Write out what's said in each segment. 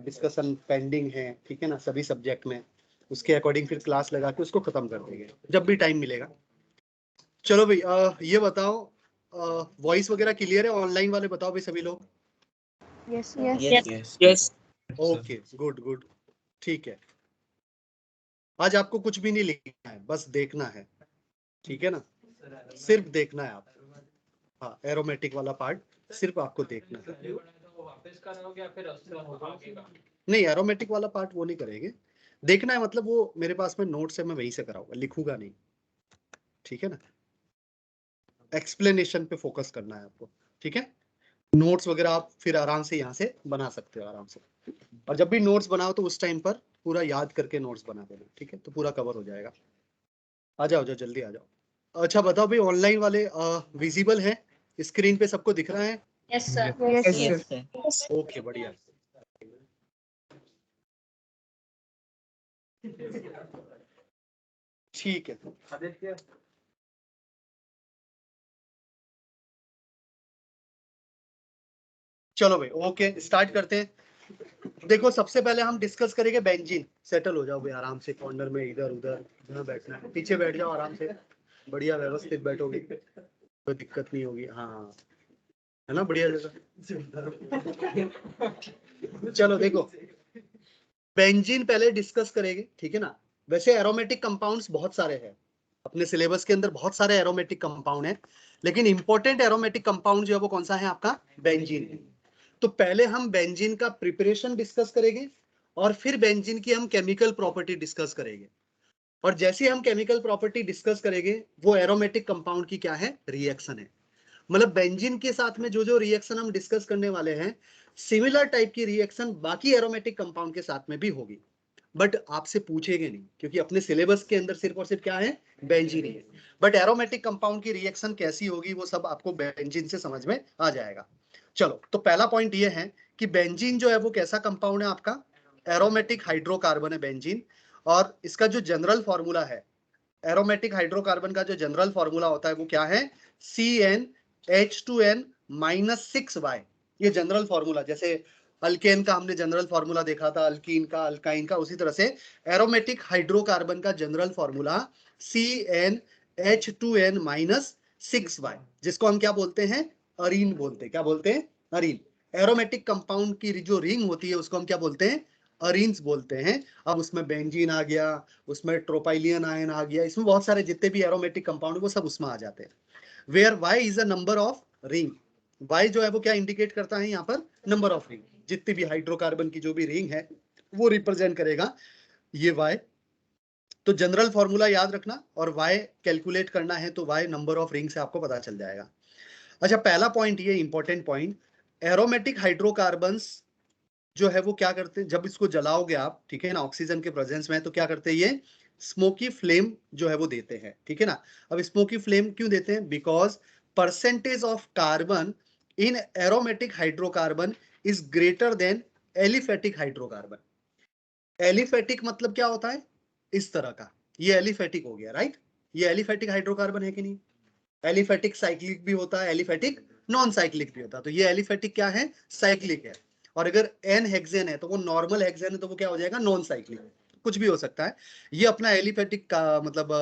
Discussion pending है, ठीक है ना, सभी सब्जेक्ट में, उसके अकॉर्डिंग फिर क्लास लगा के उसको खत्म कर देंगे जब भी टाइम मिलेगा। चलो भाई, ये बताओ, वॉइस वगैरह क्लियर है? ऑनलाइन वाले बताओ भाई सभी लोग। Yes yes okay, good good, ठीक है। आज आपको कुछ भी नहीं लिखना है, बस देखना है, ठीक है ना, सिर्फ देखना है आप। हाँ, एरोमेटिक वाला पार्ट सिर्फ आपको देखना है। नहीं, एरोमेटिक वाला पार्ट वो नहीं करेंगे, देखना है, मतलब वो मेरे पास में नोट्स है, मैं वहीं से कराऊंगा, लिखूंगा नहीं, ठीक है ना। एक्सप्लेनेशन पे फोकस करना है आपको, ठीक है। नोट्स वगैरह आप फिर आराम से यहाँ से बना सकते हो आराम से, और जब भी नोट्स बनाओ तो उस टाइम पर पूरा याद करके नोट्स बना देना, ठीक है, तो पूरा कवर हो जाएगा। आ जाओ जल्दी आ जाओ। अच्छा बताओ भाई, ऑनलाइन वाले विजिबल है, स्क्रीन पे सबको दिख रहा है? Yes sir. ओके, बढ़िया। ठीक है, चलो भाई, ओके, स्टार्ट करते हैं। देखो, सबसे पहले हम डिस्कस करेंगे बेंजीन। सेटल हो जाओ भाई आराम से, कॉर्नर में, इधर उधर जहाँ बैठना है, पीछे बैठ जाओ आराम से, बढ़िया व्यवस्थित बैठोगे, कोई दिक्कत नहीं होगी। हाँ, है ना, बढ़िया जगह। चलो देखो, बेंजीन पहले डिस्कस करेंगे, ठीक है ना। वैसे एरोमेटिक कंपाउंड्स बहुत सारे हैं अपने सिलेबस के अंदर, बहुत सारे एरोमेटिक कंपाउंड हैं, लेकिन इंपॉर्टेंट एरोमेटिक कंपाउंड जो है वो कौन सा है आपका? बेंजीन है। तो पहले हम बेंजीन का प्रिपरेशन डिस्कस करेंगे, और फिर बेंजीन की हम केमिकल प्रॉपर्टी डिस्कस करेंगे, और जैसे हम केमिकल प्रॉपर्टी डिस्कस करेंगे वो एरोमेटिक कंपाउंड की क्या है? रिएक्शन है। मतलब बेंजीन के साथ में जो जो रिएक्शन हम डिस्कस करने वाले हैं, सिमिलर टाइप की रिएक्शन बाकी एरोमेटिक कंपाउंड के साथ में भी होगी, बट आपसे पूछेंगे नहीं, क्योंकि अपने सिलेबस के अंदर सिर्फ और सिर्फ क्या है? बेंजीन ही है। बट एरोमेटिक कंपाउंड की रिएक्शन कैसी होगी वो सब आपको बेंजीन से समझ में आ जाएगा। चलो, तो पहला पॉइंट ये है कि बेंजीन जो है वो कैसा कंपाउंड है आपका? एरोमेटिक हाइड्रोकार्बन है बेंजीन, और इसका जो जनरल फॉर्मूला है, एरोमेटिक हाइड्रोकार्बन का जो जनरल फॉर्मूला होता है वो क्या है? CnH2n -6y। ये जनरल फॉर्मूला, जैसे अल्केन का हमने जनरल फॉर्मूला देखा था, अल्कीन का, अल्काइन का, उसी तरह से एरोमेटिक हाइड्रोकार्बन का जनरल फॉर्मूला CnH2n -6y, जिसको हम क्या बोलते हैं? अरीन बोलते हैं। क्या बोलते हैं? अरीन। एरोमेटिक कंपाउंड की जो रिंग होती है उसको हम क्या बोलते हैं? अरीन्स बोलते हैं। अब उसमें बेंजीन आ गया, उसमें ट्रोपाइलियन आयन आ गया, इसमें बहुत सारे जितने भी एरोमेटिक कंपाउंड वो सब उसमें आ जाते हैं। Where Y is a number of ring. Y जो है वो क्या इंडिकेट करता है यहाँ पर? Number of ring. जितनी भी हाइड्रोकार्बन की जो भी रिंग है वो रिप्रेजेंट करेगा ये वाई। तो जनरल फॉर्मूला याद रखना, और वाई कैलकुलेट करना है तो वाई नंबर ऑफ रिंग से आपको पता चल जाएगा। अच्छा, पहला पॉइंट ये इंपॉर्टेंट पॉइंट, एरोमेटिक हाइड्रोकार्बन्स जो है वो क्या करते हैं? जब इसको जलाओगे आप, ठीक है ना, ऑक्सीजन के प्रेजेंस में, तो क्या करते हैं? ये स्मोकी फ्लेम जो है वो देते हैं, ठीक है ना। अब स्मोकी फ्लेम क्यों देते हैं? Because percentage of carbon in aromatic hydrocarbon is greater than aliphatic hydrocarbon. Aliphatic मतलब क्या होता है? इस तरह का, ये एलिफेटिक हो गया, राइट। ये एलिफेटिक हाइड्रोकार्बन है कि नहीं? एलिफेटिक साइक्लिक भी होता है, एलिफेटिक नॉन साइक्लिक भी होता है। तो ये एलिफेटिक क्या है? साइक्लिक है। और अगर एन हेक्सेन है तो वो नॉर्मल हेक्सेन है, तो वो क्या हो जाएगा? Non cyclic. कुछ भी हो सकता है। ये अपना एलिफेटिक का मतलब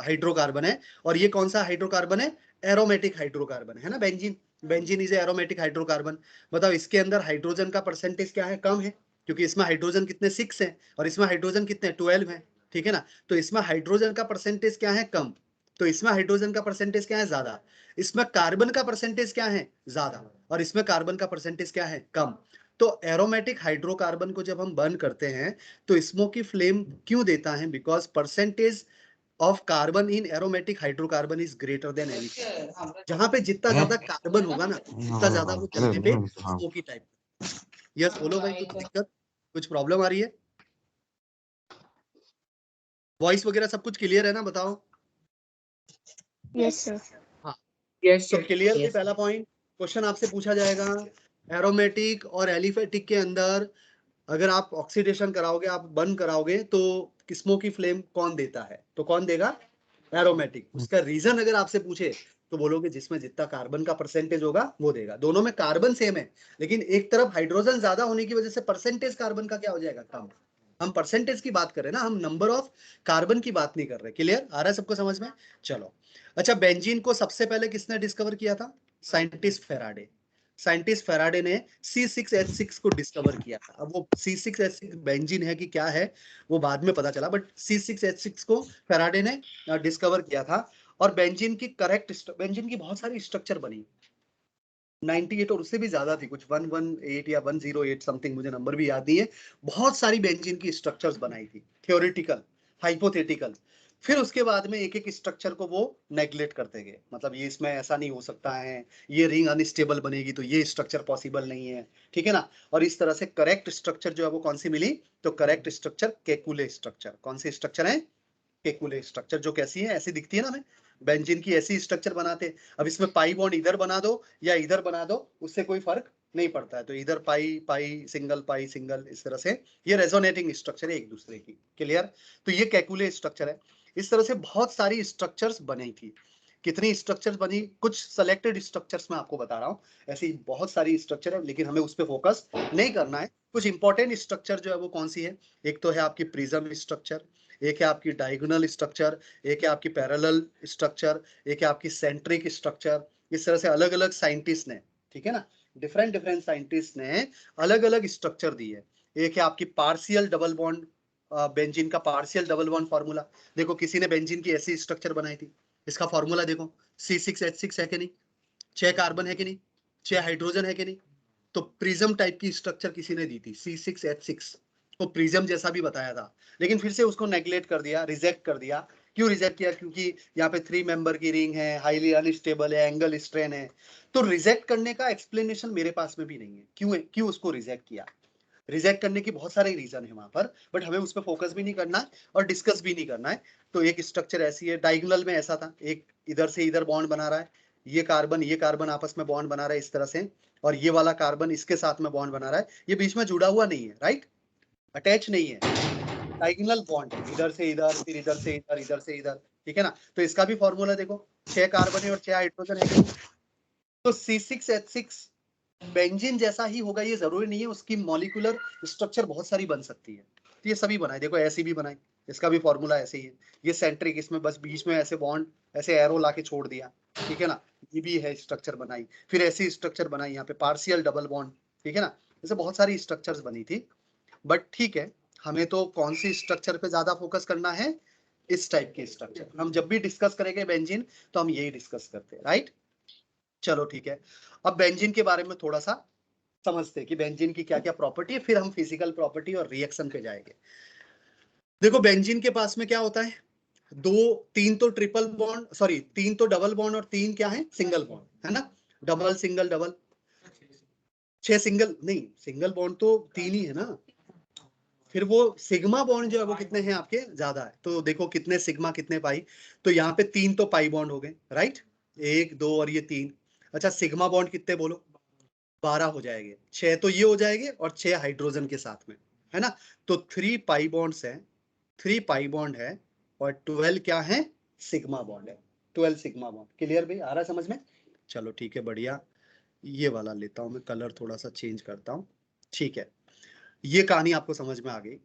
हाइड्रोकार्बन है। और ये कौन सा हाइड्रोकार्बन है? एरोमेटिक हाइड्रोकार्बन है ना, benzene. Benzene is aromatic hydrocarbon. बताओ, इसके अंदर हाइड्रोजन का परसेंटेज क्या है? कम है, क्योंकि इसमें हाइड्रोजन कितने? 6 है, और इसमें हाइड्रोजन कितने? 12 है, ठीक है ना। तो इसमें हाइड्रोजन का परसेंटेज क्या है? कम। तो इसमें हाइड्रोजन का परसेंटेज क्या है? ज्यादा। इसमें कार्बन का परसेंटेज क्या है? ज्यादा। और इसमें कार्बन का परसेंटेज क्या है? कम। तो एरोमेटिक हाइड्रोकार्बन को जब हम बर्न करते हैं तो स्मोकी फ्लेम क्यों देता है? Because percentage of carbon in aromatic hydrocarbon is greater than aliphatic. जहां पे जितना ज्यादा कार्बन होगा ना, उतना ज्यादा वो जलने पे स्मोकी टाइप। यस, बोलो भाई, कुछ दिक्कत, कुछ प्रॉब्लम आ रही है? वॉइस वगैरह सब कुछ क्लियर है ना? बताओ। Yes sir. हाँ, यस तो क्लियर है पहला पॉइंट। क्वेश्चन आपसे पूछा जाएगा, एरोमेटिक और एलिफेटिक के अंदर अगर आप ऑक्सीडेशन कराओगे, आप बर्न कराओगे, तो स्मोकी फ्लेम कौन देता है? तो कौन देगा? एरोमेटिक। उसका रीजन अगर आपसे पूछे तो बोलोगे जिसमें जितना कार्बन का परसेंटेज होगा वो देगा। दोनों में कार्बन सेम है, लेकिन एक तरफ हाइड्रोजन ज्यादा होने की वजह से परसेंटेज कार्बन का क्या हो जाएगा, कम। हम परसेंटेज की बात कर रहे हैं ना, हम नंबर ऑफ कार्बन की बात नहीं कर रहे। क्लियर आ रहा है सबको समझ में? चलो अच्छा, बेंजीन को सबसे पहले किसने डिस्कवर किया था? Scientist Faraday. साइंटिस्ट फेराडे ने C6H6 को डिस्कवर किया था। अब वो C6H6 बेंजीन है कि क्या है वो बाद में पता चला, बट C6H6 को फेराडे ने डिस्कवर किया था। और बेंजीन की बेंजीन की बहुत सारी स्ट्रक्चर बनी, 98 और उससे भी ज्यादा थी, कुछ 118 या 108 समथिंग, मुझे नंबर भी याद नहीं है। बहुत सारी बेंजीन की स्ट्रक्चर्स बनाई थी, थ्योरेटिकल, हाइपोथेटिकल। फिर उसके बाद में एक एक स्ट्रक्चर को वो नेग्लेक्ट करते गए, मतलब ये इसमें ऐसा नहीं हो सकता है, ये रिंग अनस्टेबल बनेगी तो ये स्ट्रक्चर पॉसिबल नहीं है, ठीक है ना। और इस तरह से करेक्ट स्ट्रक्चर जो है वो कौन सी मिली? तो करेक्ट स्ट्रक्चर केकुले स्ट्रक्चर। कौन सी स्ट्रक्चर है? केकुले स्ट्रक्चर, जो कैसी है, ऐसी दिखती है ना हमें, बेंजीन की ऐसी स्ट्रक्चर बनाते हैं। अब इसमें पाई बॉन्ड इधर बना दो या इधर बना दो, उससे कोई फर्क नहीं पड़ता है। तो इधर पाई पाई सिंगल, इस तरह से ये रेजोनेटिंग स्ट्रक्चर है एक दूसरे की। क्लियर? तो ये केकुले स्ट्रक्चर है। इस तरह से बहुत सारी स्ट्रक्चर्स बनी थी। कितनी स्ट्रक्चर्स बनी? कुछ सेलेक्टेड स्ट्रक्चर्स मैं आपको बता रहा हूँ, ऐसी बहुत सारी स्ट्रक्चर है, लेकिन हमें उस पर फोकस नहीं करना है। कुछ इंपॉर्टेंट स्ट्रक्चर जो है वो कौन सी है? एक तो है आपकी प्रिज्म स्ट्रक्चर, एक है आपकी डायगोनल स्ट्रक्चर, एक है आपकी पैरेलल स्ट्रक्चर, एक है आपकी सेंट्रिक स्ट्रक्चर। इस तरह से अलग अलग साइंटिस्ट ने, ठीक है ना, डिफरेंट डिफरेंट साइंटिस्ट ने अलग अलग स्ट्रक्चर दी है। एक है आपकी पार्शियल डबल बॉन्ड, बेंजीन का पार्शियल डबल बॉन्ड फॉर्मूला। देखो किसी ने बेंजीन की ऐसी स्ट्रक्चर बनाई थी, इसका फॉर्मूला देखो, C6H6 है कि नहीं, 6 कार्बन है कि नहीं, 6 हाइड्रोजन है कि नहीं। तो प्रिज्म टाइप की स्ट्रक्चर किसी ने दी थी, C6H6 को प्रिज्म जैसा भी बताया था, लेकिन फिर से उसको नेग्लेक्ट कर दिया, रिजेक्ट कर दिया। क्यों रिजेक्ट किया? क्योंकि यहाँ पे 3 मेंबर की रिंग है, हाईली अनस्टेबल है, एंगल स्ट्रेन है। तो रिजेक्ट करने का एक्सप्लेनेशन मेरे पास में भी नहीं है, क्यों उसको रिजेक्ट किया। रिजेक्ट करने की बहुत सारे रीजन है वहां पर, बट हमें उस पर फोकस भी नहीं करना है और डिस्कस भी नहीं करना है। तो एक स्ट्रक्चर ऐसी है, डायगोनल में ऐसा था, एक इधर से इधर बॉन्ड बना रहा है, ये कार्बन आपस में बॉन्ड बना रहा है इस तरह से, और ये वाला कार्बन इसके साथ में बॉन्ड बना रहा है, ये बीच में जुड़ा हुआ नहीं है, राइट, अटैच नहीं है, डायगोनल बॉन्ड, इधर से इधर, फिर इधर से इधर, इधर से इधर, ठीक है ना। तो इसका भी फॉर्मूला देखो, 6 कार्बन है और 6 हाइड्रोजन है। तो C6H6 बेंजीन जैसा ही होगा ये जरूरी नहीं है, उसकी मॉलिक्यूलर स्ट्रक्चर बहुत सारी बन सकती है। तो ये सभी बनाए, देखो ऐसी भी बनाई, इसका भी फॉर्मूला ऐसे ही है। ये सेंट्रिक, इसमें बस बीच में ऐसे बॉन्ड, ऐसे एरो लाके छोड़ दिया, ठीक है ना, ये भी है स्ट्रक्चर बनाई। फिर ऐसी स्ट्रक्चर बनाई यहाँ पे पार्शियल डबल बॉन्ड, ठीक है ना। ऐसे बहुत सारी स्ट्रक्चर्स बनी थी, बट ठीक है, हमें तो कौन सी स्ट्रक्चर पे ज्यादा फोकस करना है? इस टाइप के स्ट्रक्चर। हम जब भी डिस्कस करेंगे बेंजीन तो हम यही डिस्कस करते हैं, राइट। चलो ठीक है, अब बेंजीन के बारे में थोड़ा सा समझते हैं कि बेंजीन की क्या क्या प्रॉपर्टी है, फिर हम फिजिकल प्रॉपर्टी और रिएक्शन पे जाएंगे। देखो बेंजीन के पास में क्या होता है, तीन तो ट्रिपल बॉन्ड, सॉरी 3 तो डबल बॉन्ड और 3 क्या है, सिंगल बॉन्ड, है ना। डबल सिंगल डबल, 6 सिंगल नहीं, सिंगल बॉन्ड तो 3 ही है ना। फिर वो सिग्मा बॉन्ड जो है वो कितने हैं आपके, ज्यादा है। तो देखो कितने सिग्मा कितने पाई, तो यहाँ पे 3 तो पाई बॉन्ड हो गए, राइट, 1 2 और ये 3। अच्छा सिग्मा बॉन्ड कितने बोलो, 12 हो जाएंगे, 6 तो ये हो जाएंगे और 6 हाइड्रोजन के साथ में, है ना। तो 3 पाई बॉन्ड्स है, 3 पाई बॉन्ड है, और 12 क्या है, सिग्मा बॉन्ड है, 12 सिग्मा बॉन्ड। क्लियर भाई, आ रहा है समझ में? चलो ठीक है, बढ़िया। ये वाला लेता हूं मैं, कलर थोड़ा सा चेंज करता हूं, ठीक है। ये कहानी आपको समझ में आ गई।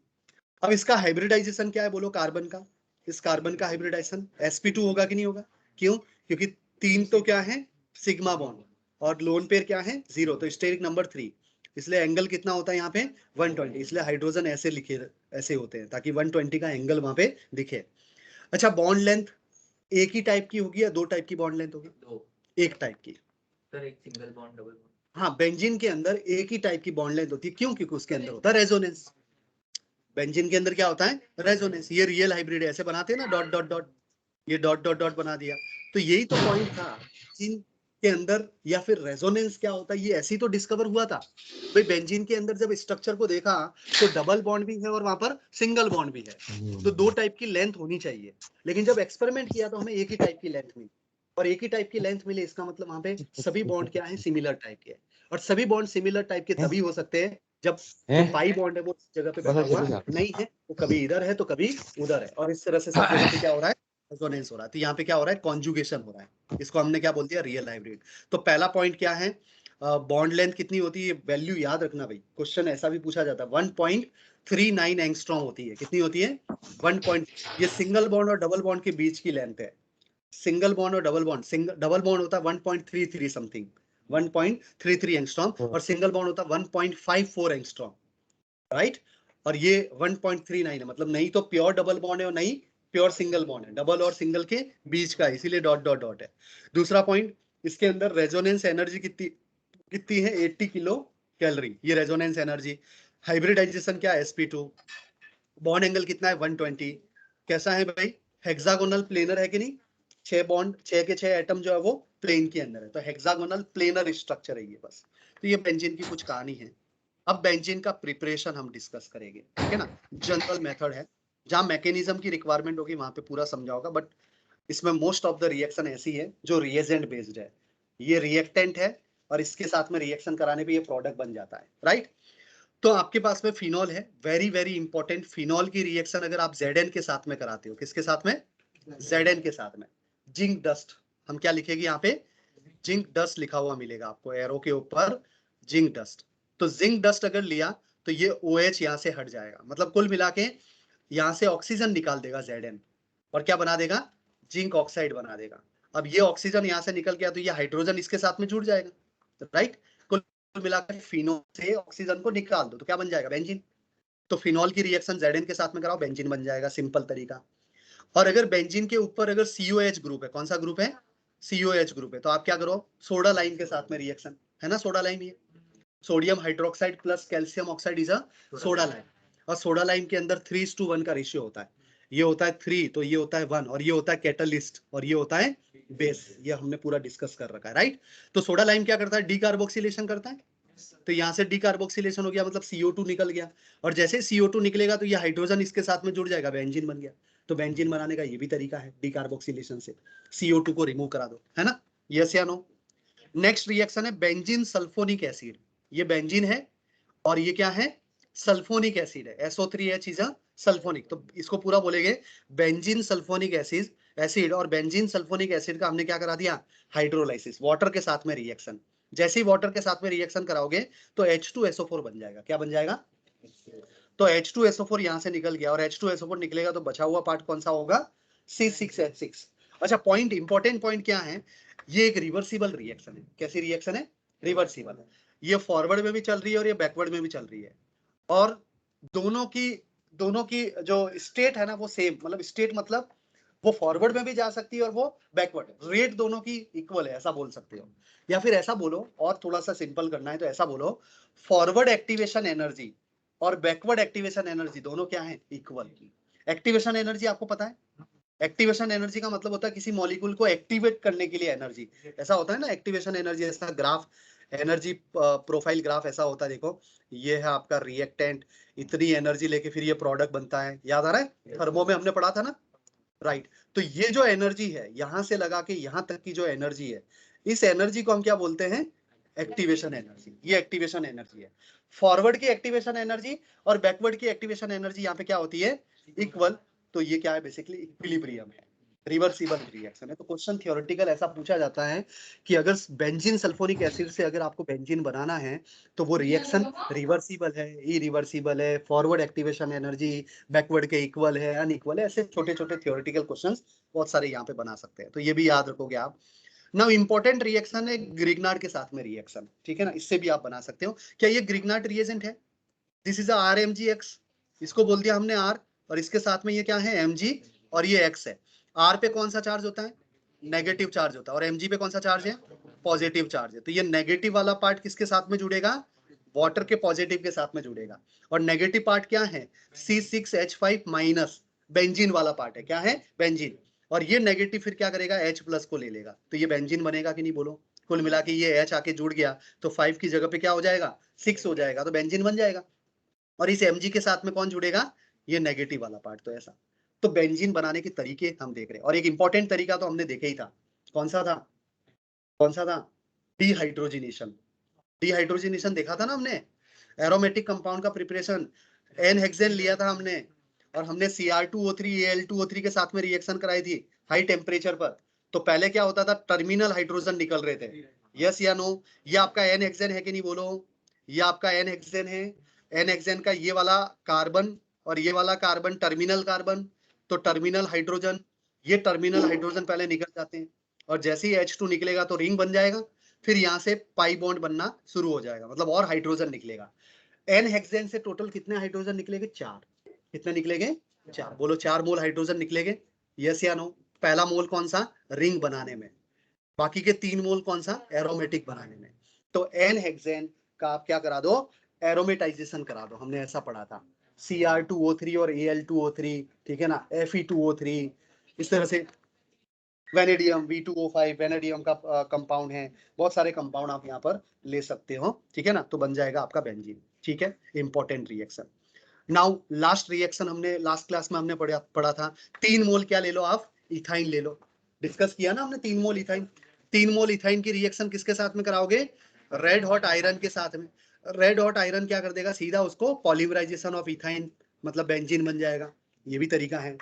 अब इसका हाइब्रिडाइजेशन क्या है बोलो, कार्बन का, इस कार्बन का हाइब्रिडाइजेशन sp2 होगा कि नहीं होगा? क्यों? क्योंकि 3 तो क्या है, सिग्मा बॉन्ड, और लोन पेयर क्या है, 0, तो स्टेरिक नंबर 3, इसलिए एंगल कितना होता है यहाँ पे, 120। इसलिए हाइड्रोजन ऐसे लिखे, ऐसे होते हैं ताकि 120 का एंगल वहां पे दिखे। अच्छा बॉन्ड लेंथ एक ही टाइप की होगी या 2 टाइप की बॉन्ड लेंथ होगी? 2, एक टाइप की सर, एक सिंगल बॉन्ड डबल बॉन्ड। हाँ, बेंजीन के अंदर एक ही टाइप की बॉन्ड लेंथ होती है, क्यों? क्योंकि उसके अंदर होता है रेजोनेंस। बेंजीन के अंदर क्या होता है, रेजोनेंस। ये रियल हाइब्रिड है, ऐसे बनाते हैं ना, डॉट डॉट डॉट, ये डॉट डॉट डॉट बना दिया। तो यही तो पॉइंट था, बेंजीन के अंदर या फिर रेजोनेंस क्या होता है, ये ऐसे ही तो डिस्कवर हुआ था भाई। बेंजीन के अंदर जब स्ट्रक्चर को देखा तो डबल बॉन्ड भी है और वहां पर सिंगल बॉन्ड भी है, तो 2 टाइप की लेंथ होनी चाहिए। लेकिन जब एक्सपेरिमेंट किया तो हमें एक ही टाइप की लेंथ मिली, और एक ही टाइप की लेंथ मिली, इसका मतलब वहां पे सभी बॉन्ड क्या है, सिमिलर टाइप के। और सभी बॉन्ड सिमिलर टाइप के तभी हो सकते हैं जब जो पाई बॉन्ड है वो इस जगह पे बैठा हुआ नहीं है, वो कभी इधर है तो कभी उधर है, और इस तरह से सब जगह पे क्या हो रहा है, रेजोनेंस हो रहा है। तो यहाँ पे क्या हो रहा है, कॉन्जुगेशन हो रहा है, इसको हमने क्या बोल दिया, रियल हाइब्रिड। तो पहला पॉइंट क्या है, बॉन्ड लेंथ कितनी होती है, वैल्यू याद रखना भाई, क्वेश्चन ऐसा भी पूछा जाता है, 1.39 एंगस्ट्रॉम होती है। कितनी होती है, 1. ये सिंगल बॉन्ड और डबल बॉन्ड के बीच की लेंथ है। सिंगल बॉन्ड और डबल बॉन्ड, डबल बॉन्ड होता है 1.33 समथिंग, 1.33 एंगस्ट्रॉम, और सिंगल बॉन्ड होता है 1.54 एंगस्ट्रॉम, राइट। और ये 1.39 है, मतलब नहीं तो प्योर डबल बॉन्ड है और नहीं प्योर सिंगल बॉन्ड है, डबल और सिंगल के बीच का, इसीलिए डॉट डॉट डॉट है। दूसरा पॉइंट, इसके अंदर रेजोनेंस एनर्जी कितनी कितनी है, 80 किलो कैलोरी, ये रेजोनेंस एनर्जी। हाइब्रिडाइजेशन क्या है, sp2। बॉन्ड एंगल कितना है, 120। कैसा है भाई, हेक्सागोनल प्लेनर है कि नहीं, 6 बॉन्ड, 6 के 6 एटम जो है वो प्लेन के अंदर है, तो हेक्सागोनल प्लेनर स्ट्रक्चर है ये बस। तो ये बेंजीन की कुछ कहानी है। अब बेंजीन का प्रिपरेशन हम डिस्कस करेंगे, ठीक है ना। जनरल मेथड है, जहां मैकेनिज्म की रिक्वायरमेंट होगी वहां पे पूरा समझाओगा, बट इसमें मोस्ट ऑफ द रिएक्शन ऐसी है जो रिएजेंट बेस्ड है, ये रिएक्टेंट है और इसके साथ में रिएक्शन कराने पे ये प्रोडक्ट बन जाता है, राइट। तो आपके पास में फिनॉल है, वेरी वेरी इंपॉर्टेंट। फिनॉल की रिएक्शन अगर आप Zn के साथ में कराते हो, किसके साथ में, Zn के साथ में, जिंक डस्ट, हम क्या लिखेंगे यहाँ पे, जिंक डस्ट लिखा हुआ मिलेगा आपको एरो के ऊपर, जिंक डस्ट। तो जिंक डस्ट अगर लिया तो ये OH यहाँ से हट जाएगा, मतलब कुल मिला के यहाँ से ऑक्सीजन निकाल देगा Zn, और क्या बना देगा, जिंक ऑक्साइड बना देगा। अब ये ऑक्सीजन यहाँ से निकल गया तो ये हाइड्रोजन इसके साथ में जुड़ जाएगा, राइट। कुल मिलाकर फिनॉल से ऑक्सीजन को निकाल दो तो क्या बन जाएगा, बेंजीन। तो फिनॉल की रिएक्शन Zn के साथ में कराओ, बेंजीन बन जाएगा, सिंपल तरीका। और अगर बेंजीन के ऊपर अगर COH ग्रुप है, कौन सा ग्रुप है, COH ग्रुप है, तो आप क्या करो, सोडा लाइम के साथ में रिएक्शन है ना, सोडा लाइम, ये sodium hydroxide plus calcium oxide is a soda lime. और सोडा लाइम के अंदर 3:1 का रेशियो होता है, ये होता है 3, तो ये होता है 1, और ये होता है कैटलिस्ट, और ये होता है बेस, ये हमने पूरा डिस्कस कर रखा है, राइट। तो सोडा लाइम क्या करता है, डीकार्बोक्सिलेशन करता है, तो यहाँ से डीकार्बोक्सिलेशन हो गया, मतलब CO2 निकल गया, और जैसे CO2 निकलेगा तो ये हाइड्रोजन इसके साथ में जुड़ जाएगा, बेंजीन बन गया। तो बेंजीन बनाने का ये भी तरीका है, डीकार्बोक्सिलेशन से CO2 को रिमूव करा दो, है ना, यस या नो। नेक्स्ट रिएक्शन है बेंजीन सल्फोनिक एसिड, ये बेंजीन है और ये क्या है, सल्फोनिक एसिड है, SO3H इज अ सल्फोनिक, तो इसको पूरा बोलेंगे बेंजीन सल्फोनिक एसिड। और बेंजीन सल्फोनिक एसिड का हमने क्या करा दिया, हाइड्रोलाइसिस, वाटर के साथ में रिएक्शन। जैसे ही वाटर के साथ में रिएक्शन कराओगे तो H2SO4 बन जाएगा, क्या बन जाएगा, तो H2SO4 यहाँ से निकल गया, और H2SO4 निकलेगा तो बचा हुआ पार्ट कौन सा होगा, C6H6। अच्छा पॉइंट, इंपॉर्टेंट पॉइंट क्या है, ये एक रिवर्सिबल रिएक्शन है, कैसी रिएक्शन है, रिवर्सिबल है। ये फॉरवर्ड में भी चल रही है और ये बैकवर्ड में भी चल रही है, और दोनों की जो स्टेट है ना वो सेम, मतलब स्टेट मतलब वो फॉरवर्ड में भी जा सकती है और वो बैकवर्ड, रेट दोनों की इक्वल है, ऐसा बोल सकते हो। या फिर ऐसा बोलो, और थोड़ा सा सिंपल करना है तो ऐसा बोलो, फॉरवर्ड एक्टिवेशन एनर्जी और बैकवर्ड एक्टिवेशन एनर्जी दोनों क्या है, इक्वल। एक्टिवेशन एनर्जी आपको पता है, एक्टिवेशन एनर्जी का मतलब होता है किसी मॉलिक्यूल को एक्टिवेट करने के लिए एनर्जी, ऐसा होता है ना एक्टिवेशन एनर्जी, ऐसा ग्राफ, एनर्जी प्रोफाइल ग्राफ ऐसा होता है, देखो ये है आपका रिएक्टेंट, इतनी एनर्जी लेके फिर ये प्रोडक्ट बनता है, याद आ रहा है, थर्मो में हमने पढ़ा था ना, राइट। तो ये जो एनर्जी है यहां से लगा के यहां तक की जो एनर्जी है, इस एनर्जी को हम क्या बोलते हैं, एक्टिवेशन एनर्जी, ये एक्टिवेशन एनर्जी है। फॉरवर्ड की एक्टिवेशन एनर्जी और बैकवर्ड की एक्टिवेशन एनर्जी यहाँ पे क्या होती है, इक्वल। तो ये क्या है, बेसिकली इक्विलिब्रियम है, रिवर्सिबल रिएक्शन है। तो क्वेश्चन थियोरेटिकल ऐसा पूछा जाता है कि अगर बेंजीन सल्फोनिक एसिड से अगर आपको बेंजीन बनाना है तो वो रिएक्शन रिवर्सिबल है, इरिवर्सिबल है, फॉरवर्ड एक्टिवेशन एनर्जी बैकवर्ड के इक्वल है, अनइक्वल है, ऐसे छोटे छोटे थियोरेटिकल क्वेश्चंस बहुत सारे यहाँ पे बना सकते हैं, तो ये भी याद रखोगे आप। नाउ इंपॉर्टेंट रिएक्शन है ग्रिग्नार्ड के साथ में रिएक्शन, ठीक है ना, इससे भी आप बना सकते हो। क्या ये ग्रिग्नार्ड रिएजेंट है, दिस इज RMgX, इसको बोल दिया हमने R, और इसके साथ में ये क्या है Mg, और ये X है। R पे कौन सा चार्ज होता है, नेगेटिव चार्ज होता है, और Mg पे कौन सा चार्ज है, पॉजिटिव चार्ज है। तो ये नेगेटिव वाला पार्ट किसके साथ में जुड़ेगा, वाटर के पॉजिटिव के साथ में जुड़ेगा, और नेगेटिव पार्ट क्या है, C6H5 माइनस, बेंजीन वाला पार्ट है, क्या है, बेंजीन। और ये नेगेटिव फिर क्या करेगा, H प्लस को ले लेगा, तो ये बेंजीन बनेगा कि नहीं, बोलो। कुल मिला के ये H आके जुड़ गया तो 5 की जगह पे क्या हो जाएगा, 6 हो जाएगा, तो बेंजीन बन जाएगा। और इस Mg के साथ में कौन जुड़ेगा, ये नेगेटिव वाला पार्ट, तो ऐसा। तो बेंजीन बनाने के तरीके हम देख रहे हैं, और एक इंपॉर्टेंट तरीका तो हमने देखा ही था, कौन सा था, कौन सा था, डिहाइड्रोजिनेशन। डिहाइड्रोजिनेशन देखा था ना हमने, एरोमेटिक कंपाउंड का प्रिपरेशन, एन हेक्सेन लिया था हमने, और हमने Cr2O3 Al2O3 के साथ में रिएक्शन कराई थी, हाई टेम्परेचर पर, तो पहले क्या होता था, टर्मिनल हाइड्रोजन निकल रहे थे, यस या नो? ये आपका एन हेक्सेन है कि नहीं, बोलो। ये आपका एन हेक्सेन है, एन हेक्सेन का ये वाला कार्बन और ये वाला कार्बन टर्मिनल कार्बन, तो टर्मिनल हाइड्रोजन, ये टर्मिनल हाइड्रोजन पहले निकल जाते हैं, और जैसे ही H2 निकलेगा तो रिंग बन जाएगा, फिर यहाँ से पाई बॉन्ड बनना शुरू हो जाएगा, मतलब और हाइड्रोजन निकलेगा। एन हेक्सेन से टोटल कितने हाइड्रोजन निकलेंगे, 4। कितने निकलेंगे, 4। बोलो 4 मोल हाइड्रोजन निकलेंगे, यस या नो? पहला मोल कौन सा, रिंग बनाने में, बाकी के 3 मोल कौन सा, एरोमेटिक बनाने में। तो एन हेक्सेन का आप क्या करा दो, एरोमेटाइजेशन करा दो, हमने ऐसा पढ़ा था, Cr2O3 और Al2O3, ठीक है ना, Fe2O3, इस तरह से वेनेडियम V2O5 वेनेडियम का कंपाउंड है, बहुत सारे कंपाउंड आप यहाँ पर ले सकते हो, ठीक है ना, तो बन जाएगा आपका बेंजीन, ठीक है, important reaction. Now last reaction हमने लास्ट क्लास में हमने पढ़ा था, 3 मोल क्या ले लो आप, इथाइन ले लो, डिस्कस किया ना हमने, 3 मोल इथाइन। 3 मोल इथाइन की रिएक्शन किसके साथ में कराओगे, रेड हॉट आयरन के साथ में। रेड हॉट आयरन क्या कर देगा, सीधा उसको पॉलीमराइजेशन ऑफ इथाइन, मतलब बेंजीन बन जाएगा, ये भी तरीका है।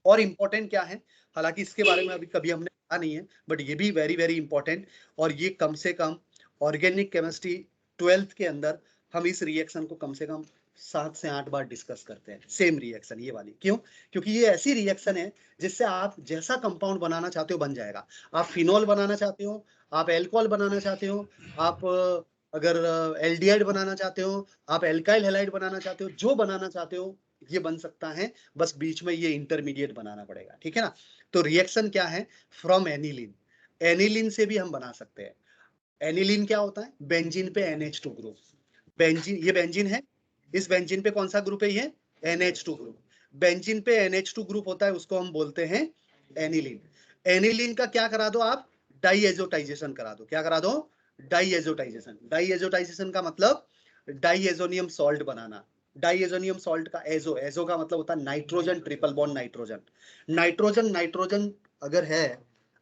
और इंपॉर्टेंट क्या है, हालांकि इसके बारे में अभी कभी हमने पढ़ा नहीं है, बट ये भी वेरी वेरी इंपॉर्टेंट, और ये कम से कम ऑर्गेनिक केमिस्ट्री 12th के अंदर हम इस रिएक्शन को कम से कम 7 से 8 बार डिस्कस करते हैं, सेम रिएक्शन ये वाली। क्यों? क्योंकि ये ऐसी रिएक्शन है जिससे आप जैसा कंपाउंड बनाना चाहते हो बन जाएगा। आप फिनॉल बनाना चाहते हो, आप एल्कोहल बनाना चाहते हो, आप अगर एल्डिहाइड बनाना चाहते हो, आप एल्काइल हैलाइड बनाना चाहते हो, जो बनाना चाहते हो ये बन सकता है, बस बीच में ये इंटरमीडिएट बनाना पड़ेगा, ठीक है ना। तो रिएक्शन क्या है, फ्रॉम एनिलीन, एनिलीन से भी हम बना सकते हैं। एनिलीन क्या होता है, बेंजीन पे NH2 ग्रुप, बेंजीन, ये बेंजीन है, इस बेंजीन पे कौन सा ग्रुप है, ये NH2 ग्रुप, बेंजीन पे NH2 ग्रुप होता है, उसको हम बोलते हैं एनिलीन। एनिलीन का क्या करा दो आप, डाईएजोटाइजेशन करा दो, क्या करा दो, डाईएजोटाइजेशन। डाईएजोटाइजेशन का मतलब डाईएजोनियम सॉल्ट बनाना। डाईएजोनियम सॉल्ट का एजो, एजो का मतलब होता है nitrogen, triple bond nitrogen, nitrogen nitrogen अगर है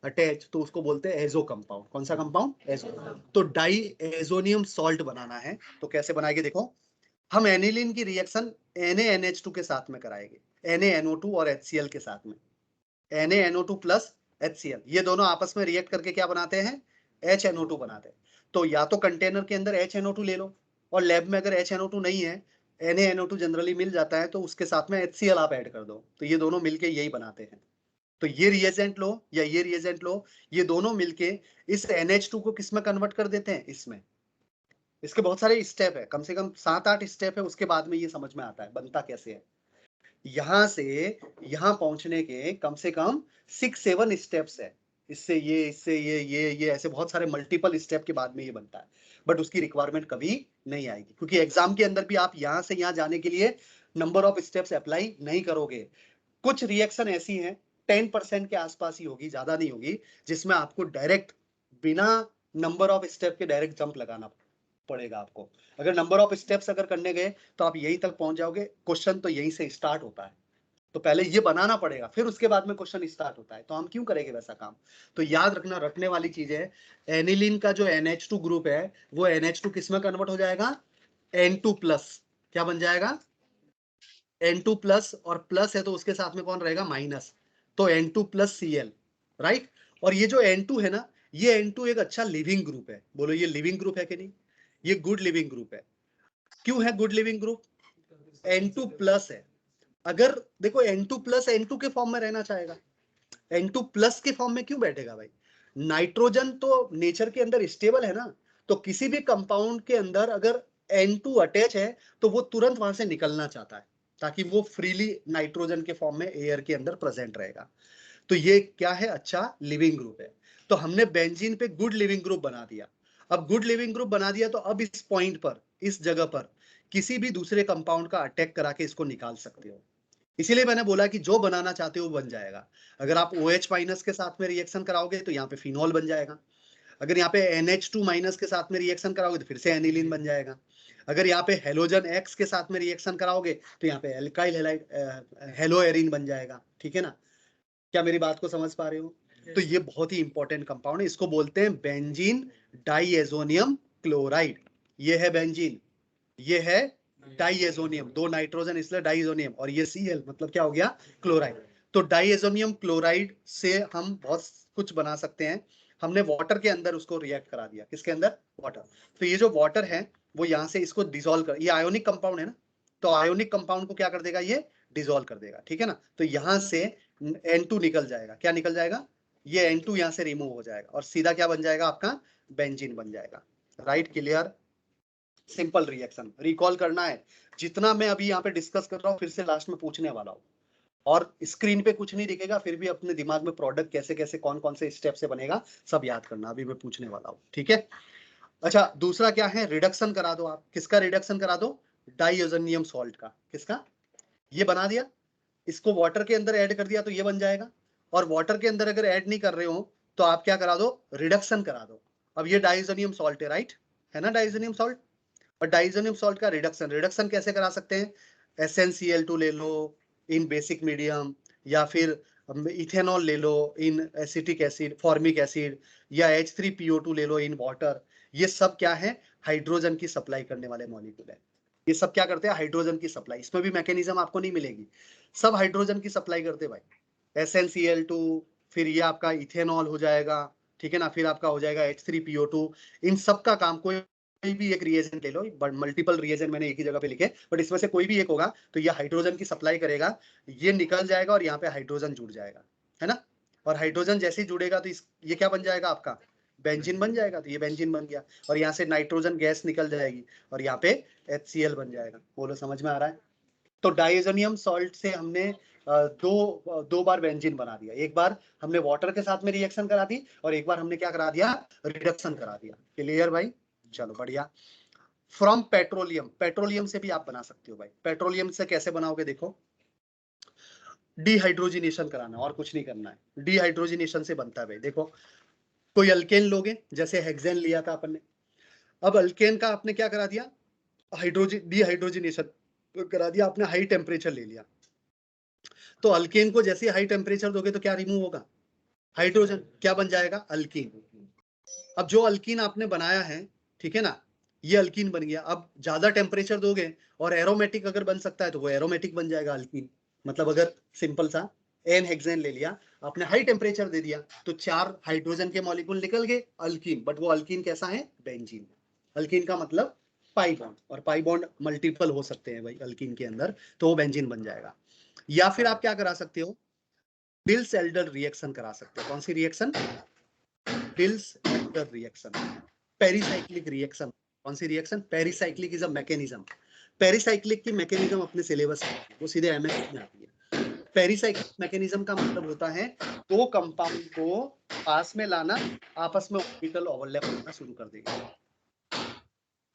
अटैच तो उसको बोलते हैं एजो कंपाउंड। कौन सा कंपाउंड, एजो। तो डाई एजोनियम सॉल्ट बनाना है, तो कैसे बनाएंगे, देखो, हम एनिलीन की रिएक्शन NaNH2 के साथ में कराएंगे, NaNO2 और HCl के साथ में, NaNO2 प्लस HCl, ये दोनों आपस में रिएक्ट करके क्या बनाते हैं, HNO2 बनाते हैं। तो या तो कंटेनर के अंदर HNO2 ले लो, और लैब में अगर HNO2 नहीं है, NaNO2 जनरली मिल जाता है, तो उसके साथ में HCl आप ऐड कर दो, तो ये दोनों मिलके यही बनाते हैं। तो ये रिएजेंट लो या ये रिएजेंट लो, ये दोनों मिलके इस NH2 को किस में कन्वर्ट कर देते हैं, इसमें। इसके बहुत सारे स्टेप है, कम से कम 7-8 स्टेप है, उसके बाद में ये समझ में आता है बनता कैसे है। यहां से यहां पहुंचने के कम से कम 6-7 स्टेप्स है, इससे ये ऐसे बहुत सारे मल्टीपल स्टेप के बाद में ये बनता है, बट उसकी रिक्वायरमेंट कभी नहीं आएगी, क्योंकि एग्जाम के अंदर भी आप यहां से यहां जाने के लिए नंबर ऑफ स्टेप्स अप्लाई नहीं करोगे। कुछ रिएक्शन ऐसी हैं 10% के आसपास ही होगी, ज्यादा नहीं होगी, जिसमें आपको डायरेक्ट बिना नंबर ऑफ स्टेप के डायरेक्ट जंप लगाना पड़ेगा आपको। अगर नंबर ऑफ स्टेप्स अगर करने गए तो आप यहीं तक पहुंच जाओगे, क्वेश्चन तो यहीं से स्टार्ट होता है, तो पहले ये बनाना पड़ेगा, फिर उसके बाद में क्वेश्चन स्टार्ट होता है, तो हम क्यों करेंगे वैसा काम। तो याद रखना, रखने वाली चीज है, एनिलीन का जो NH2 ग्रुप है वो NH2 किस में कन्वर्ट हो जाएगा, N2 प्लस, क्या बन जाएगा, N2 प्लस, और प्लस है तो उसके साथ में कौन रहेगा, माइनस, तो N2 प्लस Cl, राइट। और ये जो N2 है ना, ये N2 एक अच्छा लिविंग ग्रुप है, बोलो ये लिविंग ग्रुप है कि नहीं, ये गुड लिविंग ग्रुप है। क्यों है good leaving group, N2 plus है, अगर देखो N2 प्लस N2 के फॉर्म में रहना चाहेगा, N2 प्लस के फॉर्म में क्यों बैठेगा भाई, नाइट्रोजन तो नेचर के अंदर स्टेबल है ना, तो किसी भी कंपाउंड के अंदर अगर N2 अटैच है तो वो तुरंत वहां से निकलना चाहता है, ताकि वो फ्रीली नाइट्रोजन के फॉर्म में एयर के अंदर प्रेजेंट रहेगा। तो ये क्या है, अच्छा लिविंग ग्रुप है। तो हमने बेंजीन पे गुड लिविंग ग्रुप बना दिया। अब गुड लिविंग ग्रुप बना दिया तो अब इस पॉइंट पर, इस जगह पर किसी भी दूसरे कंपाउंड का अटैक करा के इसको निकाल सकते हो। इसीलिए मैंने बोला कि जो बनाना चाहते हो वो बन जाएगा। अगर आप OH माइनस के साथ में रिएक्शन कराओगे तो यहाँ पे फिनॉल बन जाएगा, अगर यहाँ पे NH2 माइनस के साथ में रिएक्शन कराओगे तो फिर से एनिलीन बन जाएगा, अगर यहाँ पे हेलोजन X के साथ में रिएक्शन कराओगे तो यहाँ पे एल्काइल हैलाइड हेलो एरिन बन जाएगा, ठीक है ना। क्या मेरी बात को समझ पा रहे हो। तो ये बहुत ही इंपॉर्टेंट कंपाउंड है, इसको बोलते हैं बेंजीन डाइएजोनियम क्लोराइड। ये है बेंजीन, ये है डाइएजोनियम, 2 नाइट्रोजन इसलिए डाइएजोनियम, और ये Cl मतलब क्या हो गया, क्लोराइड। तो डाइएजोनियम क्लोराइड से हम बहुत कुछ बना सकते हैं। हमने वाटर के अंदर उसको रिएक्ट करा दिया, किसके अंदर? वाटर। तो ये जो वाटर है वो यहाँ से इसको डिसॉल्व कर, ये आयोनिक कंपाउंड है ना, तो आयोनिक कंपाउंड को क्या कर देगा? ये डिसॉल्व कर देगा, ठीक है ना। तो यहाँ से N2 निकल जाएगा, क्या निकल जाएगा? ये N2 यहाँ से रिमूव हो जाएगा और सीधा क्या बन जाएगा? आपका बेंजीन बन जाएगा। Right, clear, simple reaction. Recall करना है जितना मैं अभी यहाँ पे डिस्कस कर रहा हूँ, फिर से लास्ट में पूछने वाला हूँ, और स्क्रीन पे कुछ नहीं दिखेगा, फिर भी अपने दिमाग में प्रोडक्ट कैसे कैसे कौन कौन से स्टेप से बनेगा सब याद करना, अभी मैं पूछने वाला हूँ, ठीक है। अच्छा, दूसरा क्या है? रिडक्शन करा दो आप। किसका रिडक्शन करा दो? डाइओजोनियम सॉल्ट का। किसका? ये बना दिया, इसको वाटर के अंदर ऐड कर दिया तो ये बन जाएगा। और वाटर के अंदर अगर ऐड नहीं कर रहे हो तो आप क्या करा दो? रिडक्शन करा दो। अब ये डाइओजोनियम सॉल्ट है, राइट, है ना डाइओजोनियम सॉल्ट। और डाइओजोनियम सॉल्ट का रिडक्शन, रिडक्शन कैसे करा सकते हैं? SnCl2 ले लो इन बेसिक मीडियम, या फिर इथेनॉल ले लो इन एसिटिक एसिड, फॉर्मिक एसिड, या H3PO2 ले लो इन वाटर। ये सब क्या है? हाइड्रोजन की सप्लाई करने वाले मॉलिक्यूल है। ये सब क्या करते हैं? हाइड्रोजन की सप्लाई। इसमें भी मैकेनिज्म आपको नहीं मिलेगी, सब हाइड्रोजन की सप्लाई करते हैं भाई। SnCl2, फिर ये आपका इथेनॉल हो जाएगा, ठीक है ना, फिर आपका हो जाएगा H3PO2। इन सब का काम, कोई भी एक रिएजेंट ले लो, बट मल्टीपल रिएजेंट मैंने एक ही जगह पे लिखे, बट इसमें से कोई भी एक होगा तो ये हाइड्रोजन की सप्लाई करेगा, ये निकल जाएगा और यहाँ पे हाइड्रोजन जुड़ जाएगा, है ना। और हाइड्रोजन जैसे ही जुड़ेगा तो ये क्या बन जाएगा? आपका बेंजीन बन जाएगा। तो ये बेंजीन बन गया और यहाँ से नाइट्रोजन गैस निकल जाएगी और यहाँ पे HCl बन जाएगा। बोलो, समझ में आ रहा है? तो डाइओजोनियम सॉल्ट से हमने दो बार बेंजीन बना दिया। एक बार हमने वाटर के साथ में रिएक्शन करा दी और एक बार हमने क्या करा दिया? रिडक्शन करा दिया। क्लियर भाई? चलो बढ़िया। फ्रॉम पेट्रोलियम, पेट्रोलियम से भी आप बना सकते हो भाई। पेट्रोलियम से कैसे बनाओगे? देखो, डिहाइड्रोजिनेशन कराना, और कुछ नहीं करना है। डिहाइड्रोजिनेशन से बनता है भाई। देखो, कोई अल्केन लोगे, जैसे हेक्सेन लिया था अपन ने। अब अल्केन का आपने क्या करा दिया? डिहाइड्रोजिनेशन करा दिया आपने, हाई टेम्परेचर ले लिया। तो अल्केन को जैसे हाई टेम्परेचर दोगे तो क्या रिमूव होगा? हाइड्रोजन। क्या बन जाएगा? अल्कीन। अब जो अल्कीन आपने बनाया है, ठीक है ना, ये अल्कीन बन गया। अब ज्यादा टेम्परेचर दोगे और एरोमेटिक अगर बन सकता है तो वो एरोमेटिक बन जाएगा, अल्कीन। मतलब अगर सिंपल सा एन हेक्सेन ले लिया आपने, हाई टेम्परेचर दे दिया तो 4 हाइड्रोजन के मॉलिक्यूल निकल गए, अल्कीन। बट वो अल्कीन कैसा है? बेंजीन। अल्कीन का मतलब पाई बॉन्ड, और पाई बॉन्ड मल्टीपल हो सकते हैं भाई अल्कीन के अंदर, तो वो बेंजीन बन जाएगा। या फिर आप क्या करा सकते हो? डिल्स-एल्डर रिएक्शन करा सकते हो। कौन सी reaction? Diels Alder reaction, pericyclic reaction. कौन सी reaction? Pericyclic is a mechanism. Pericyclic की मैकेनिज्म अपने सिलेबस में वो सीधे एमएस में आती है। पेरिसाइक्लिक मैकेनिज्म का मतलब होता है दो कंपाउंड को पास में लाना, आपस में ऑर्बिटल ओवरलैप करना शुरू कर देगा।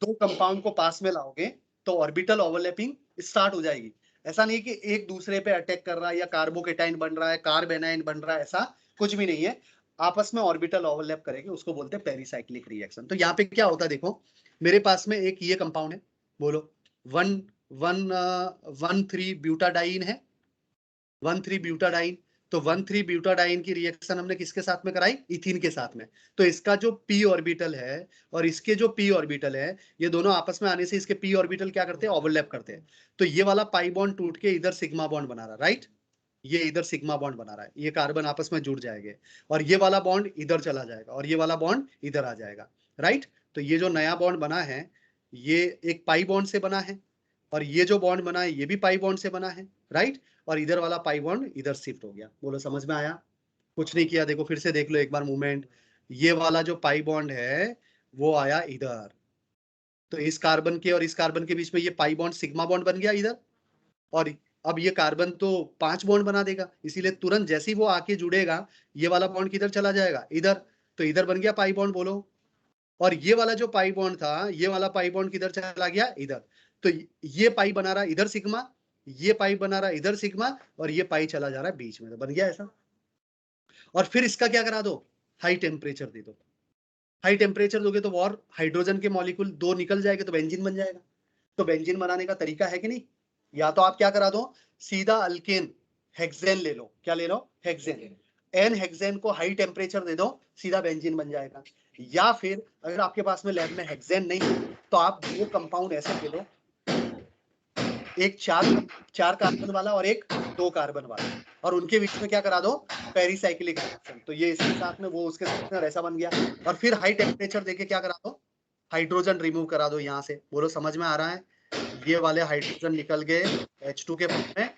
दो कंपाउंड को पास में लाओगे तो ऑर्बिटल ओवरलैपिंग स्टार्ट हो जाएगी। ऐसा नहीं कि एक दूसरे पे अटैक कर रहा है या कार्बोकेटाइन बन रहा है, कार्बेनाइन बन रहा है, ऐसा कुछ भी नहीं है। आपस में ऑर्बिटल ओवरलैप करेंगे, उसको बोलते हैं पेरिसाइक्लिक रिएक्शन। तो यहाँ पे क्या होता है? देखो, मेरे पास में एक ये कंपाउंड है, बोलो, 1,3 ब्यूटाडाइन है, 1,3 ब्यूटाडाइन। तो 1,3 ब्यूटाडाइन की रिएक्शन हमने किसके साथ में कराई? इथीन के साथ में। तो इसका जो p ऑर्बिटल है और इसके जो p ऑर्बिटल है, ये दोनों आपस में आने से इसके p ऑर्बिटल क्या करते हैं? ओवरलैप करते हैं। तो ये वाला पाई बॉन्ड टूट के इधर सिग्मा बॉन्ड बना रहा है, राइट, ये इधर सिग्मा बॉन्ड बना रहा है, ये कार्बन आपस में जुड़ जाएंगे और ये वाला बॉन्ड इधर चला जाएगा और ये वाला बॉन्ड इधर आ जाएगा, राइट। तो ये जो नया बॉन्ड बना है ये एक पाई बॉन्ड से बना है और ये जो बॉन्ड बना है ये भी पाई बॉन्ड से बना है, राइट। और इधर वाला पाई बॉन्ड इधर शिफ्ट हो गया। बोलो, समझ में आया? कुछ नहीं किया, देखो फिर से देख लो एक बार मूवमेंट। ये वाला जो पाई बॉन्ड है वो आया इधर, तो इस कार्बन के और इस कार्बन के बीच में ये पाई बॉन्ड सिग्मा बॉन्ड बन गया इधर। और अब ये कार्बन तो 5 बॉन्ड बना देगा, इसीलिए तुरंत जैसे ही वो आके जुड़ेगा ये वाला बॉन्ड किधर चला जाएगा? इधर। तो इधर बन गया पाई बॉन्ड, बोलो। और ये वाला जो पाई बॉन्ड था, ये वाला पाई बॉन्ड किधर चला गया? इधर। तो ये पाई बना रहा इधर सिग्मा, ये पाई बना रहा इधर सिग्मा, और ये पाई चला जा रहा है बीच में, तो बन गया ऐसा। और फिर इसका क्या करा दो? हाई टेम्परेचर दे दो। हाई टेम्परेचर दोगे तो और हाइड्रोजन के मॉलिक्यूल 2 निकल जाएंगे तो बेंजीन बन जाएगा। तो बेंजीन बनाने का तरीका है कि नहीं? या तो आप क्या करा दो, सीधा अल्केन हेक्सेन ले लो। क्या ले लो? हेक्सेन। एन हेक्सेन को हाई टेम्परेचर दे दो, सीधा बेंजीन बन जाएगा। या फिर अगर आपके पास में लैब में हेक्सेन नहीं है तो आप दो कंपाउंड ऐसे दे दो, एक 4 कार्बन वाला और एक 2 कार्बन वाला। और उनके बीच में क्या करा दो, पेरिसाइक्लिक रिएक्शन। तो ये इसके साथ में, वो उसके साथ में, और ऐसा बन गया। और फिर हाई टेम्परेचर देके क्या करा दो, हाइड्रोजन रिमूव करा दो यहाँ से। बोलो समझ में आ रहा है? ये वाले हाइड्रोजन निकल गए H2 के फॉर्म में,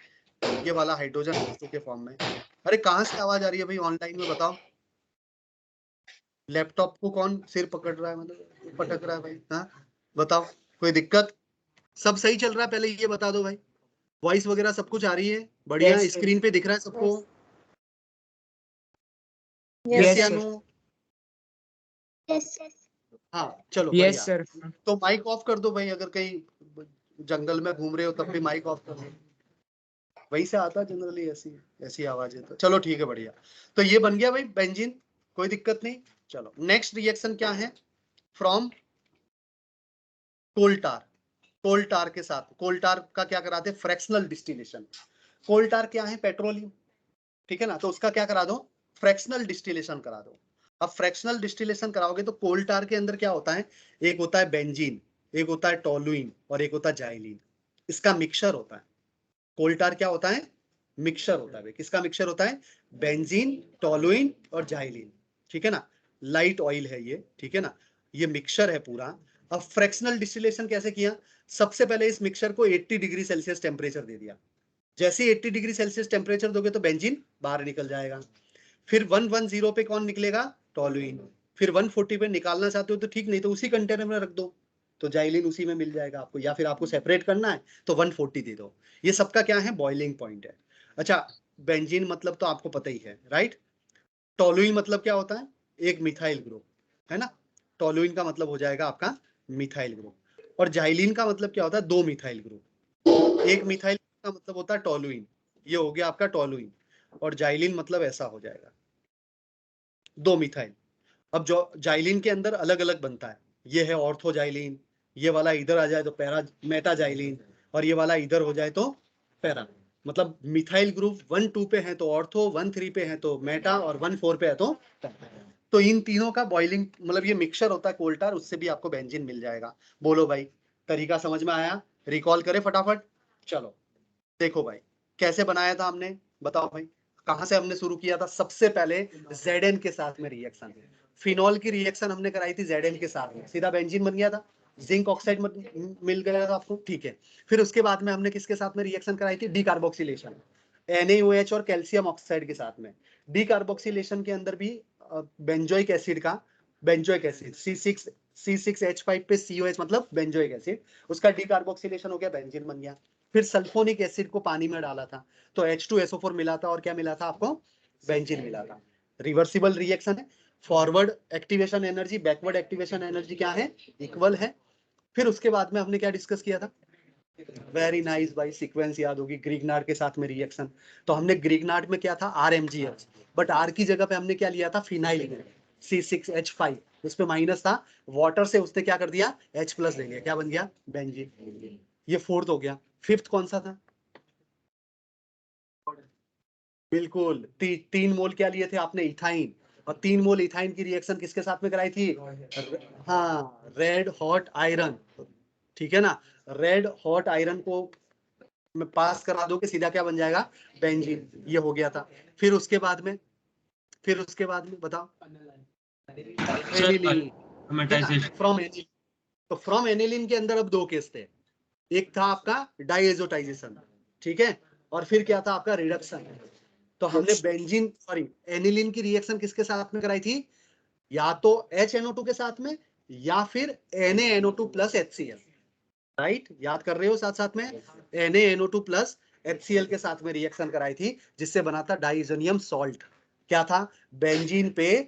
ये वाला हाइड्रोजन H2 के फॉर्म में। अरे कहाँ से आवाज आ रही है भाई ऑनलाइन में, बताओ। लैपटॉप को कौन सिर पकड़ रहा है, मतलब पटक रहा है भाई? हाँ बताओ, कोई दिक्कत? सब सही चल रहा है? पहले ये बता दो भाई। वॉइस वगैरह सब कुछ आ रही है? बढ़िया, Yes, स्क्रीन पे दिख रहा है सबको? Yes, यस या sir. नो? Yes. हाँ चलो यस बढ़िया। सर। तो माइक ऑफ कर दो भाई, अगर कहीं जंगल में घूम रहे हो तब भी माइक ऑफ कर दो। वहीं से आता जनरली ऐसी ऐसी आवाज है। तो चलो ठीक है, बढ़िया। तो ये बन गया भाई बेंजीन, कोई दिक्कत नहीं। चलो नेक्स्ट रिएक्शन क्या है, फ्रॉम कोल्टार। कोल्टार के साथ, कोल्टार का क्या कराते हैं, फ्रैक्शनल डिस्टिलेशन। कोल्टार क्या है, पेट्रोलियम, ठीक है ना। तो उसका क्या करा दो, फ्रैक्शनल डिस्टिलेशन करा दो। अब फ्रैक्शनल डिस्टिलेशन कराओगे तो कोल्टार के अंदर क्या होता है, एक होता है बेंजीन, एक होता है टोलुइन, और एक होता है जाइलिन। इसका मिक्सचर होता है। कोल्टार क्या होता है, मिक्सचर होता है। किसका मिक्सचर होता है, बेंजीन, टोलुइन और जाइलिन, ठीक है ना। लाइट ऑयल है ये, ठीक है ना। ये मिक्सचर है पूरा। अब फ्रैक्शनल डिस्टिलेशन कैसे किया, सबसे पहले इस मिक्सचर को 80 डिग्री सेल्सियस टेम्परेचर दे दिया। जैसे ही 80 डिग्री सेल्सियस टेम्परेचर दोगे तो बेंजीन बाहर निकल जाएगा। फिर 110 पे कौन निकलेगा, टोलुइन। फिर 140 पे निकालना चाहते हो तो ठीक, नहीं तो उसी कंटेनर में रख दो, तो जाइलिन उसी में मिल जाएगा आपको। या फिर आपको सेपरेट करना है तो 140 दे दो। ये सबका क्या है, बॉइलिंग पॉइंट है। अच्छा, बेंजीन मतलब तो आपको पता ही है, राइट। टोलुइन मतलब क्या होता है, एक मिथाइल ग्रुप, है ना। टोलुइन का मतलब हो जाएगा आपका मिथाइल ग्रुप। और जाइलिन का मतलब क्या होता है, दो मिथाइल ग्रुप। एक मिथाइल का मतलब होता है टोलुइन, ये हो गया आपका टोलुइन। और जाइलिन मतलब ऐसा हो जाएगा, दो मिथाइल। अब जो जाइलिन के अंदर अलग अलग बनता है, ये है ऑर्थोजाइलिन, ये वाला इधर आ जाए तो पैरा मेटाजाइलिन, और ये वाला इधर हो जाए तो पैरा। मतलब मिथाइल ग्रुप 1 2 पे है तो ऑर्थो, 1 3 पे है तो मेटा, और 1 4 पे है तो पैरा। तो इन तीनों का बॉइलिंग, मतलब ये मिक्सचर होता है कोल्टार, उससे भी आपको बेंजीन मिल जाएगा। बोलो भाई, तरीका समझ में आया? रिकॉल करें फटाफट। चलो देखो भाई, कैसे बनाया था हमने, बताओ भाई। कहां से हमने शुरू किया था, सबसे पहले Zn के साथ में रिएक्शन, फिनॉल की रिएक्शन हमने कराई थी Zn के साथ में, सीधा बेंजीन बन गया था। जिंक ऑक्साइड मिल गया था आपको, ठीक है। फिर उसके बाद में हमने किसके साथ में रिएक्शन कराई थी, डीकार्बोक्सिलेशन, NaOH और कैल्शियम ऑक्साइड के साथ में। डीकार्बोक्सिलेशन के अंदर भी बेंजोइक एसिड का, बेंजोइक एसिड C6H5 पे COH मतलब बेंजोइक एसिड, उसका डीकार्बोक्सिलेशन हो गया, बेंजीन बन गया। फिर सल्फोनिक एसिड को पानी में डाला था तो H2SO4 मिला था, और क्या मिला था आपको, बेंजीन मिला था। रिवर्सिबल रिएक्शन है। Forward activation energy, backward activation energy क्या है, इक्वल है। फिर उसके बाद में हमने क्या डिस्कस किया था, वेरी नाइस भाई, सीक्वेंस याद होगी, ग्रिग्नार्ड के साथ में रिएक्शन। तो हमने ग्रिग्नार्ड में क्या था, RMgH, बट R की जगह पे हमने क्या लिया था, फिनाइल ग्रुप C6H5, उस पे माइनस था, वाटर से उसने क्या कर दिया, H+ ले लिया, क्या बन गया, बेंजीन। ये फोर्थ हो गया। फिफ्थ कौन सा था, बिल्कुल 3 मोल क्या लिए थे आपने, इथाइन। और 3 मोल इथाइन की रिएक्शन किसके साथ में कराई थी, हाँ, रेड हॉट आयरन, ठीक है ना। रेड हॉट आयरन को में पास करा दो कि सीधा क्या बन जाएगा, बेंजीन। ये हो गया था। फिर उसके बाद में, फिर उसके बाद में बताओ, एनिलीन, फ्रॉम एनिलीन। तो फ्रॉम एनिलीन के अंदर अब दो केस थे, एक था आपका डाइएजोटाइजेशन, ठीक है, और फिर क्या था आपका रिडक्शन। तो हमने बेंजीन, सॉरी, एनिलीन की रिएक्शन किसके साथ में कराई थी, या तो HNO2 के साथ में, या फिर NaNO2 प्लस HCl, राइट, याद कर रहे हो साथ साथ में, NaNO2 प्लस HCl के साथ में रिएक्शन कराई थी, जिससे बना था डाइजोनियम सॉल्ट। क्या था, बेंजीन पे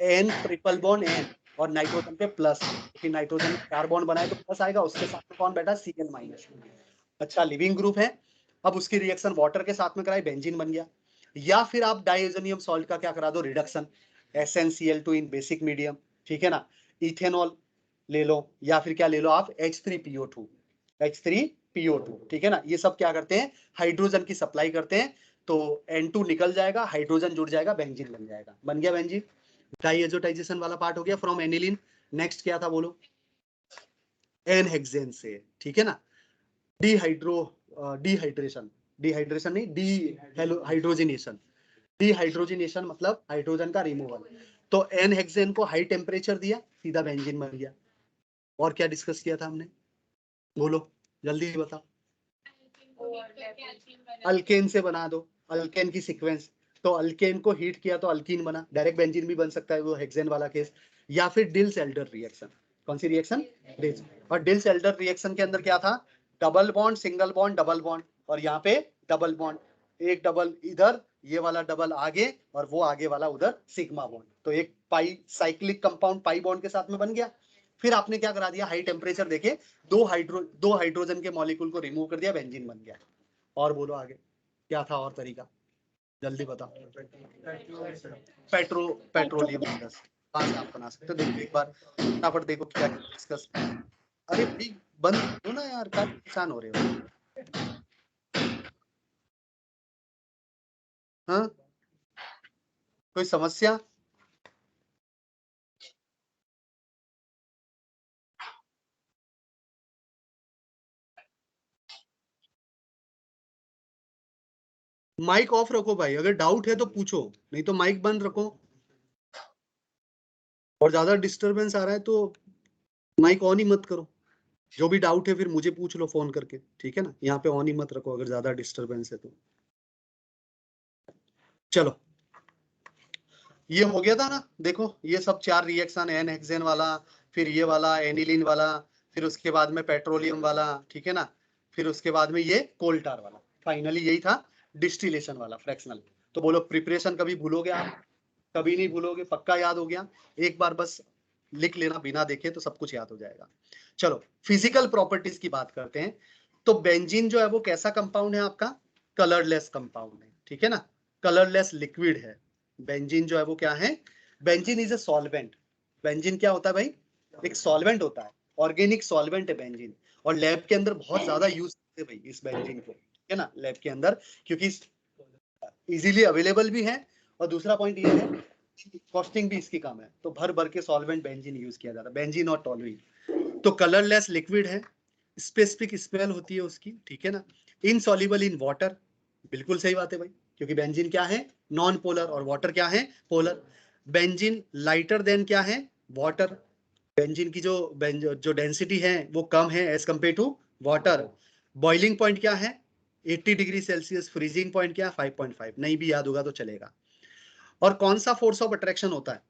N ट्रिपल बॉन्ड N, और नाइट्रोजन पे प्लस, क्योंकि नाइट्रोजन में 4 बॉन्ड बनाए तो प्लस आएगा, उसके साथ में कौन बैठा, Cl-। अच्छा, लिविंग ग्रुप है। अब उसकी रिएक्शन वाटर के साथ में कराई, बेंजीन बन गया। या फिर आप डाइजोनियम सॉल्ट का क्या करा दो, रिडक्शन, SnCl2 इन बेसिक मीडियम, ठीक है ना। इथेनॉल ले लो, या फिर क्या ले लो आप, H3PO2, ठीक है ना। ये सब क्या करते हैं, हाइड्रोजन की सप्लाई करते हैं। तो N2 निकल जाएगा, हाइड्रोजन जुड़ जाएगा, बेंजीन बन जाएगा, बन गया बेंजीन। डाइएजोटाइजेशन वाला पार्ट हो गया फ्रॉम एनिलीन। नेक्स्ट क्या था बोलो, एन हेक्सेन से, ठीक है ना। डिहाइड्रेशन, डिहाइड्रेशन नहीं, डी हाइड्रोजिनेशन। डिहाइड्रोजिनेशन मतलब हाइड्रोजन का रिमूवल। तो एन हेक्सेन को हाई टेम्परेचर दिया, सीधा बेंजीन बन गया। और क्या डिस्कस किया था हमने, बोलो जल्दी बताओ। अल्केन से बना दो, अल्केन की सीक्वेंस। तो अल्केन को हीट किया तो अल्कीन बना, डायरेक्ट बेंजीन भी बन सकता है, वो हेक्सेन वाला केस। या फिर डिल्स एल्डर रिएक्शन। कौन सी रिएक्शन, डिल्स। और डिल्स एल्डर रिएक्शन के अंदर क्या था, double bond, single bond, double bond, और यहाँ पे डबल बॉन्ड, एक डबल इधर, ये वाला डबल आगे, और वो आगे वाला उधर सिग्मा बॉन्ड। तो एक पाई साइक्लिक कंपाउंड पाई बॉन्ड के साथ में बन गया। फिर आपने क्या करा दिया, हाई टेम्परेचर देके दो हाइड्रोजन के मॉलिक्यूल को रिमूव कर दिया, बेंजीन बन गया। और बोलो आगे क्या था और तरीका, जल्दी बताओ। पेट्रोलियम इंडस आप बना सकते हो। देखो एक बार फटाफट देखो क्या डिस्कस। अरे भाई बंद करो ना यार, क्या परेशान हो रहे हो। हाँ, कोई समस्या। माइक ऑफ रखो भाई, अगर डाउट है तो पूछो, नहीं तो माइक बंद रखो। और ज्यादा डिस्टरबेंस आ रहा है तो माइक ऑन ही मत करो। जो भी डाउट है फिर मुझे पूछ लो फोन करके, ठीक है ना। यहाँ पे ऑन ही मत रखो अगर ज्यादा डिस्टरबेंस है तो। चलो ये हो गया था ना, देखो ये सब चार रिएक्शन, एन हेक्सेन वाला, फिर ये वाला एनिलीन वाला, फिर उसके बाद में पेट्रोलियम वाला, ठीक है ना। फिर उसके बाद में ये कोल टार वाला, फाइनली यही था डिस्टिलेशन वाला फ्रैक्शनल। तो बोलो प्रिपरेशन कभी भूलोगे आप, कभी नहीं भूलोगे, पक्का याद हो गया। एक बार बस लिख लेना, बिना देखे तो सब कुछ याद हो जाएगा। चलो फिजिकल प्रॉपर्टीज की बात करते हैं। तो बेंजीन जो है वो कैसा कंपाउंड है आपका, कलरलेस कंपाउंड है, ठीक है ना, कलरलेस लिक्विड है। बेंजीन जो है वो क्या है, benzene is a solvent. Benzene क्या होता है भाई, एक सॉल्वेंट होता है, ऑर्गेनिक सॉल्वेंट है बेंजीन। और लैब के अंदर बहुत ज्यादा यूज करते हैं भाई इस बेंजीन को, ठीक है ना, लैब के अंदर, क्योंकि इजीली अवेलेबल भी है। और दूसरा पॉइंट ये है कॉस्टिंग भी इसकी कम है, तो भर भर के सॉल्वेंट बेंजीन यूज किया जाता है, बेंजीन और टॉलुइन। तो कलरलेस लिक्विड है, स्पेसिफिक स्मेल होती है उसकी, ठीक है ना। इनसॉल्युबल इन वाटर, बिल्कुल सही बात है भाई, क्योंकि बेंजीन क्या है, नॉन पोलर, और वाटर क्या है, पोलर। बेंजीन लाइटर देन क्या है, वाटर। बेंजीन की जो डेंसिटी है वो कम है as compare to water. Boiling point क्या है, 80 डिग्री सेल्सियस। फ्रीजिंग पॉइंट क्या है, 5.5। नहीं भी याद होगा तो चलेगा। और कौन सा फोर्स ऑफ अट्रैक्शन होता है,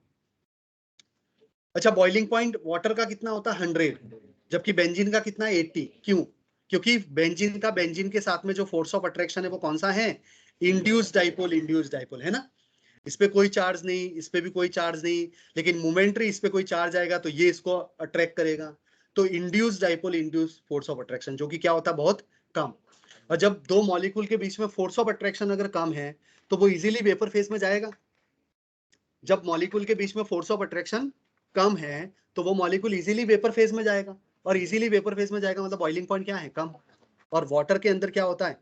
अच्छा बॉइलिंग पॉइंट वाटर का कितना होता है, 100, जबकि बेंजीन का कितना है, 80। क्यों, क्योंकि बेंजीन के साथ में जो फोर्स ऑफ अट्रैक्शन है वो कौन सा है, इंड्यूस डाइपोल है ना। इस पे कोई चार्ज नहीं, इस पे भी कोई चार्ज नहीं, लेकिन मोमेंटरी इस पे कोई चार्ज आएगा तो ये इसको अट्रैक्ट करेगा। तो induce dipole, induce force of attraction, जो कि क्या होता है, बहुत कम। और जब दो मॉलिक्यूल के बीच में फोर्स ऑफ अट्रैक्शन अगर कम है तो वो इजीली वेपर फेज में जाएगा। जब मॉलिक्यूल के बीच में फोर्स ऑफ अट्रैक्शन कम है तो वो मॉलिक्यूल इजीली वेपर फेज में जाएगा, और इजीली वेपर फेज में जाएगा मतलब बॉइलिंग पॉइंट क्या है, कम। और वाटर के अंदर क्या होता है,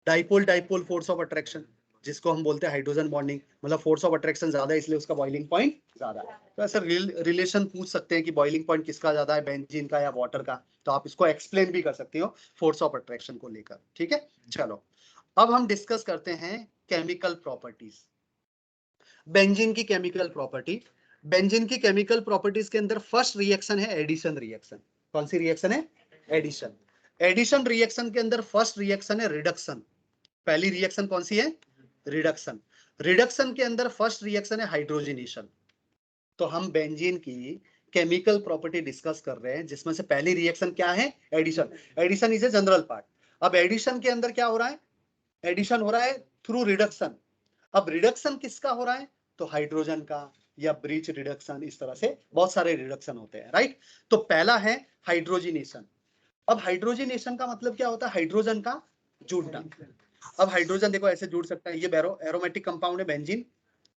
dipole dipole force of attraction, जिसको हम बोलते हैं हाइड्रोजन बॉन्डिंग, मतलब फोर्स ऑफ अट्रैक्शन ज्यादा है इसलिए उसका बॉइलिंग पॉइंट ज्यादा है। तो ऐसा रिलेशन पूछ सकते हैं कि बॉइलिंग पॉइंट किसका ज्यादा है, बेंजीन का या वाटर का, तो आप इसको एक्सप्लेन भी कर सकते हो फोर्स ऑफ अट्रैक्शन को लेकर, ठीक है। चलो अब हम डिस्कस करते हैं केमिकल प्रॉपर्टीज, बेंजीन की केमिकल प्रॉपर्टी। बेंजीन की केमिकल प्रॉपर्टीज के अंदर फर्स्ट रिएक्शन है एडिशन रिएक्शन। कौन सी रिएक्शन है, एडिशन। एडिशन रिएक्शन के अंदर फर्स्ट रिएक्शन है रिडक्शन। पहली रिएक्शन कौन सी है, रिडक्शन। रिडक्शन के अंदर फर्स्ट रिएक्शन है हाइड्रोजनेशन। तो हम बेंजीन की केमिकल प्रॉपर्टी डिस्कस कर रहे हैं, जिसमें से पहली रिएक्शन क्या है, addition. Addition is a general part. अब एडिशन के अंदर क्या हो रहा है, एडिशन हो रहा है थ्रू रिडक्शन। अब रिडक्शन किसका हो रहा है, तो हाइड्रोजन का, या ब्रीच रिडक्शन, इस तरह से बहुत सारे रिडक्शन होते हैं, राइट। तो पहला है हाइड्रोजनेशन। अब हाइड्रोजनेशन का मतलब क्या होता है, हाइड्रोजन का जुड़ना। अब हाइड्रोजन देखो ऐसे जुड़ सकता है, ये एरोमेटिक कंपाउंड है बेंजीन,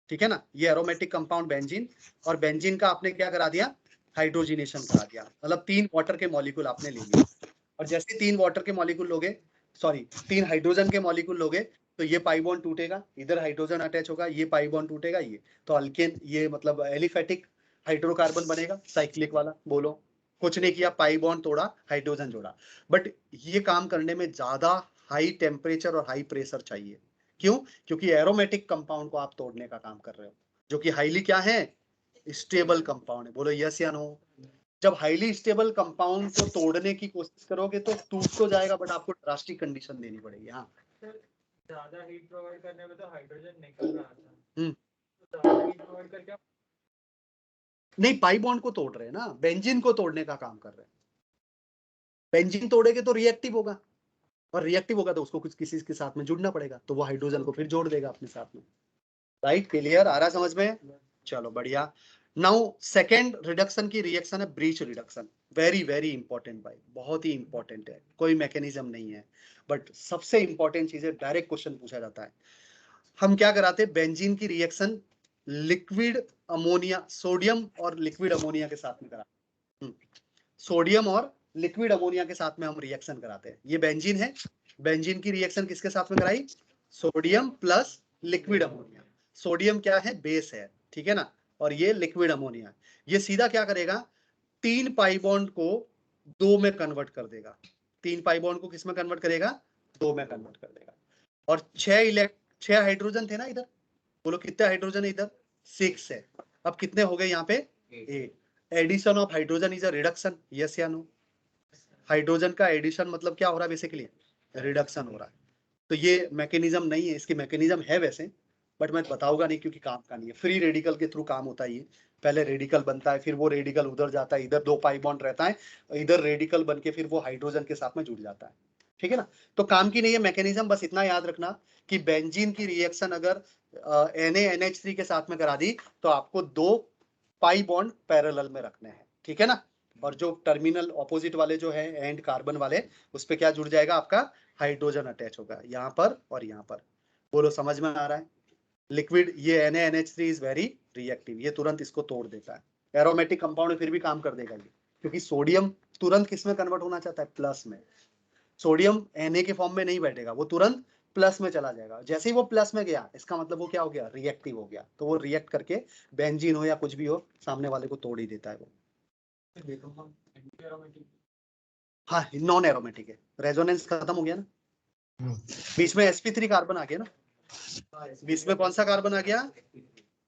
ठीक है ना, ये एरोमेटिक कंपाउंड बेंजीन। और बेंजीन का आपने क्या करा दिया, हाइड्रोजनेशन करा दिया, मतलब 3 वाटर के मॉलिक्यूल आपने ले लिए। और जैसे 3 वाटर के मॉलिक्यूल लोगे, सॉरी 3 हाइड्रोजन के मॉलिक्यूल लोगे, तो ये पाई बॉन्ड टूटेगा, इधर हाइड्रोजन अटैच होगा, ये पाई बॉन्ड टूटेगा, ये तो अल्केन, ये मतलब एलिफेटिक हाइड्रोकार्बन बनेगा, साइक्लिक वाला। बोलो कुछ नहीं किया, पाई बॉन्ड तोड़ा, हाइड्रोजन जोड़ा। बट ये काम करने में ज्यादा हाई टेम्परेचर और हाई प्रेशर चाहिए। क्यों? क्योंकि एरोमेटिक कंपाउंड को आप तोड़ने का काम कर रहे हो, जो कि हाईली क्या है, स्टेबल कंपाउंड है। बोलो यस या नो। जब हाईली स्टेबल कंपाउंड को तोड़ने की कोशिश करोगे तो टूट तो जाएगा, बट आपको ड्रास्टिक कंडीशन देनी पड़ेगी। हाँ, ज्यादा हीट प्रोवाइड करने में तो हाइड्रोजन निकल रहा था। तो ज्यादा हीट प्रोवाइड करके नहीं, पाई बॉन्ड को तोड़ रहे हैं ना, बेंजीन को तोड़ने का काम कर रहे हैं। बेंजीन तोड़ेगे तो रिएक्टिव होगा, और रिएक्टिव होगा तो उसको कुछ किसी के साथ में जुड़ना पड़ेगा, तो वो हाइड्रोजन को फिर जोड़ देगा अपने साथ में। राइट, क्लियर, आ रहा समझ में? चलो बढ़िया। नाउ सेकेंड रिडक्शन की रिएक्शन है breach reduction. Very very important भाई, बहुत ही इंपॉर्टेंट है, कोई मैकेनिज्म नहीं है, बट सबसे इंपॉर्टेंट चीज है, डायरेक्ट क्वेश्चन पूछा जाता है। हम क्या कराते हैं, बेंजीन की रिएक्शन लिक्विड अमोनिया, सोडियम और लिक्विड अमोनिया के साथ में कराते हैं। सोडियम और लिक्विड अमोनिया के साथ में हम रिएक्शन कराते हैं। ये बेंजीन है, बेंजीन की रिएक्शन किसके साथ में कराई, sodium plus liquid ammonia. Sodium क्या है, बेस है, ठीक है ना, और ये लिक्विड अमोनिया। ये सीधा क्या करेगा, 3 पाई बॉन्ड को 2 में कन्वर्ट कर देगा। 3 पाई बॉन्ड को किस में कन्वर्ट करेगा, 2 में कन्वर्ट कर देगा। और 6 हाइड्रोजन थे ना इधर, बोलो कितने हाइड्रोजन है इधर, 6 है। अब कितने हो गए यहाँ पे, 8। Addition of hydrogen is a reduction, yes या नो। हाइड्रोजन का एडिशन मतलब क्या हो रहा है, बेसिकली रिडक्शन हो रहा है। तो ये मैकेनिज्म नहीं है, इसकी मैकेनिज्म है वैसे, बट मैं बताऊंगा नहीं क्योंकि काम का नहीं है। फ्री रेडिकल के थ्रू काम होता है ये, पहले रेडिकल बनता है, फिर वो रेडिकल उधर जाता है, इधर 2 पाई बॉन्ड रहता है, इधर रेडिकल बन के फिर वो हाइड्रोजन के साथ में जुड़ जाता है, ठीक है ना। तो काम की नहीं है मैकेनिज्म, बस इतना याद रखना कि बेंजीन की रिएक्शन अगर NaNH3 के साथ में करा दी तो आपको 2 पाई बॉन्ड पैरेलल में रखने हैं, ठीक है ना। और जो टर्मिनल ऑपोजिट वाले जो है एंड कार्बन वाले, उस पे क्या जुड़ जाएगा, आपका हाइड्रोजन अटैच होगा यहाँ पर और यहाँ पर। बोलो समझ में आ रहा है? लिक्विड ये NaNH3 इज वेरी रिएक्टिव, ये तुरंत इसको तोड़ देता है। एरोमेटिक कंपाउंड में फिर भी काम कर देगा ये, क्योंकि सोडियम तुरंत किस में कन्वर्ट होना चाहता है, प्लस में। सोडियम Na के फॉर्म में नहीं बैठेगा, वो तुरंत प्लस में चला जाएगा। जैसे ही वो प्लस में गया, इसका मतलब वो क्या हो गया, रिएक्टिव हो गया। तो वो रिएक्ट करके बेंजीन हो या कुछ भी हो, सामने वाले को तोड़ ही देता है वो। हाँ, नॉन एरोमेटिक है, रेजोनेंस खत्म हो गया ना, बीच में sp3 कार्बन आ गया ना। बीच में कौन सा कार्बन आ गया,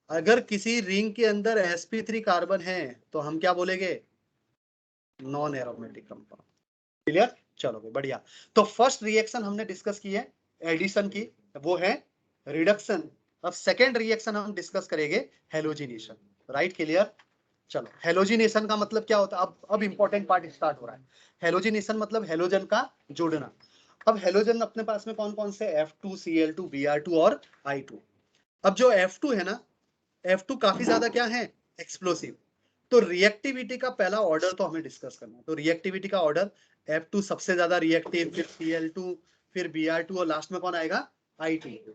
अगर किसी रिंग के अंदर sp3 कार्बन है तो हम क्या बोलेंगे, नॉन एरोमेटिक कंपाउंड। क्लियर, चलो बढ़िया। तो फर्स्ट रिएक्शन हमने डिस्कस की है एडिशन की, वो है रिडक्शन। अब सेकेंड रिएक्शन हम डिस्कस करेंगे हेलोजिनेशन। राइट, क्लियर, चलो। हेलोजिनेशन का मतलब क्या होता है, अब इंपॉर्टेंट पार्ट स्टार्ट हो रहा है। हेलोजिनेशन मतलब हेलोजन का जोड़ना। अब हेलोजन अपने पास में कौन कौन से, F2Cl2 Br2 और I2। अब जो F2 है ना, F2 काफी ज्यादा क्या है, एक्सप्लोसिव। तो रिएक्टिविटी का पहला ऑर्डर तो हमें डिस्कस करना है। तो रिएक्टिविटी का ऑर्डर, F2 सबसे ज्यादा रिएक्टिव, फिर Cl2, फिर Br2 और लास्ट में कौन आएगा, I2।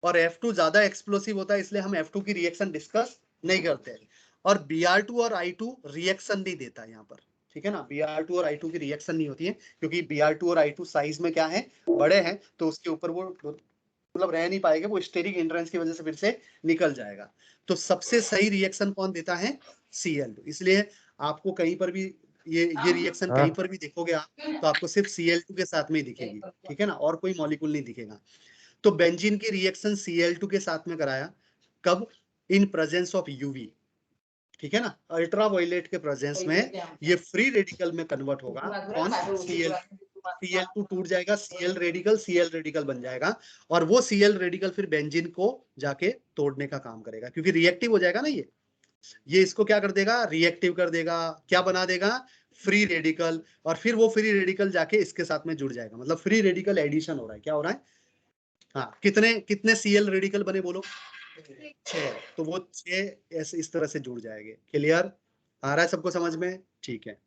और F2 ज्यादा एक्सप्लोसिव होता है, इसलिए हम F2 की रिएक्शन डिस्कस नहीं करते हैं। और Br2 और I2 रिएक्शन नहीं देता है यहाँ पर, ठीक है ना। Br2 और I2 की रिएक्शन नहीं होती है, क्योंकि Br2 और I2 साइज में क्या है, बड़े हैं, तो उसके ऊपर वो मतलब रह नहीं पाएगा, वो स्टेरिक एंट्रेंस की वजह से फिर से निकल जाएगा। तो सबसे सही रिएक्शन कौन देता है, Cl2। इसलिए आपको कहीं पर भी ये रिएक्शन कहीं पर भी देखोगे आप, तो आपको सिर्फ Cl2 के साथ में ही दिखेगी, ठीक है ना, और कोई मॉलिक्यूल नहीं दिखेगा। तो बेंजीन की रिएक्शन Cl2 के साथ में कराया, कब, इन प्रेजेंस ऑफ यूवी, ठीक है ना, अल्ट्रावायलेट के प्रेजेंस में ये फ्री रेडिकल में कन्वर्ट होगा। कौन, Cl2 टूट जाएगा, Cl रेडिकल बन जाएगा, और वो Cl रेडिकल फिर बेंजीन को जाके तोड़ने का काम करेगा, क्योंकि रिएक्टिव हो जाएगा ना ये इसको क्या कर देगा, रिएक्टिव कर देगा, क्या बना देगा, फ्री रेडिकल। और फिर वो फ्री रेडिकल जाके इसके साथ में जुड़ जाएगा, मतलब फ्री रेडिकल एडिशन हो रहा है। क्या हो रहा है, हाँ, कितने कितने Cl रेडिकल बने, बोलो 6। तो वो 6 ऐसे इस तरह से जुड़ जाएंगे। क्लियर, आ रहा है सबको समझ में? ठीक है,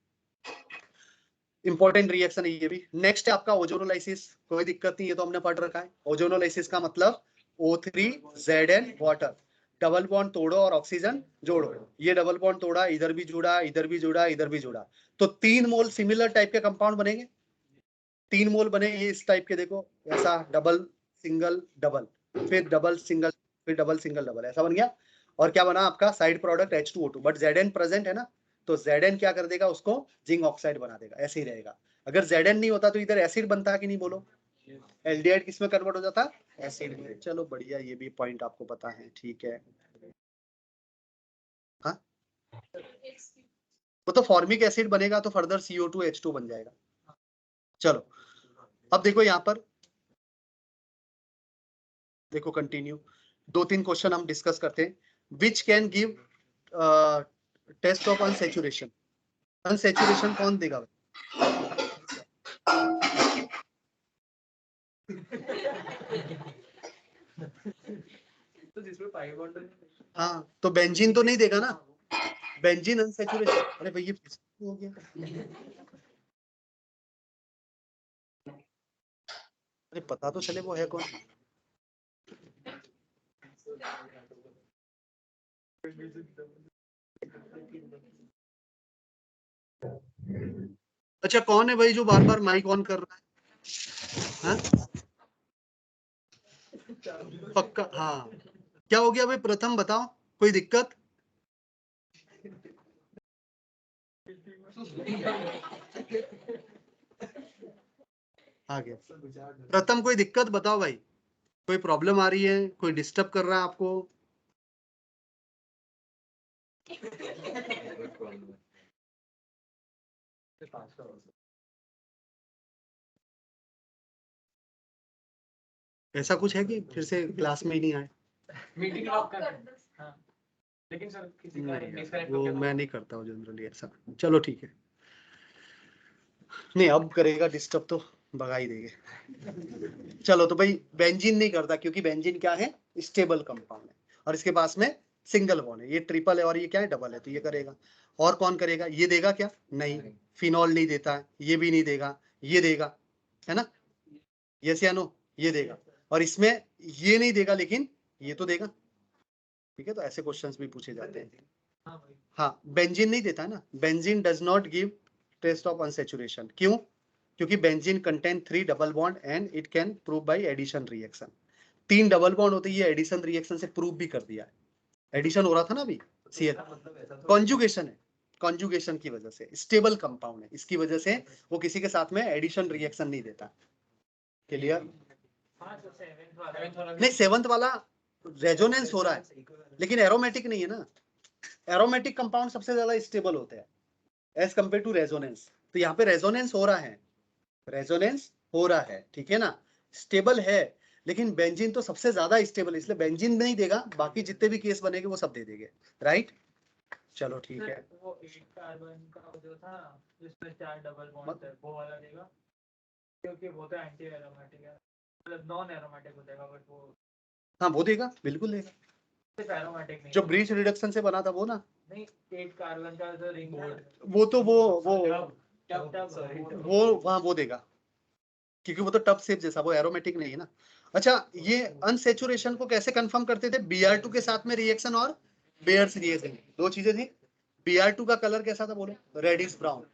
इंपॉर्टेंट रिएक्शन है ये भी। नेक्स्ट है आपका ओजोनोलाइसिस, कोई दिक्कत नहीं, ये तो हमने पढ़ रखा है। ओजोनोलाइसिस का मतलब O3Zn वाटर, डबल बॉन्ड तोड़ो और ऑक्सीजन जोड़ो। ये डबल बॉन्ड तोड़ा, इधर भी जुड़ा, इधर भी जुड़ा, इधर भी जुड़ा, तो 3 मोल सिमिलर टाइप के कंपाउंड बनेंगे। 3 मोल बने ये इस टाइप के, देखो ऐसा, डबल सिंगल डबल, फिर डबल सिंगल, फिर डबल सिंगल डबल, ऐसा बन गया। और क्या बना आपका, side product H2O2, but Zn present है ना, तो Zn क्या कर देगा, उसको जिंक ऑक्साइड बना देगा, ऐसे ही रहेगा। अगर Zn नहीं होता तो इधर एसिड बनता कि नहीं, बोलो, एल्डिहाइड किस में कन्वर्ट हो जाता है, एसिड में। चलो बढ़िया, ये भी पॉइंट आपको पता है, ठीक है। हाँ, वो तो फॉर्मिक एसिड बनेगा तो फर्दर CO2H2 बन जाएगा। चलो अब देखो यहाँ पर, देखो कंटिन्यू, 2-3 क्वेश्चन हम डिस्कस करते हैं। Which can give test of unsaturation, unsaturation कौन देगा? तो जिसमें पाई बॉन्ड, हाँ तो बेंजीन तो नहीं देगा ना, बेंजीन अनसेचुरेशन। अरे भाई ये हो गया, अरे पता तो चले वो है कौन। अच्छा कौन है भाई जो बार बार माइक ऑन कर रहा है? हाँ? पक्का, हाँ क्या हो गया भाई, प्रथम बताओ, कोई दिक्कत? आ गया प्रथम, कोई दिक्कत बताओ भाई, कोई प्रॉब्लम आ रही है, कोई डिस्टर्ब कर रहा है आपको? ऐसा कुछ है कि फिर से क्लास में ही नहीं आए? मीटिंग लॉक कर हाँ, लेकिन सर किसी का डिस्कनेक्ट हो वो गया मैं नहीं करता हूँ जनरली ऐसा। चलो ठीक है, नहीं अब करेगा डिस्टर्ब तो भगा ही देंगे। चलो तो भाई बेंजीन नहीं करता, क्योंकि बेंजीन क्या है, स्टेबल कंपाउंड है, और इसके पास में सिंगल बॉन्ड है, ये ट्रिपल है और ये क्या है, डबल है, तो ये करेगा। और कौन करेगा, ये देगा क्या? नहीं, फिनॉल नहीं देता है, ये भी नहीं देगा, ये देगा, है ना, यस या नो, ये देगा। और इसमें ये नहीं देगा लेकिन ये तो देगा, ठीक है। तो ऐसे क्वेश्चंस भी पूछे जाते हैं। हाँ भाई, हाँ बेंजीन नहीं देता है ना, benzene does not give test of unsaturation, क्यों? क्योंकि benzene contain 3 double bond and it can prove by addition reaction. 3 double bond होते, ये एडिशन रिएक्शन से प्रूव भी कर दिया है। एडिशन हो रहा था ना अभी, सीएल कॉन्जुगेशन है, कॉन्जुगेशन की वजह से स्टेबल कंपाउंड है, इसकी वजह से वो किसी के साथ में एडिशन रिएक्शन नहीं देता। क्लियर? हाँ तो सेवेंथ वाला नहीं, 7th वाला रेजोनेंस हो रहा है लेकिन एरोमेटिक नहीं है ना। एरोमेटिक कंपाउंड सबसे ज्यादा स्टेबल होते हैं एज कंपेयर टू रेजोनेंस। तो यहाँ पे रेजोनेंस हो रहा है, रेजोनेंस हो रहा है, ठीक है ना, स्टेबल है। लेकिन बेंजीन तो सबसे ज्यादा स्टेबल है, इसलिए बेंजीन नहीं देगा, बाकी जितने भी केस बनेंगे वो सब दे देंगे, राइट। चलो ठीक है। वो 8 कार्बन का जो था जिसमें 4 डबल बॉन्ड है वो वाला देगा, क्योंकि वो तो एंटी एरोमेटिक है, मतलब नॉन एरोमेटिक हो जाएगा, बट वो हाँ वो देगा, बिल्कुल देगा, सिर्फ एरोमेटिक नहीं जो ब्रीच रिडक्शन से बना था वो ना, नहीं 8 कार्बन का जो रिंग वो तो वो सॉरी हाँ वो देगा, क्योंकि वो तो टब शेप जैसा, वो एरोमेटिक नहीं है ना। अच्छा ये अनसेचुरेशन को कैसे कंफर्म करते थे? Br2 के साथ में रिएक्शन और बेयर्स रिएक्शन, दो चीजें थी। Br2 का कलर कैसा था बोलो, रेडिश ब्राउन,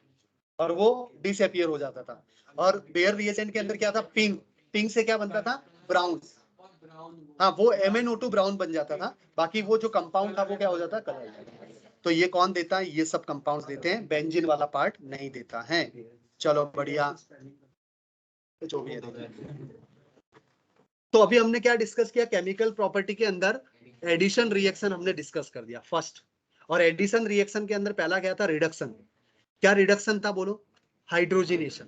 और वो डिसअपियर हो जाता था। और बेयर रिएजेंट के अंदर क्या था, पिंक, पिंक से क्या बनता था, ब्राउन। हाँ वो MnO2 ब्राउन बन जाता था, बाकी वो जो कंपाउंड था वो क्या हो जाता, कलर। तो ये कौन देता है, ये सब कंपाउंड्स देते हैं, बेंजीन वाला पार्ट नहीं देता है। चलो बढ़िया, जो भी है। तो अभी हमने क्या डिस्कस किया, केमिकल प्रॉपर्टी के अंदर एडिशन रिएक्शन हमने डिस्कस कर दिया फर्स्ट। और एडिशन रिएक्शन के अंदर पहला क्या था, रिडक्शन। क्या रिडक्शन था बोलो, हाइड्रोजनेशन,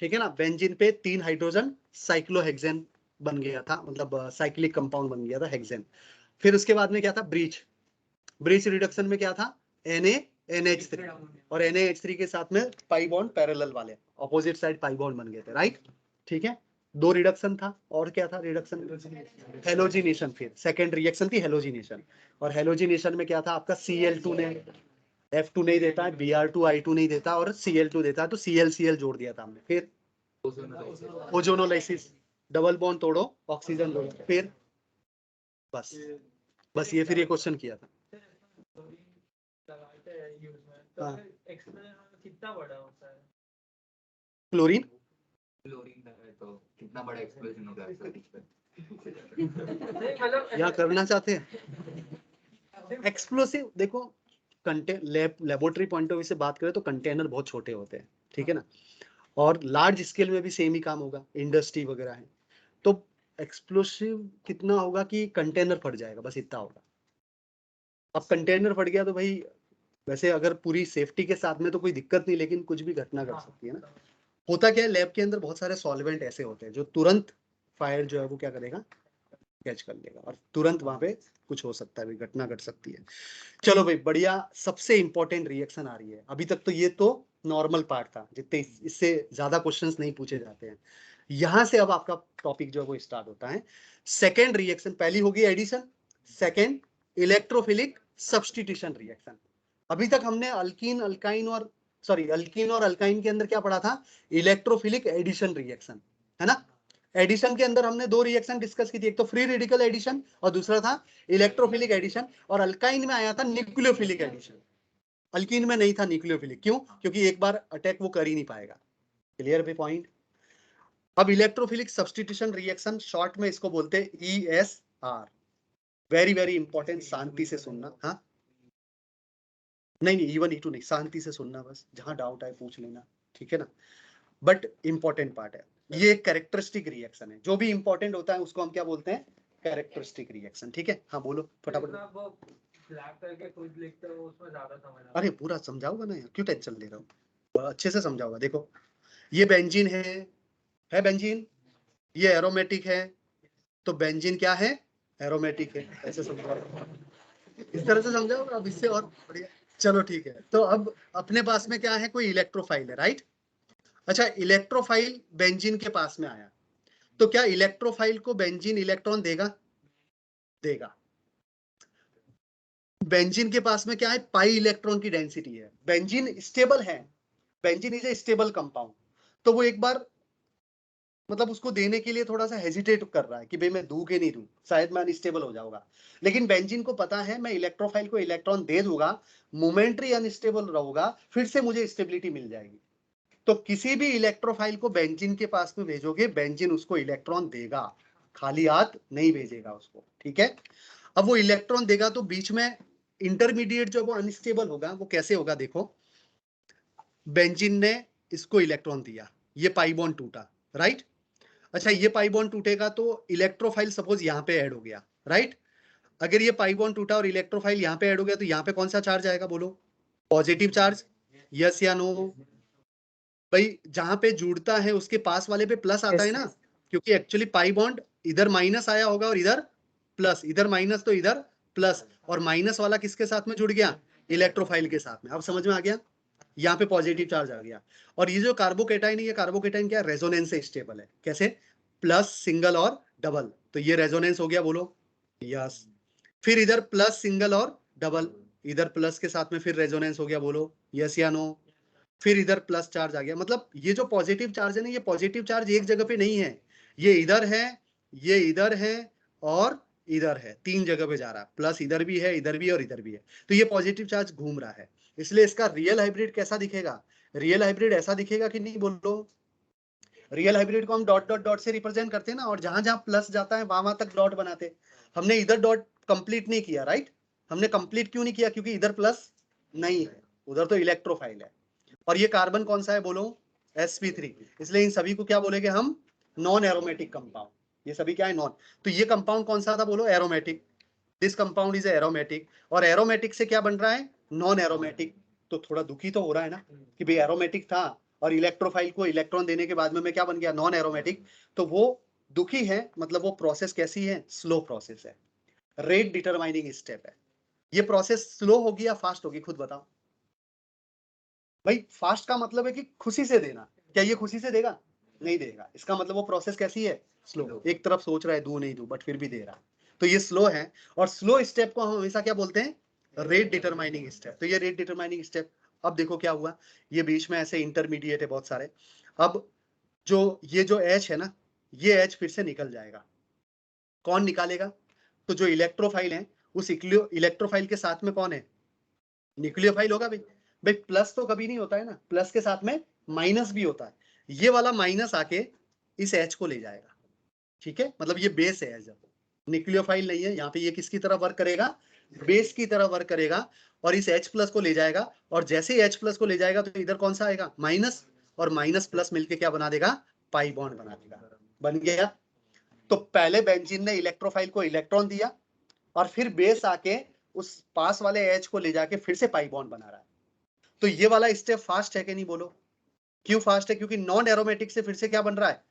ठीक है ना। बेंजीन पे 3 हाइड्रोजन साइक्लोहेक्सेन बन गया था, मतलब साइक्लिक कंपाउंड बन गया था, हेक्सेन। फिर उसके बाद में क्या था, ब्रीच, ब्रीच रिडक्शन में क्या था, NaNH3, और NaH3 के साथ में पाई बॉन्ड पैरेलल वाले ऑपोजिट साइड पाई बॉन्ड बन गए थे, राइट, ठीक है। 2 रिडक्शन था, और क्या था रिडक्शन, हेलोजिनेशन। फिर सेकेंड रिएक्शन थी हेलोजिनेशन, और हेलोजिनेशन में क्या था आपका, Cl2 ने F2 नहीं देता है, Br2 I2 नहीं देता, और Cl2 देता है, तो Cl जोड़ दिया था हमने। फिर ओजोनोलाइसिस, डबल बॉन्ड तोड़ो, ऑक्सीजन जोड़ो, फिर बस, बस ये फिर ये क्वेश्चन किया था। लगाते हैं यूज में, तो हाँ। फिर एक्सपेरिमेंट कितना बड़ा होता है? क्लोरीन, क्लोरीन है तो कितना बड़ा एक्सप्लोजन होगा इसका? नहीं मतलब या करना चाहते हैं एक्सप्लोसिव, देखो लेबोरेटरी पॉइंट ऑफ व्यू से बात करें तो कंटेनर बहुत छोटे होते हैं, ठीक है ना। और लार्ज स्केल में भी सेम ही काम होगा, इंडस्ट्री वगैरह है। तो एक्सप्लोसिव कितना होगा कि कंटेनर फट जाएगा, बस इतना होगा। अब कंटेनर फट गया तो भाई वैसे अगर पूरी सेफ्टी के साथ में तो कोई दिक्कत नहीं, लेकिन कुछ भी घटना घट सकती है ना। होता क्या है, लैब के अंदर बहुत सारे सॉल्वेंट ऐसे होते हैं जो तुरंत फायर जो है वो क्या करेगा, कैच कर लेगा, और तुरंत वहां पे कुछ हो सकता है, घटना घट सकती है। चलो भाई बढ़िया, सबसे इंपॉर्टेंट रिएक्शन आ रही है। अभी तक तो ये तो नॉर्मल पार्ट था, जितने इससे ज्यादा क्वेश्चंस नहीं पूछे जाते हैं। यहां से अब आपका टॉपिक जो है वो स्टार्ट होता है। सेकेंड रिएक्शन, पहली होगी addition, second electrophilic substitution reaction. अभी तक हमने अल्कीन अल्काइन और अल्कीन और अल्काइन के अंदर क्या पढ़ा था, इलेक्ट्रोफिलिक एडिशन रिएक्शन, है ना। एडिशन के अंदर हमने दो रिएक्शन डिस्कस की थी, एक तो फ्री रेडिकल एडिशन और दूसरा था इलेक्ट्रोफिलिक एडिशन। और अल्काइन में आया था न्यूक्लियोफिलिक एडिशन, अल्कीन में नहीं था न्यूक्लियोफिलिक। क्यों? क्योंकि एक बार अटैक वो कर ही नहीं पाएगा। क्लियर पे पॉइंट। अब इलेक्ट्रोफिलिक सब्स्टिट्यूशन रिएक्शन, शॉर्ट में इसको बोलते हैं ESR। वेरी वेरी इंपॉर्टेंट, शांति से सुनना। हाँ नहीं E1 E2 नहीं, शांति से सुनना, बस जहां डाउट आए पूछ लेना, ठीक है ना। बट इंपॉर्टेंट पार्ट है ये, एक कैरेक्टरिस्टिक रिएक्शन है। जो भी इंपॉर्टेंट होता है उसको हम क्या बोलते हैं, कैरेक्टरिस्टिक रिएक्शन। ठीक है, हाँ बोलो फटाफट। ब्लैक करके खुद लिखते हो उसमें ज्यादा समझ आता है। अरे पूरा समझाऊंगा ना यार, क्यों टेंशन ले रहा हूँ, अच्छे से समझाऊंगा। देखो ये बेंजीन है बेंजीन, ये एरोमेटिक है, तो बेंजीन क्या है, एरोमेटिक है। ऐसे समझाऊंगा, इस तरह से समझाऊंगा, अब इससे और बढ़िया। चलो ठीक है, तो अब अपने पास में क्या है, कोई इलेक्ट्रोफाइल है, राइट। अच्छा, इलेक्ट्रोफाइल बेंजीन के पास में आया, तो क्या इलेक्ट्रोफाइल को बेंजीन इलेक्ट्रॉन देगा, देगा। बेंजीन के पास में क्या है, पाई इलेक्ट्रॉन की डेंसिटी है। बेंजीन स्टेबल है, benzene is a stable compound, तो वो एक बार मतलब उसको देने के लिए थोड़ा सा हेजिटेट कर रहा है कि भाई मैं दूं कि नहीं दूं, शायद मैं अनस्टेबल हो जाऊंगा। लेकिन बेंजीन को पता है मैं इलेक्ट्रोफाइल को इलेक्ट्रॉन दे दूंगा, मोमेंटरी अनस्टेबल रहूंगा, फिर से मुझे स्टेबिलिटी मिल जाएगी। तो किसी भी इलेक्ट्रोफाइल को बेंजीन के पास में भेजोगे, बेंजीन उसको इलेक्ट्रॉन देगा, खाली हाथ नहीं भेजेगा उसको, ठीक है। अब वो इलेक्ट्रॉन देगा तो बीच में इंटरमीडिएट जो वो अनस्टेबल होगा, वो कैसे होगा, देखो बेंजीन ने इसको इलेक्ट्रॉन दिया, ये पाई बॉन्ड टूटा, राइट। अच्छा, ये पाई बॉन्ड टूटेगा तो इलेक्ट्रोफाइल सपोज यहाँ पे ऐड हो गया, राइट। अगर ये पाई बॉन्ड टूटा और इलेक्ट्रोफाइल यहाँ पे ऐड हो गया तो यहाँ पे कौन सा चार्ज आएगा, बोलो, पॉजिटिव चार्ज, यस या नो। भाई जहां पे जुड़ता है उसके पास वाले पे प्लस आता है ना, क्योंकि एक्चुअली पाई बॉन्ड इधर माइनस आया होगा और इधर प्लस, इधर माइनस तो इधर प्लस, और माइनस वाला किसके साथ में जुड़ गया, इलेक्ट्रोफाइल के साथ में। अब समझ में आ गया, यहाँ पे पॉजिटिव चार्ज आ गया। और ये जो कार्बोकेटाइन है, ये कार्बोकेटाइन क्या रेजोनेंस से स्टेबल है, कैसे, प्लस सिंगल और डबल, तो ये रेजोनेंस हो गया, बोलो यस। फिर इधर प्लस सिंगल और डबल, इधर प्लस के साथ में फिर रेजोनेंस हो गया, बोलो यस या नो। फिर इधर प्लस चार्ज आ गया। मतलब ये जो पॉजिटिव चार्ज है ना, ये पॉजिटिव चार्ज एक जगह पे नहीं है, ये इधर है, ये इधर है और इधर है, तीन जगह पे जा रहा है, प्लस इधर भी है, इधर भी है और इधर भी है। तो ये पॉजिटिव चार्ज घूम रहा है। इसलिए इसका रियल हाइब्रिड कैसा दिखेगा, रियल हाइब्रिड ऐसा दिखेगा कि नहीं, बोलो। रियल हाइब्रिड को हम डॉट डॉट डॉट से रिप्रेजेंट करते हैं ना, और जहां जहां प्लस जाता है वहां वहां तक डॉट बनाते। हमने इधर डॉट कंप्लीट नहीं किया, राइट। हमने कंप्लीट क्यों नहीं किया, क्योंकि इधर प्लस नहीं है, उधर तो इलेक्ट्रोफाइल है। और ये कार्बन कौन सा है, बोलो sp3। इसलिए इन सभी को क्या बोलेंगे हम, नॉन एरोमेटिक कंपाउंड। ये सभी क्या है, नॉन। तो ये कंपाउंड कौन सा था, बोलो aromatic. This compound is aromatic, और एरोमेटिक से क्या बन रहा है, नॉन एरोमेटिक। तो थोड़ा दुखी तो हो रहा है ना कि भाई एरोमेटिक था और इलेक्ट्रोफाइल को इलेक्ट्रॉन देने के बाद में मैं क्या बन गया, नॉन एरोमेटिक। तो वो दुखी है, मतलब वो प्रोसेस कैसी है, स्लो प्रोसेस है, रेट डिटरमाइनिंग स्टेप है। ये प्रोसेस स्लो होगी या फास्ट होगी, खुद बताओ भाई। फास्ट का मतलब है कि खुशी से देना, क्या ये खुशी से देगा, नहीं देगा। इसका मतलब वो प्रोसेस कैसी है, स्लो। एक तरफ सोच रहा है दू नहीं दू, बट फिर भी दे रहा है, तो ये स्लो है। और स्लो स्टेप को हम हमेशा क्या बोलते हैं, रेट डिटरमाइनिंग स्टेप। तो ये रेट डिटरमाइनिंग स्टेप। अब देखो क्या हुआ, ये बीच में ऐसे इंटरमीडिएट है बहुत सारे। अब जो ये जो H है ना, ये H फिर से निकल जाएगा। कौन निकालेगा, तो जो इलेक्ट्रोफाइल है उस इलेक्ट्रोफाइल के साथ में कौन है, न्यूक्लियोफाइल होगा भाई। भाई प्लस तो कभी नहीं होता है ना, प्लस के साथ में माइनस भी होता है। ये वाला माइनस आके इस H को ले जाएगा, ठीक है। मतलब ये बेस है, जब न्यूक्लियोफाइल नहीं है यहाँ पे, ये किसकी तरह वर्क करेगा, बेस की तरह वर्क करेगा, और इस H प्लस को ले जाएगा। और जैसे ही H प्लस को ले जाएगा तो इधर कौन सा आएगा, माइनस, और माइनस प्लस मिलके क्या बना देगा, पाई बॉन्ड बना देगा। बन गया। तो पहले बेंजीन ने इलेक्ट्रोफाइल को इलेक्ट्रॉन दिया और फिर बेस आके उस पास वाले एच को ले जाके फिर से पाई बॉन्ड बना रहा है। तो ये वाला स्टेप फास्ट है कि नहीं, बोलो क्यों फास्ट है, क्योंकि नॉन एरोमेटिक से फिर से क्या बन रहा है।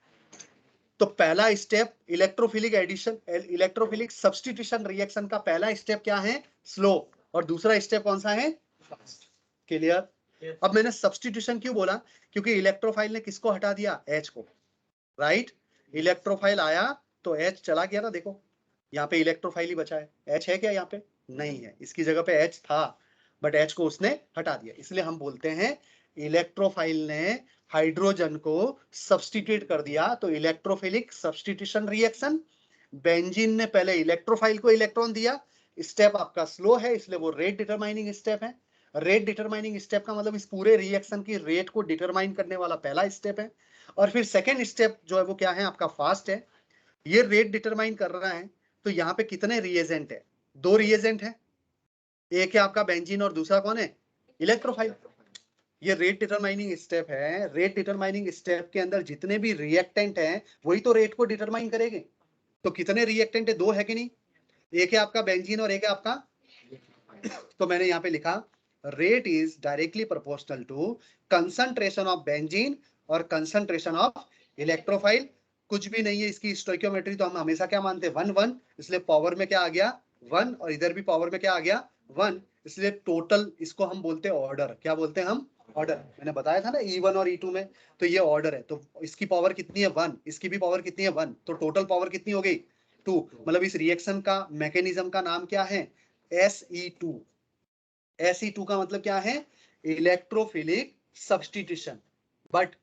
तो पहला step electrophilic addition, electrophilic substitution reaction का पहला स्टेप क्या है, स्लो, और दूसरा स्टेप कौन सा है, फास्ट। क्लियर। अब मैंने सब्स्टिट्यूशन क्यों बोला, क्योंकि इलेक्ट्रोफाइल ने किसको हटा दिया, एच को, राइट। इलेक्ट्रोफाइल आया तो एच चला गया ना, देखो यहाँ पे इलेक्ट्रोफाइल ही बचा है, एच है क्या यहाँ पे, नहीं है, इसकी जगह पे एच था बट एच को उसने हटा दिया। इसलिए हम बोलते हैं इलेक्ट्रोफाइल ने हाइड्रोजन को सब्स्टिट्यूट कर दिया। तो इलेक्ट्रोफिलिक सब्स्टिट्यूशन रिएक्शन, बेंजीन ने पहले इलेक्ट्रोफाइल को इलेक्ट्रॉन दिया, स्टेप आपका स्लो है इसलिए वो रेट डिटरमाइनिंग स्टेप है। रेट डिटरमाइनिंग स्टेप का मतलब इस पूरे रिएक्शन की रेट को डिटरमाइन करने वाला पहला स्टेप है। और फिर सेकेंड स्टेप जो है वो क्या है आपका, फास्ट है। ये रेट डिटरमाइन कर रहा है। तो यहाँ पे कितने रिएजेंट है, दो रिएजेंट है, एक है आपका बेंजीन और दूसरा कौन है, इलेक्ट्रोफाइल। ये रेट डिटरमाइनिंग स्टेप है। रेट डिटरमाइनिंग स्टेप के अंदर जितने भी रिएक्टेंट हैं वही तो रेट को डिटरमाइन करेंगे। तो कितने रिएक्टेंट है, दो है कि नहीं, एक है आपका बेंजीन और एक है आपका, तो मैंने यहाँ पे लिखा rate is directly proportional to concentration of benzene और कंसंट्रेशन ऑफ इलेक्ट्रोफाइल। कुछ भी नहीं है, इसकी स्टोइकियोमेट्री तो हम हमेशा क्या मानते हैं, 1 1, इसलिए पावर में क्या आ गया 1, और इधर भी पावर में क्या आ गया 1, इसलिए टोटल इसको हम बोलते हैं ऑर्डर। क्या बोलते हैं हम, ऑर्डर। मैंने बताया था ना E1 और E2 में, तो ये ऑर्डर है। तो इसकी पावर कितनी है 1, इसकी भी पावर कितनी है 1, तो टोटल पावर कितनी हो गई 2। मतलब इस रिएक्शन का मैकेनिज्म का नाम क्या है, SE2। SE2 का मतलब क्या है, इलेक्ट्रोफिलिक सब्स्टिट्यूशन, बट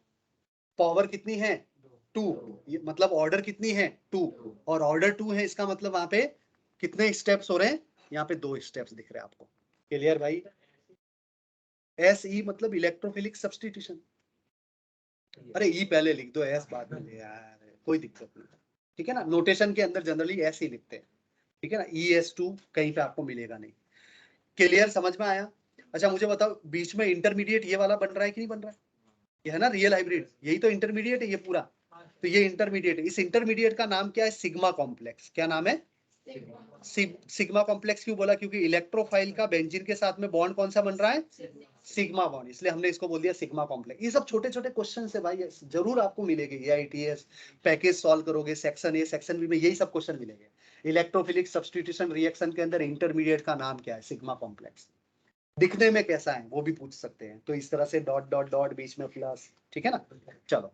पावर कितनी है 2, मतलब ऑर्डर कितनी है 2, और ऑर्डर 2 है, इसका मतलब वहां पे कितने स्टेप्स हो रहे हैं, यहाँ पे 2 स्टेप्स दिख रहे हैं आपको। क्लियर भाई। SE मतलब इलेक्ट्रोफिलिक सब्स्टिट्यूशन। अरे ई पहले लिख दो, एस बाद में ले यार, कोई दिक्कत नहीं, ठीक है ना। नोटेशन के अंदर जनरली एस ही लिखते हैं, ठीक है ना। ES2 कहीं पे आपको मिलेगा नहीं। क्लियर, समझ में आया। अच्छा मुझे बताओ, बीच में इंटरमीडिएट ये वाला बन रहा है कि नहीं बन रहा है, ये है ना रियल हाइब्रिड, यही तो इंटरमीडिएट है ये पूरा। तो ये इंटरमीडिएट है, इस इंटरमीडिएट का नाम क्या है, सिग्मा कॉम्प्लेक्स। क्या नाम है, सिग्मा कॉम्प्लेक्स। क्यों बोला, क्योंकि इलेक्ट्रोफाइल का बेंजीन के साथ में बॉन्ड कौन सा बन रहा है, सिग्मा बॉन्ड, इसलिए हमने इसको बोल दिया सिग्मा कॉम्प्लेक्स। ये सब छोटे छोटे क्वेश्चन है भाई, जरूर आपको मिलेंगे, AITS पैकेज सॉल्व करोगे, सेक्शन ए सेक्शन बी में यही सब क्वेश्चन मिलेंगे। इलेक्ट्रोफिलिक सब्स्टिट्यूशन रिएक्शन के अंदर इंटरमीडिएट का नाम क्या है, सिग्मा कॉम्प्लेक्स। दिखने में कैसा है वो भी पूछ सकते हैं, तो इस तरह से डॉट डॉट डॉट बीच में प्लस, ठीक है ना। चलो,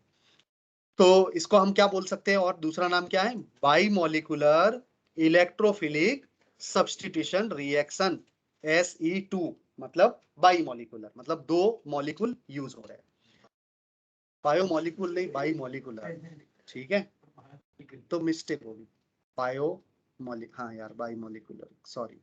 तो इसको हम क्या बोल सकते हैं, और दूसरा नाम क्या है, बाइमोलिकुलर इलेक्ट्रोफिलिक सब्स्टिट्यूशन रिएक्शन, SE2। मतलब बाइमोलिकुलर, मतलब दो मॉलिक्यूल यूज हो रहे हैं, बायोमोलिक्यूल नहीं बाइमोलिकुलर, ठीक है। तो मिस्टेक होगी, बायोमोलिक, हाँ यार बाइमोलिकुलर, सॉरी।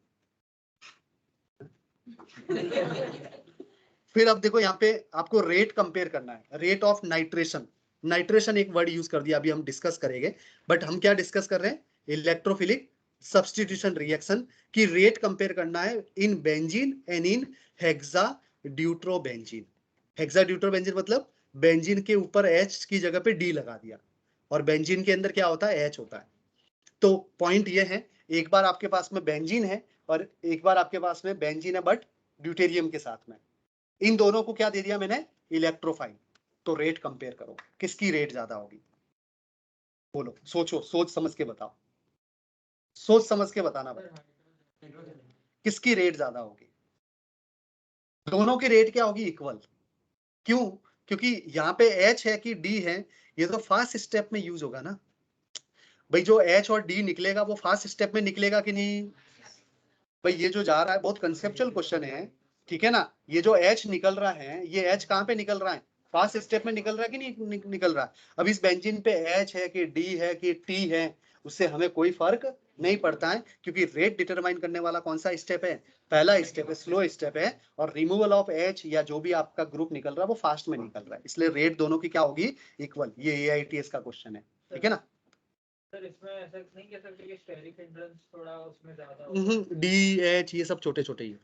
फिर अब देखो यहाँ पे आपको रेट कंपेयर करना है, रेट ऑफ नाइट्रेशन। नाइट्रेशन एक वर्ड यूज कर दिया, अभी हम डिस्कस करेंगे, बट हम क्या डिस्कस कर रहे हैं, इलेक्ट्रोफिलिक सब्स्टिट्यूशन रिएक्शन की रेट कंपेयर करना है in benzene and in hexa deuterobenzene. Hexa deuterobenzene मतलब बेंजीन के ऊपर H की जगह पे D लगा दिया, और बेंजीन के अंदर क्या होता है, H होता है। तो पॉइंट ये है, एक बार आपके पास में बेंजीन है और एक बार आपके पास में बेंजीन है बट ड्यूटेरियम के साथ में, इन दोनों को क्या दे दिया मैंने, इलेक्ट्रोफाइल। तो रेट कंपेयर करो, किसकी रेट ज्यादा होगी, बोलो, सोचो, सोच समझ के बताओ, सोच समझ के बताना भाई, किसकी रेट ज्यादा होगी। दोनों की रेट क्या होगी, इक्वल। क्यों, क्योंकि यहाँ पे H है कि D है, ये तो फास्ट स्टेप में यूज होगा ना भाई। जो H और D निकलेगा वो फास्ट स्टेप में निकलेगा कि नहीं भाई। ये जो जा रहा है बहुत कंसेप्चुअल क्वेश्चन है, ठीक है ना। ये जो H निकल रहा है, ये H कहाँ पे निकल रहा है, फास्ट स्टेप में निकल रहा है कि नहीं निकल रहा है। अब इस बेंजीन पे H है कि D है कि T है, उससे हमें कोई फर्क नहीं पड़ता है, क्योंकि रेट डिटरमाइन करने वाला कौन सा स्टेप है, पहला स्टेप है, स्लो स्टेप है। और रिमूवल ऑफ H या जो भी आपका ग्रुप निकल रहा है वो फास्ट में निकल रहा है, इसलिए रेट दोनों की क्या होगी, इक्वल। ये AITS का क्वेश्चन है, ठीक है ना। सर इसमें ऐसा नहीं कह सकते कि स्टेरिक हिंड्रेंस थोड़ा उसमें ज्यादा होगा। D H ये सब छोटे छोटे ही,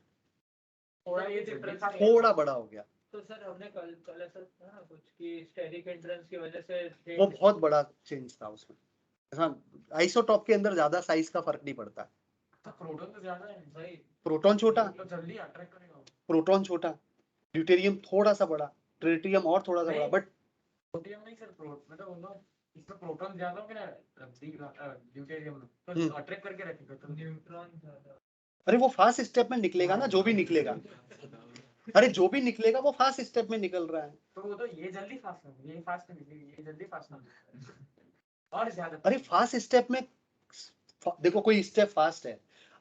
थोड़ा ये डिफरेंस थोड़ा बड़ा हो गया, तो सर हमने कल कल ऐसा था ना कुछ कि स्टेरिक एंट्रेंस की वजह से वो बहुत बड़ा चेंज था उसमें। हाँ, आइसोटॉप के अंदर ज्यादा साइज का फर्क नहीं पड़ता। प्रोटॉन तो ज्यादा है भाई, प्रोटॉन छोटा, तो जल्दी अट्रैक्ट करेगा। प्रोटॉन छोटा, ड्यूटेरियम थोड़ा सा बड़ा, ट्रिटियम और थोड़ा सा बड़ा, बट ड्यूटेरियम नहीं सर, मतलब उन इसमें प्रोटॉन ज्यादा होंगे ना ड्यूटेरियम में, तो अट्रैक्ट करके रखेगा तो न्यूट्रॉन ज्यादा। अरे वो फास्ट स्टेप में निकलेगा ना, जो भी निकलेगा। अरे जो भी निकलेगा वो फास्ट स्टेप में निकल रहा है। तो वो तो ये जल्दी फास्ट है, ये फास्ट है, ये जल्दी फास्ट है और ज्यादा। अरे फास्ट स्टेप में देखो कोई स्टेप फास्ट है,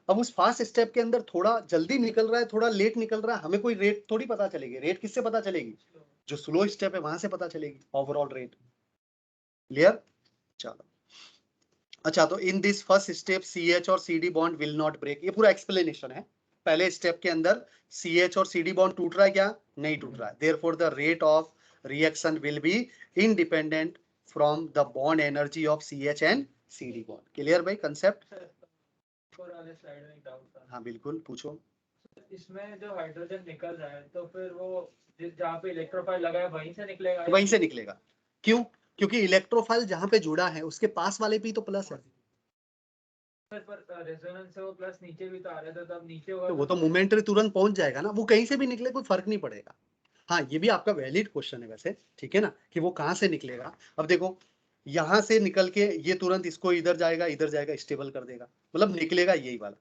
अब उस फास्ट स्टेप के अंदर थोड़ा जल्दी निकल रहा है, थोड़ा लेट निकल रहा है, हमें कोई रेट थोड़ी पता चलेगी। रेट किससे पता चलेगी? जो स्लो स्टेप है वहां से पता चलेगी ओवरऑल रेट। क्लियर? चलो अच्छा, तो in this first step CH और CD bond will not break. ये पूरा एक्सप्लेनेशन है। पहले स्टेप के अंदर CH और CD बॉन्ड टूट रहा है क्या? नहीं टूट रहा है। Therefore the rate of reaction will be independent from the bond energy of CH and CD bond. Clear भाई कंसेप्ट? और वाले स्लाइड में एक डाउट था। हाँ बिल्कुल पूछो। इसमें जो हाइड्रोजन निकल रहा है तो फिर वो जहाँ पे इलेक्ट्रोफाइल लगा है वहीं से निकलेगा? वहीं से निकलेगा। क्यों? क्योंकि इलेक्ट्रोफाइल जहां पे जुड़ा है उसके पास वाले पे ही तो प्लस है। पर रेजोनेंस से वो प्लस नीचे भी तो आ रहा था, तब नीचे होगा तो वो तो मोमेंटरी तुरंत पहुंच जाएगा ना, वो कहीं से भी निकले कोई फर्क नहीं पड़ेगा। हाँ ये भी आपका वैलिड क्वेश्चन है वैसे, ठीक है ना, कि वो कहाँ से निकलेगा। अब देखो यहां से निकल के ये तुरंत इसको इधर जाएगा स्टेबल कर देगा, मतलब निकलेगा यही वाला।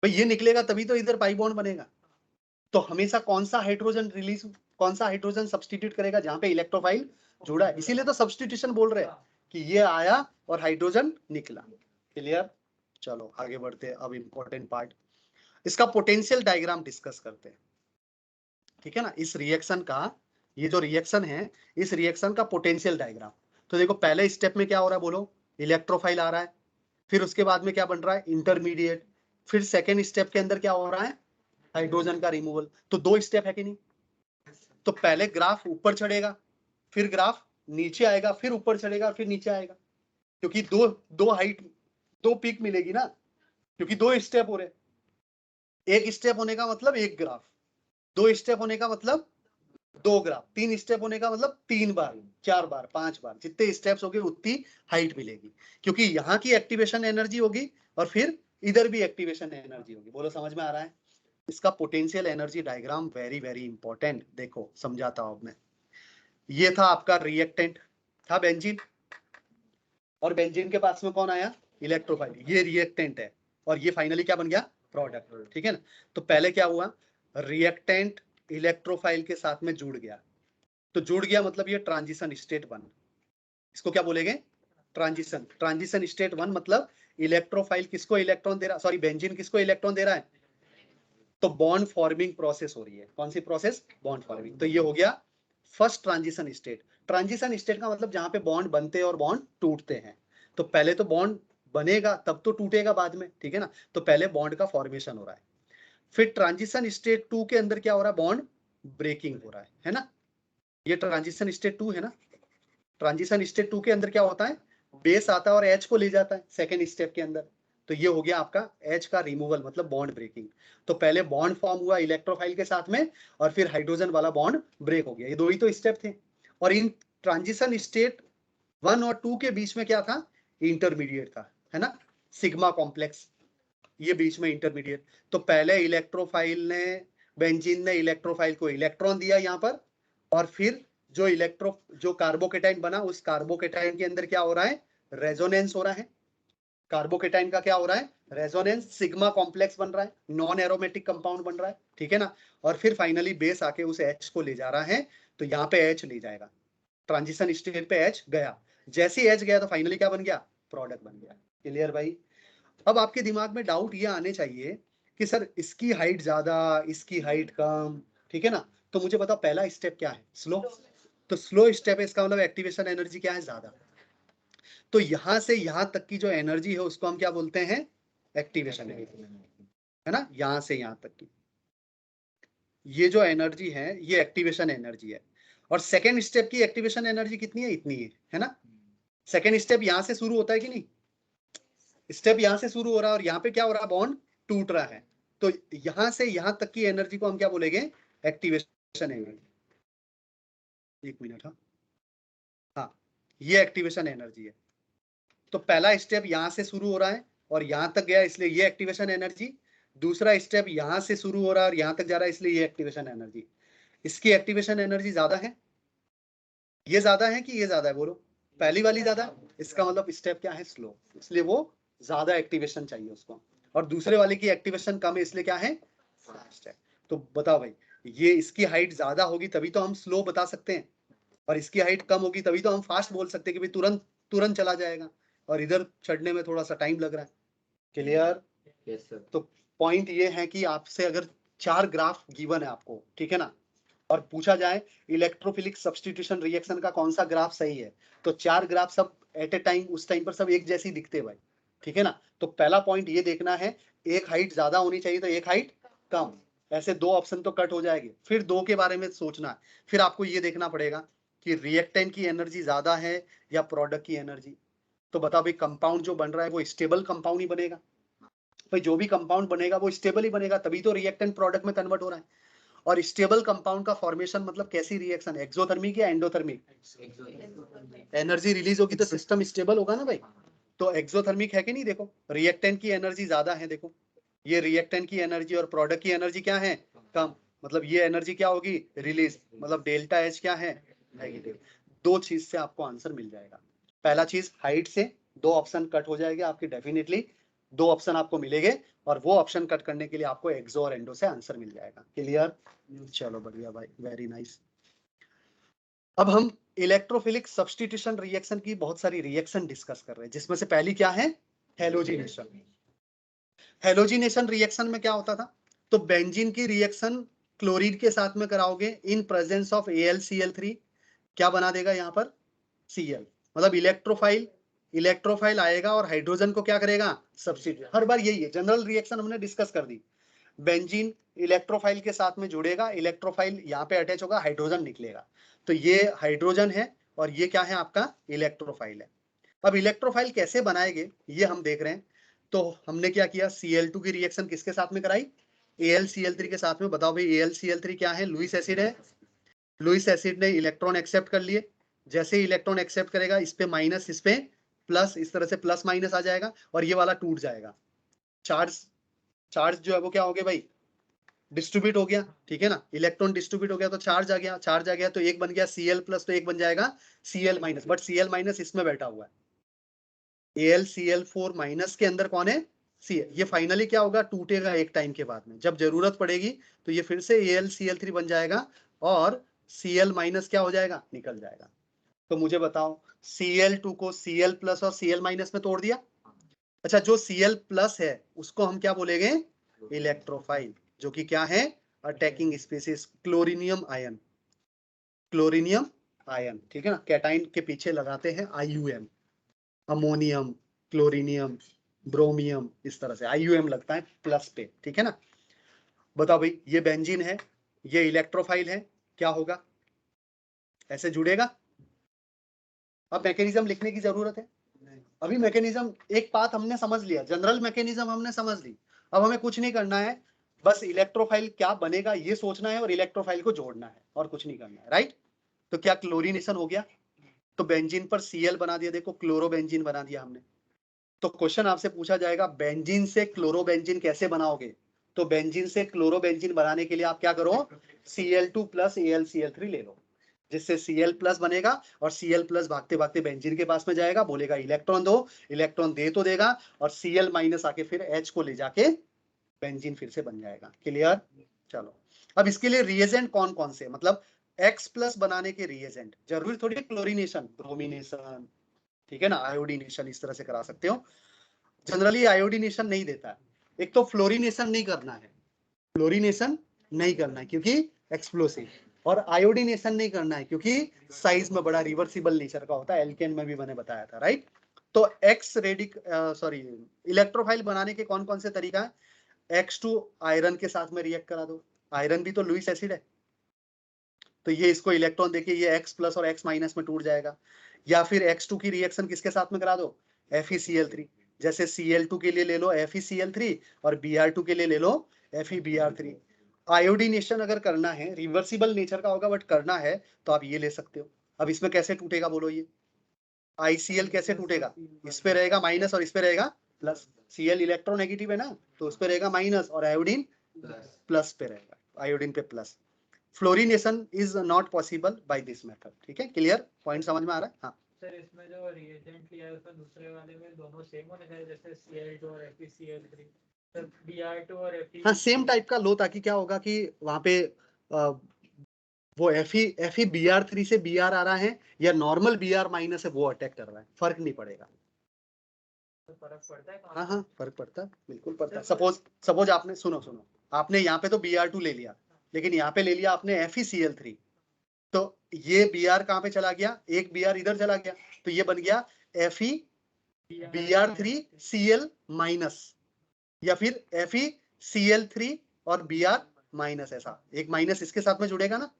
भाई ये निकलेगा तभी तो इधर पाई बॉन्ड बनेगा। तो हमेशा कौन सा हाइड्रोजन रिलीज, कौन सा हाइड्रोजन सब्स्टिट्यूट करेगा? जहां पे इलेक्ट्रोफाइल जुड़ा है। इसीलिए तो सब्स्टिट्यूशन बोल रहे हैं कि ये आया और हाइड्रोजन निकला। क्लियर? चलो आगे बढ़ते हैं। अब इंपॉर्टेंट पार्ट, इसका पोटेंशियल डायग्राम डिस्कस करते हैं, ठीक है ना। इस रिएक्शन का, ये जो रिएक्शन है, इस रिएक्शन का पोटेंशियल डायग्राम। तो देखो पहले स्टेप में क्या हो रहा है बोलो? इलेक्ट्रोफाइल आ रहा है, फिर उसके बाद में क्या बन रहा है? इंटरमीडिएट। फिर सेकेंड स्टेप के अंदर क्या हो रहा है? हाइड्रोजन का रिमूवल। तो दो स्टेप है कि नहीं? तो पहले ग्राफ ऊपर चढ़ेगा, फिर ग्राफ नीचे आएगा, फिर ऊपर चढ़ेगा, फिर नीचे आएगा, क्योंकि दो दो हाइट, दो पीक मिलेगी ना, क्योंकि दो स्टेप हो रहे। एक स्टेप होने का मतलब एक ग्राफ, दो स्टेप होने का मतलब दो ग्राफ, तीन स्टेप होने का मतलब 3 बार, 4 बार, 5 बार, जितने स्टेप्स होंगे उतनी हाइट मिलेगी, क्योंकि यहाँ की एक्टिवेशन एनर्जी होगी और फिर इधर भी एक्टिवेशन एनर्जी होगी। बोलो समझ में आ रहा है? इसका potential energy diagram very very important. देखो समझाता हूं मैं। ये था आपका रिएक्टेंट, था बेंजीन, और बेंजीन के पास में कौन आया? इलेक्ट्रोफाइल। ये रिएक्टेंट है और ये फाइनली क्या बन गया? प्रोडक्ट, ठीक है ना। तो पहले क्या हुआ? रिएक्टेंट इलेक्ट्रोफाइल के साथ में जुड़ गया, तो जुड़ गया मतलब ये ट्रांजिशन स्टेट 1। इसको क्या बोलेंगे? ट्रांजिशन। ट्रांजिशन स्टेट 1 मतलब इलेक्ट्रोफाइल किसको इलेक्ट्रॉन दे रहा, सॉरी बेंजीन किसको इलेक्ट्रॉन दे रहा है? तो बॉन्ड फॉर्मिंग प्रोसेस हो रही है। कौन सी प्रोसेस? Bond forming. तो ये हो गया first transition state. Transition state का मतलब जहां पे बॉन्ड बनते हैं और बॉन्ड टूटते हैं। तो पहले तो बॉन्ड बनेगा तब तो टूटेगा बाद में, ठीक है ना। तो पहले बॉन्ड का फॉर्मेशन हो रहा है, फिर ट्रांजिशन स्टेट 2 के अंदर क्या हो रहा है? बॉन्ड ब्रेकिंग हो रहा है ना। ये ट्रांजिशन स्टेट 2 है ना। ट्रांजिशन स्टेट 2 के अंदर क्या होता है? बेस आता है और एच को ले जाता है सेकेंड स्टेप के अंदर। तो ये हो गया आपका एच का रिमूवल, मतलब बॉन्ड ब्रेकिंग। तो पहले बॉन्ड फॉर्म हुआ इलेक्ट्रोफाइल के साथ में और फिर हाइड्रोजन वाला बॉन्ड ब्रेक हो गया। ये दो ही तो स्टेप थे। और इन ट्रांजिशन स्टेट 1 और 2 के बीच में क्या था? इंटरमीडिएट था, है ना, सिग्मा कॉम्प्लेक्स, ये बीच में इंटरमीडिएट। तो पहले इलेक्ट्रोफाइल ने, बेंजीन ने इलेक्ट्रोफाइल को इलेक्ट्रॉन दिया यहाँ पर, और फिर जो कार्बोकेटाइन बना, उस कार्बोकेटाइन के अंदर क्या हो रहा है? रेजोनेंस हो रहा है। कार्बोकेटाइन का क्या हो रहा है? रेजोनेंस, सिग्मा कॉम्प्लेक्स बन रहा है, नॉन एरोमेटिक कंपाउंड बन रहा है, ठीक है ना। और फिर फाइनली बेस आके उस H को ले जा रहा है, तो यहाँ पे H ले जाएगा। ट्रांजिशन स्टेट पे H गया, जैसे H गया तो फाइनली क्या बन गया? प्रोडक्ट बन गया। क्लियर भाई? अब आपके दिमाग में डाउट ये आने चाहिए कि सर इसकी हाइट ज्यादा, इसकी हाइट कम, ठीक है ना। तो मुझे बताओ पहला स्टेप क्या है? स्लो। तो स्लो स्टेप है, इसका मतलब एक्टिवेशन एनर्जी क्या है? ज्यादा। तो यहां से यहां तक की जो एनर्जी है उसको हम क्या बोलते हैं? एक्टिवेशन एनर्जी, है ना। यहां से यहां तक की ये जो एनर्जी है ये एक्टिवेशन एनर्जी है। और सेकेंड स्टेप की एक्टिवेशन एनर्जी कितनी है? इतनी है ना। सेकेंड स्टेप यहां से शुरू होता है कि नहीं? स्टेप यहां से शुरू हो रहा है और यहाँ पे क्या हो रहा है? बॉन्ड टूट रहा है। तो यहां से यहां तक की एनर्जी को हम क्या बोलेंगे? एक्टिवेशन एनर्जी, एक मिनट, हाँ ये एक्टिवेशन एनर्जी है। तो पहला स्टेप यहाँ से शुरू हो रहा है और यहाँ तक गया, इसलिए ये एक्टिवेशन एनर्जी। दूसरा स्टेप यहाँ से शुरू हो रहा है और यहाँ तक जा रहा है, इसलिए ये एक्टिवेशन एनर्जी। इसकी एक्टिवेशन एनर्जी ज्यादा है, ये ज्यादा है कि ये ज्यादा है, बोलो। पहली वाली ज्यादा है, इसका मतलब स्टेप क्या है, स्लो, इसलिए वो ज्यादा एक्टिवेशन चाहिए उसको। और दूसरे वाले की एक्टिवेशन कम है, इसलिए क्या है, फास्ट है। तो बताओ भाई, ये इसकी हाइट ज्यादा होगी तभी तो हम स्लो बता सकते हैं, और इसकी हाइट कम होगी तभी तो हम फास्ट बोल सकते हैं कि भाई तुरंत तुरंत चला जाएगा, और इधर चढ़ने में थोड़ा सा टाइम लग रहा है। क्लियर? Yes sir. तो पॉइंट ये है कि आपसे अगर 4 ग्राफ गिवन है आपको, ठीक है ना, और पूछा जाए इलेक्ट्रोफिलिक सब्स्टिट्यूशन रिएक्शन का कौन सा ग्राफ सही है, तो 4 ग्राफ सब एट ए टाइम उस टाइम पर सब एक जैसी दिखते भाई, ठीक है ना। तो पहला पॉइंट ये देखना है, एक हाइट ज्यादा होनी चाहिए तो एक हाइट कम, ऐसे 2 ऑप्शन तो कट हो जाएंगे। फिर 2 के बारे में सोचना है, फिर आपको ये देखना पड़ेगा कि रिएक्टेंट की एनर्जी ज्यादा है या प्रोडक्ट की एनर्जी। तो बताओ भाई, कंपाउंड जो बन रहा है वो स्टेबल कंपाउंड ही बनेगा भाई, जो भी कंपाउंड बनेगा वो स्टेबल ही बनेगा, तभी तो रिएक्टेंट प्रोडक्ट में कन्वर्ट हो रहा है। और स्टेबल कंपाउंड का फॉर्मेशन मतलब कैसी रिएक्शन, एक्सोथर्मिक या एंडोथर्मिक? एनर्जी रिलीज होगी तो सिस्टम स्टेबल होगा ना भाई। तो एक्सोथर्मिक है कि नहीं, देखो रिएक्टेंट की एनर्जी ज्यादा है, देखो ये रिएक्टेंट की एनर्जी और प्रोडक्ट की एनर्जी क्या है, कम, मतलब ये एनर्जी क्या होगी, रिलीज, मतलब डेल्टा एच क्या है, नेगेटिव। 2 चीज से आपको आंसर मिल जाएगा। पहला चीज हाइट से 2 ऑप्शन कट हो जाएंगे आपकी, डेफिनेटली 2 ऑप्शन आपको मिलेंगे, और वो ऑप्शन कट करने के लिए आपको एक्सो और एंडो से आंसर मिल जाएगा। क्लियर? चलो बढ़िया भाई, वेरी नाइस। अब हम इलेक्ट्रोफिलिक सब्स्टिट्यूशन रिएक्शन की बहुत सारी रिएक्शन डिस्कस कर रहे हैं, जिसमें से पहली क्या है, हेलोजिनेशन। हेलोजिनेशन रिएक्शन में क्या होता था, तो बेंजीन की रिएक्शन क्लोरीन के साथ में कराओगे इन प्रेजेंस ऑफ AlCl3, क्या बना देगा यहाँ पर, Cl, मतलब इलेक्ट्रोफाइल आएगा और हाइड्रोजन को क्या करेगा, सब्स्टिट्यूट। हर बार यही है, जनरल रिएक्शन हमने डिस्कस कर दी। बेंजीन इलेक्ट्रोफाइल के साथ में जुड़ेगा, इलेक्ट्रोफाइल यहाँ पे अटैच होगा, हाइड्रोजन निकलेगा, तो ये हाइड्रोजन है और ये क्या है, आपका इलेक्ट्रोफाइल है। अब इलेक्ट्रोफाइल कैसे बनाएंगे ये हम देख रहे हैं। तो हमने क्या किया, Cl2 की रिएक्शन किसके साथ में कराई, AlCl3 के साथ में। बताओ भाई AlCl3 क्या है, लुईस एसिड है। लुईस एसिड ने इलेक्ट्रॉन एक्सेप्ट कर लिए, जैसे ही इलेक्ट्रॉन एक्सेप्ट करेगा, इस पे माइनस इस पे प्लस, इस तरह से प्लस माइनस आ जाएगा और ये वाला टूट जाएगा। चार्ज जो है वो क्या हो गया भाई, डिस्ट्रीब्यूट हो गया, ठीक है ना, इलेक्ट्रॉन डिस्ट्रीब्यूट हो गया तो चार्ज आ गया, चार्ज आ गया तो एक बन गया Cl प्लस, तो एक बन जाएगा Cl minus, but Cl minus इसमें बैठा हुआ है, AlCl4 माइनस के अंदर कौन है, Cl। ये फाइनली क्या होगा, टूटेगा एक टाइम के बाद में, जब जरूरत पड़ेगी तो ये फिर से AlCl3 बन जाएगा और Cl माइनस क्या हो जाएगा, निकल जाएगा। तो मुझे बताओ, Cl2 को Cl प्लस और Cl माइनस में तोड़ दिया। अच्छा, जो Cl प्लस है उसको हम क्या बोलेंगे, इलेक्ट्रोफाइल, जो कि क्या है, अटैकिंग स्पीसीज, क्लोरीनियम आयन, क्लोरीनियम आयन, ठीक है ना, कैटाइन के पीछे लगाते हैं IUM, अमोनियम, क्लोरीनियम, ब्रोमियम, इस तरह से IUM लगता है प्लस पे, ठीक है ना। बताओ भाई, ये बेंजीन है, ये इलेक्ट्रोफाइल है, क्या होगा, ऐसे जुड़ेगा। अब मैकेनिज्म लिखने की जरूरत है, अभी मैकेनिज्म एक बात हमने समझ लिया, जनरल मैकेनिज्म हमने समझ ली। अब हमें कुछ नहीं करना है, बस इलेक्ट्रोफाइल क्या बनेगा ये सोचना है और इलेक्ट्रोफाइल को जोड़ना है, और कुछ नहीं करना है, राइट। तो क्या क्लोरीनेशन हो गया, तो बेंजीन पर Cl बना दिया, देखो क्लोरोबेंजीन बना दिया हमने। तो क्वेश्चन आपसे पूछा जाएगा, बेंजीन से क्लोरोबेंजीन कैसे बनाओगे, तो बेंजीन से क्लोरोबेंजीन बनाने के लिए आप क्या करो, Cl2 प्लस AlCl3 ले लो, जिससे Cl प्लस बनेगा और Cl प्लस भागते भागते बेंजीन के पास में जाएगा, बोलेगा इलेक्ट्रॉन दो, इलेक्ट्रॉन दे तो देगा, और Cl माइनस आके फिर H को ले जाके बेंजीन फिर से बन जाएगा। क्लियर? चलो, अब इसके लिए रिएजेंट कौन कौन से, मतलब X प्लस बनाने के रिएजेंट, जरूरी थोड़ी क्लोरीनेशन, ब्रोमिनेशन, ठीक है ना, आयोडीनेशन, इस तरह से करा सकते हो। जनरली आयोडीनेशन नहीं देता है, एक तो फ्लोरीनेशन नहीं करना है, फ्लोरीनेशन नहीं करना है क्योंकि एक्सप्लोसिव, और आयोडीनेशन नहीं करना है क्योंकि साइज में बड़ा, रिवर्सिबल नेचर का होता है, एल्केन में भी मैंने बताया था, राइट। तो इलेक्ट्रोफाइल बनाने के कौन कौन से तरीका है, X2 आयरन के साथ में रिएक्ट करा दो, आयरन भी तो लुईस एसिड है, तो ये इसको इलेक्ट्रॉन देके ये X प्लस और X माइनस में टूट जाएगा। या फिर X2 की रिएक्शन किसके साथ में करा दो, FeCl3, जैसे Cl2 के लिए ले लो FeCl3 और Br2 के लिए ले लो FeBr3। आयोडीनेशन अगर करना है, रिवर्सिबल नेचर का होगा बट करना है, तो आप ये ले सकते हो। अब इसमें कैसे टूटेगा बोलो, ये ICl कैसे टूटेगा, इस पे रहेगा माइनस और इस पे रहेगा प्लस। Cl इलेक्ट्रोनेगेटिव है ना, तो उस पे रहेगा माइनस और आयोडीन प्लस प्लस पे रहेगा, आयोडीन पे plus. Fluorination is not possible by this method. ठीक है, क्लियर पॉइंट समझ में आ रहा है? हाँ सर इसमें जो रिएजेंट लिया है उसमें दूसरे वाले में दोनों सेम होने चाहिए, जैसे Cl2 और FeCl3, सर Br2 और Fe हाँ, सेम टाइप का लो, ताकि क्या होगा कि वहां पे वो Fe Br3 से Br आ रहा है या नॉर्मल Br माइनस है, वो अटैक कर रहा है, फर्क नहीं पड़ेगा। तो फर्क पड़ता है हाँ हाँ, फर्क पड़ता है, बिल्कुल पड़ता है। सपोज आपने सुनो आपने यहाँ पे तो Br2 ले लिया, लेकिन यहाँ पे ले लिया आपने FeCl3, तो ये Br कहाँ पे चला गया, एक Br इधर चला गया, तो ये बन गया Fe Br3Cl माइनस, या फिर FeCl3 और Br माइनस, ऐसा एक माइनस इसके साथ में जुड़ेगा ना,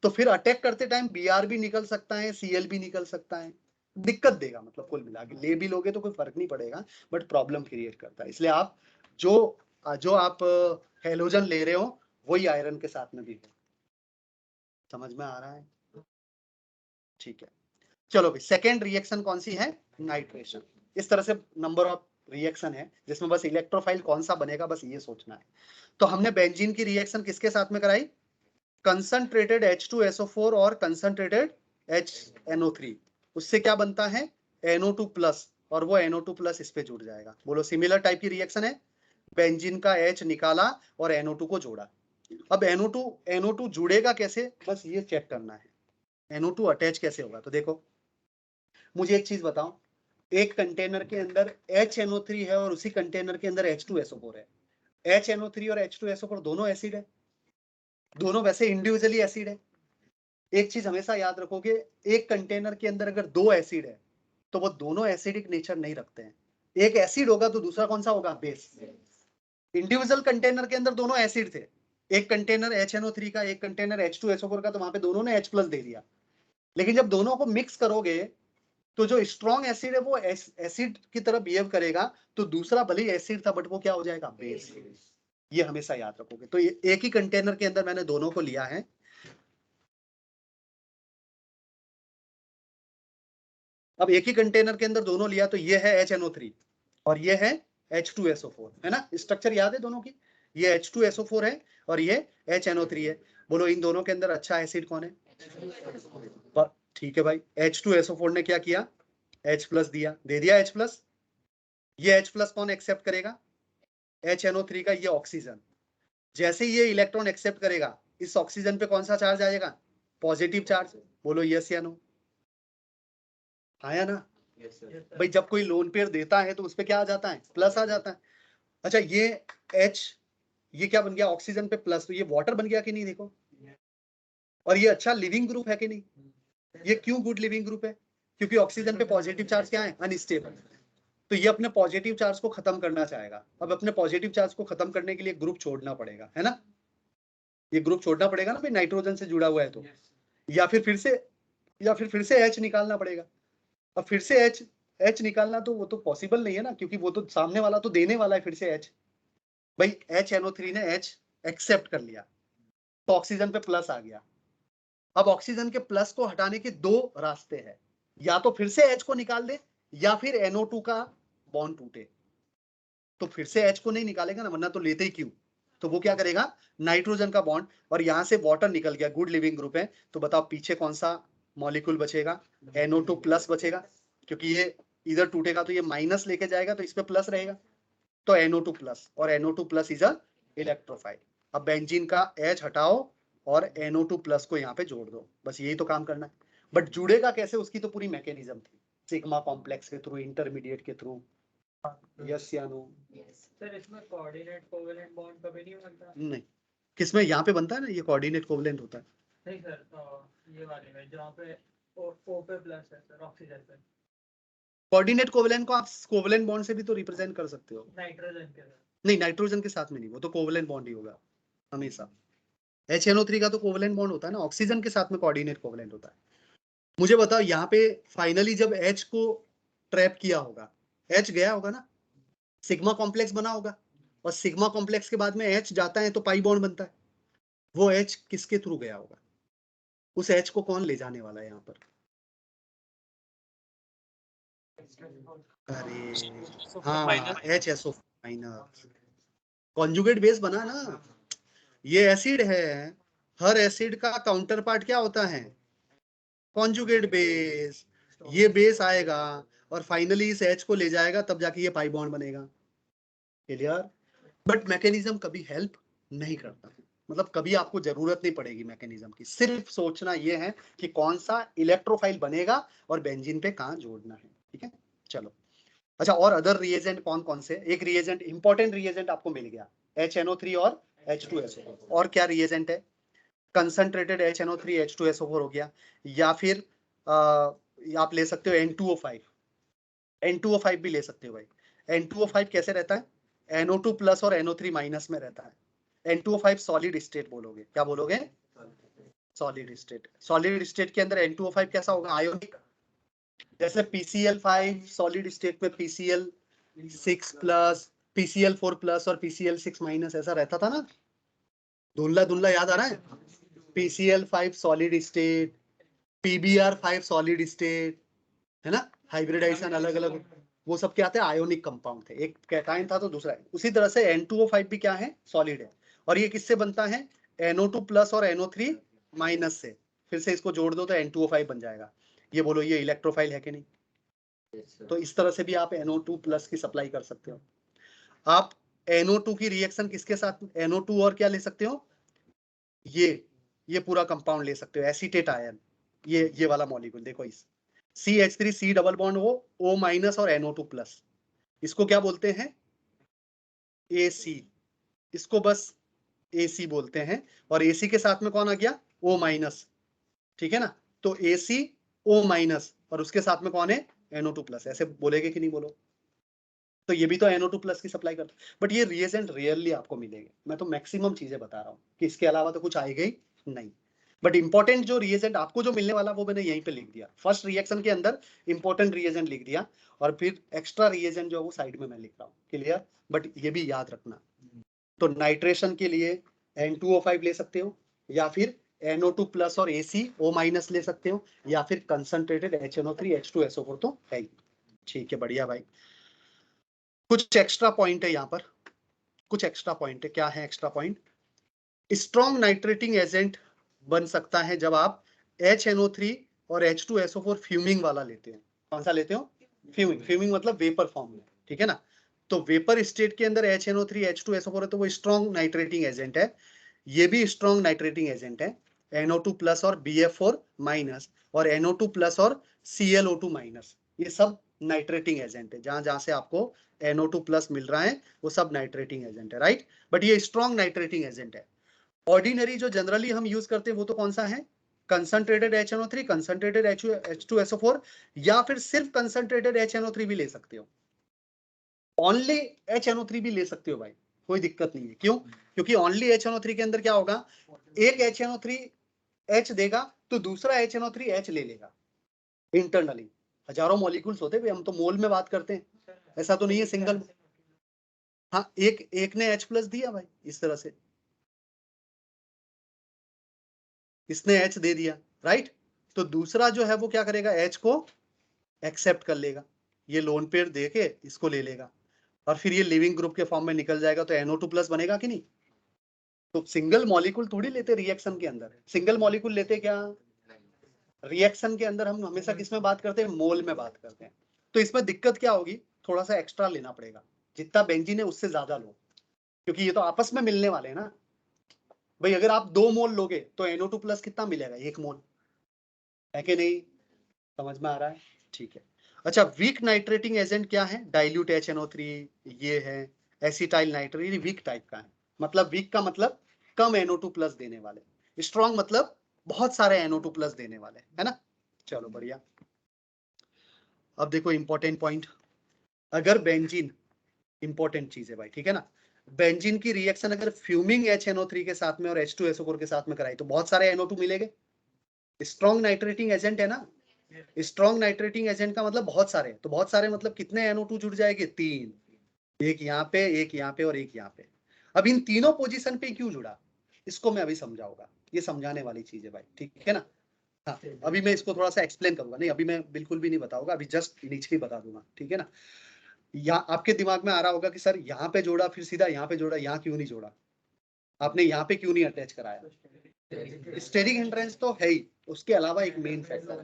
तो फिर अटैक करते टाइम Br भी निकल सकता है, Cl भी निकल सकता है, दिक्कत देगा। मतलब कुल मिला के ले भी लोगे तो कोई फर्क नहीं पड़ेगा, बट प्रॉब्लम क्रिएट करता है। इसलिए आप जो आप हेलोजन ले रहे हो वही आयरन के साथ में भी हो। समझ में आ रहा है? ठीक है, चलो भाई, सेकेंड रिएक्शन कौन सी है, नाइट्रेशन। इस तरह से नंबर ऑफ रिएक्शन है जिसमें बस इलेक्ट्रोफाइल कौन सा बनेगा बस ये सोचना है। तो हमने बेंजीन की रिएक्शन किसके साथ में कराई, कंसंट्रेटेड H2SO4 और कंसंट्रेटेड HNO3, उससे क्या बनता है NO2 प्लस, और वो NO2 प्लस इस पे जुड़ जाएगा। बोलो, सिमिलर टाइप की रिएक्शन है, बेंजीन का H निकाला और NO2 को जोड़ा। अब NO2 जुड़ेगा कैसे, बस ये चेक करना है, NO2 अटैच कैसे होगा। तो देखो, मुझे एक चीज बताओ, एक कंटेनर के अंदर HNO3 है और उसी कंटेनर के अंदर H2SO4 है। HNO3 और H2SO4 दोनों एसिड है, दोनों वैसे इंडिविजुअली एसिड है। एक चीज हमेशा याद रखोगे, एक कंटेनर के अंदर अगर दो एसिड है तो वो दोनों एसिडिक नेचर नहीं रखते हैं। एक एसिड होगा तो दूसरा कौन सा होगा, बेस। इंडिविजुअल कंटेनर के अंदर दोनों एसिड थे, एक कंटेनर HNO3 का, एक कंटेनर H2SO4 का, तो वहां पे दोनों ने H प्लस दे दिया। लेकिन जब दोनों को मिक्स करोगे तो जो स्ट्रॉन्ग एसिड है वो एसिड की तरह बिहेव करेगा, तो दूसरा भले ही एसिड था बट वो क्या हो जाएगा, बेस। ये हमेशा याद रखोगे। तो ये एक ही कंटेनर के अंदर मैंने दोनों को लिया है, अब एक ही कंटेनर के अंदर दोनों लिया, तो ये है HNO3 और ये है H2SO4, है ना, स्ट्रक्चर याद है दोनों की, ये H2SO4 है और ये HNO3 है। बोलो, इन दोनों के अंदर अच्छा एसिड कौन है, ठीक है भाई, H2SO4 ने क्या किया, H प्लस दे दिया H प्लस। ये H प्लस कौन एक्सेप्ट करेगा, HNO3 का ये ऑक्सीजन। जैसे ये इलेक्ट्रॉन एक्सेप्ट करेगा, इस ऑक्सीजन पे कौन सा चार्ज आएगा, पॉजिटिव चार्ज। बोलो यस या नो, आया ना। Yes sir. भाई जब कोई लोन पेयर देता है तो उस पे क्या आ जाता है, प्लस आ जाता है। अच्छा, ये H, ये क्या बन गया, ऑक्सीजन पे प्लस, तो ये वाटर बन गया कि नहीं, देखो। और ये अच्छा लिविंग ग्रुप है कि नहीं, ये क्यों गुड लिविंग ग्रुप है, क्योंकि ऑक्सीजन पे पॉजिटिव चार्ज क्या है, अनस्टेबल। तो ये अपने पॉजिटिव चार्ज को खत्म करना चाहेगा। अब अपने पॉजिटिव चार्ज को खत्म करने के लिए ग्रुप छोड़ना पड़ेगा, है ना, ये ग्रुप छोड़ना पड़ेगा ना भाई, नाइट्रोजन से जुड़ा हुआ है तो, या फिर से H निकालना पड़ेगा। अब फिर से H निकालना तो वो तो पॉसिबल नहीं है ना, क्योंकि वो तो सामने वाला तो देने वाला है फिर से H। भाई HNO3 ने H एक्सेप्ट कर लिया तो ऑक्सीजन पे प्लस आ गया। अब ऑक्सीजन के प्लस को हटाने के दो रास्ते हैं, या तो फिर से H को निकाल दे या फिर NO2 का बॉन्ड टूटे। तो फिर से H को नहीं निकालेगा ना, वरना तो लेते ही क्यों, तो वो क्या करेगा, नाइट्रोजन का बॉन्ड, और यहां से वाटर निकल गया, गुड लिविंग ग्रुप है। तो बताओ पीछे कौन सा मॉलिक्यूल बचेगा, NO2 प्लस बचेगा, क्योंकि ये इधर टूटेगा तो ये माइनस लेके जाएगा, तो इस पे प्लस रहेगा, तो NO2 प्लस, और NO2 plus is a electrophile. अब बेंजीन का H हटाओ और NO2 प्लस को यहाँ पे जोड़ दो, बस यही तो काम करना है। बट जुड़ेगा कैसे, उसकी तो पूरी मैकेनिज्म थी, सिग्मा कॉम्प्लेक्स के थ्रू, इंटरमीडिएट के थ्रू, यस या नो। सर इसमें कोऑर्डिनेट कोवेलेंट बॉन्ड कभी नहीं बनता, नहीं, किसमें, यहाँ पे बनता है ना, ये कोऑर्डिनेट कोवलेंट होता है। नहीं सर, ये वाले में जहाँ पे O पे प्लस है सर, ऑक्सीजन पे, कोऑर्डिनेट कोवलेंट को आप कोवलेंट बॉन्ड से भी तो रिप्रेजेंट कर सकते हो। नाइट्रोजन के साथ। नहीं, नाइट्रोजन के साथ में नहीं, वो तो कोवलेंट बॉन्ड ही होगा हमेशा। HNO3 का तो कोवलेंट बॉन्ड होता है ना, ऑक्सीजन के साथ में कोऑर्डिनेट कोवलेंट होता है। मुझे बताओ, यहाँ पे फाइनली जब H को ट्रैप किया होगा, H गया होगा ना, सिग्मा कॉम्प्लेक्स बना होगा, और सिग्मा कॉम्प्लेक्स के बाद में H जाता है तो पाई बॉन्ड बनता है। वो H किसके थ्रू गया होगा? उस H को कौन ले जाने वाला है यहाँ पर? अरे हाँ, HSO माइनस। कॉन्जुगेट बेस बना ना, ये एसिड है, हर एसिड का काउंटर पार्ट क्या होता है? Conjugate base. ये बेस आएगा और फाइनली इस H को ले जाएगा, तब जाके ये पाई बॉन्ड बनेगा। क्लियर? बट मैकेनिज्म कभी हेल्प नहीं करता, मतलब कभी आपको जरूरत नहीं पड़ेगी मैकेनिज्म की, सिर्फ सोचना ये है कि कौन सा इलेक्ट्रोफाइल बनेगा और बेंजीन पे कहाँ जोड़ना है। ठीक है, चलो। अच्छा, और अदर रिएजेंट कौन कौन से? एक रिएजेंट, इंपॉर्टेंट रिएजेंट आपको मिल गया, HNO3 और H2SO4। और क्या रिएजेंट है? कंसंट्रेटेड HNO3 H2SO4 हो गया, या फिर आप ले सकते हो N2O5। N2O5 भी ले सकते हो भाई। N2O5 कैसे रहता है? NO2 प्लस और NO3 माइनस में रहता है। N2O5 सॉलिड स्टेट बोलोगे, क्या बोलोगे? Solid state. सॉलिड स्टेट के अंदर N2O5 कैसा होगा? आयोनिक। जैसे PCl5 सॉलिड स्टेट में PCl6 प्लस, PCl4 प्लस और PCl6 माइनस ऐसा रहता था ना, धुंधला धुंधला याद आ रहा है? PCl5 solid state, PBr5 solid state, है ना, हाइब्रिडाइजेशन अलग अलग, वो सब क्या थे? आयोनिक कंपाउंड थे। एक कैटायन था तो दूसरा है। उसी तरह से N2O5 भी क्या है? सॉलिड है। और ये किससे बनता है? NO2 प्लस और NO3 माइनस से। फिर से इसको जोड़ दो तो N2O5 बन जाएगा। ये बोलो, ये इलेक्ट्रोफाइल है कि नहीं? तो इस तरह से भी आप NO2 प्लस की सप्लाई कर सकते हो। आप NO2 की रिएक्शन किसके साथ? NO2 और क्या ले सकते हो? ये पूरा कंपाउंड ले सकते हो, एसीटेट आयन। ये वाला मॉलिक्यूल देखो, इस CH3 C double bond O minus और NO2 प्लस, इसको क्या बोलते हैं? AC। इसको बस AC बोलते हैं। और AC के साथ में कौन आ गया? O minus. ठीक है ना, तो AC O माइनस और उसके साथ में कौन है? NO2 plus. ऐसे बोलेगे कि नहीं बोलो? तो ये भी तो NO2 प्लस की सप्लाई करता है। बट ये रिएजेंट रियरली आपको मिलेंगे, मैं तो मैक्सिमम चीजें बता रहा हूँ कि इसके अलावा तो कुछ आएगा ही नहीं। बट इंपॉर्टेंट जो रिएजेंट आपको जो मिलने वाला वो मैंने यहीं पे लिख दिया, फर्स्ट रिएक्शन के अंदर इंपॉर्टेंट रिएजेंट लिख दिया, और फिर एक्स्ट्रा रिएजेंट जो है वो साइड में मैं लिख रहा हूँ। क्लियर? बट ये भी याद रखना, तो नाइट्रेशन के लिए N2O5 ले सकते हो, या फिर NO2 प्लस और ACO माइनस ले सकते हो, या फिर कंसंट्रेटेड HNO3 H2SO4 तो है ही। ठीक है, बढ़िया भाई। कुछ एक्स्ट्रा पॉइंट है यहाँ पर, कुछ एक्स्ट्रा पॉइंट है। क्या है extra point? Strong nitrating agent बन सकता है जब आप HNO3 और H2SO4 फ्यूमिंग वाला लेते हैं। कौन सा लेते हो? फ्यूमिंग। फ्यूमिंग मतलब वेपर फॉर्म में। ठीक है ना, तो वेपर स्टेट के अंदर HNO3 H2SO4 है तो वो स्ट्रॉन्ग नाइट्रेटिंग एजेंट है। ये भी स्ट्रॉन्ग नाइट्रेटिंग एजेंट है, NO2 प्लस और BF4 माइनस और NO2 प्लस और ClO2 माइनस, ये सब नाइट्रेटिंग एजेंट है। जहां जहां से आपको NO2 प्लस मिल रहा है वो सब नाइट्रेटिंग एजेंट है, राइट? बट ये स्ट्रॉन्ग नाइट्रेटिंग एजेंट है। ऑर्डिनरी जो जनरली हम यूज करते हैं वो तो कौन सा है? कंसंट्रेटेड HNO3, कंसंट्रेटेड H2SO4, या फिर सिर्फ कंसंट्रेटेड HNO3 भी ले सकते हो, ओनली HNO3 भी ले सकते हो भाई, कोई दिक्कत नहीं है। क्यों? क्योंकि ओनली HNO3 के अंदर क्या होगा? एक HNO3 H देगा तो दूसरा HNO3 H ले लेगा इंटरनली। हजारों मॉलिक्यूल्स होते हैं, हम तो मोल में बात करते हैं, ऐसा तो नहीं है सिंगल। हाँ, एक ने H प्लस दिया भाई, इस तरह से इसने H दे दिया, राइट? तो दूसरा जो है वो क्या करेगा? H को एक्सेप्ट कर लेगा, ये लोन पेयर दे के इसको ले लेगा, और फिर ये लिविंग ग्रुप के फॉर्म में निकल जाएगा, तो NO2 प्लस बनेगा कि नहीं? तो सिंगल मॉलिक्यूल थोड़ी लेते रिएक्शन के अंदर, सिंगल मॉलिक्यूल लेते क्या? रिएक्शन के अंदर हम हमेशा किस में बात करते हैं? मोल में बात करते हैं। तो इसमें दिक्कत क्या होगी? थोड़ा सा एक्स्ट्रा लेना पड़ेगा, जितना बेंजीन है उससे ज्यादा लो, क्योंकि ये तो आपस में मिलने वाले हैं ना भाई। अगर आप 2 मोल लोगे तो NO2 प्लस कितना मिलेगा? 1 मोल, है कि नहीं? समझ में आ रहा है? ठीक है। अच्छा, वीक नाइट्रेटिंग एजेंट क्या है? डाइल्यूट HNO3, ये है एसिटाइल नाइट्रेट, ये वीक टाइप का है। मतलब वीक का मतलब कम NO2 प्लस देने वाले, स्ट्रॉन्ग मतलब बहुत सारे NO2 प्लस देने वाले, है ना? चलो बढ़िया। अब देखो इंपॉर्टेंट पॉइंट, अगर बेंजीन, इंपॉर्टेंट चीज है भाई, ठीक है ना, बेंजीन की रिएक्शन अगर फ्यूमिंग HNO3 के साथ में और H2SO4 के साथ में कराई तो बहुत सारे NO2 मिलेंगे। स्ट्रॉन्ग नाइट्रेटिंग एजेंट है ना, स्ट्रॉन्ग नाइट्रेटिंग एजेंट का मतलब बहुत सारे, तो बहुत सारे मतलब कितने NO2 जुड़ जाएंगे? 3। एक यहाँ पे, एक यहाँ पे और एक यहाँ पे। अब इन तीनों पोजीशन पे क्यों जुड़ा, इसको मैं अभी समझाऊंगा। ये समझाने वाली चीज है भाई, ठीक है ना। हाँ, अभी मैं इसको थोड़ा सा एक्सप्लेन करूंगा, नहीं अभी मैं बिल्कुल भी नहीं बताऊंगा, अभी जस्ट नीचे ही बता दूंगा, ठीक है ना। यहाँ आपके दिमाग में आ रहा होगा कि सर यहाँ पे जोड़ा फिर सीधा यहाँ पे जोड़ा, यहाँ क्यों नहीं जोड़ा, आपने यहाँ पे क्यों नहीं अटैच कराया। स्टेरिक हिंड्रेंस तो है ही, उसके अलावा एक मेन फैक्टर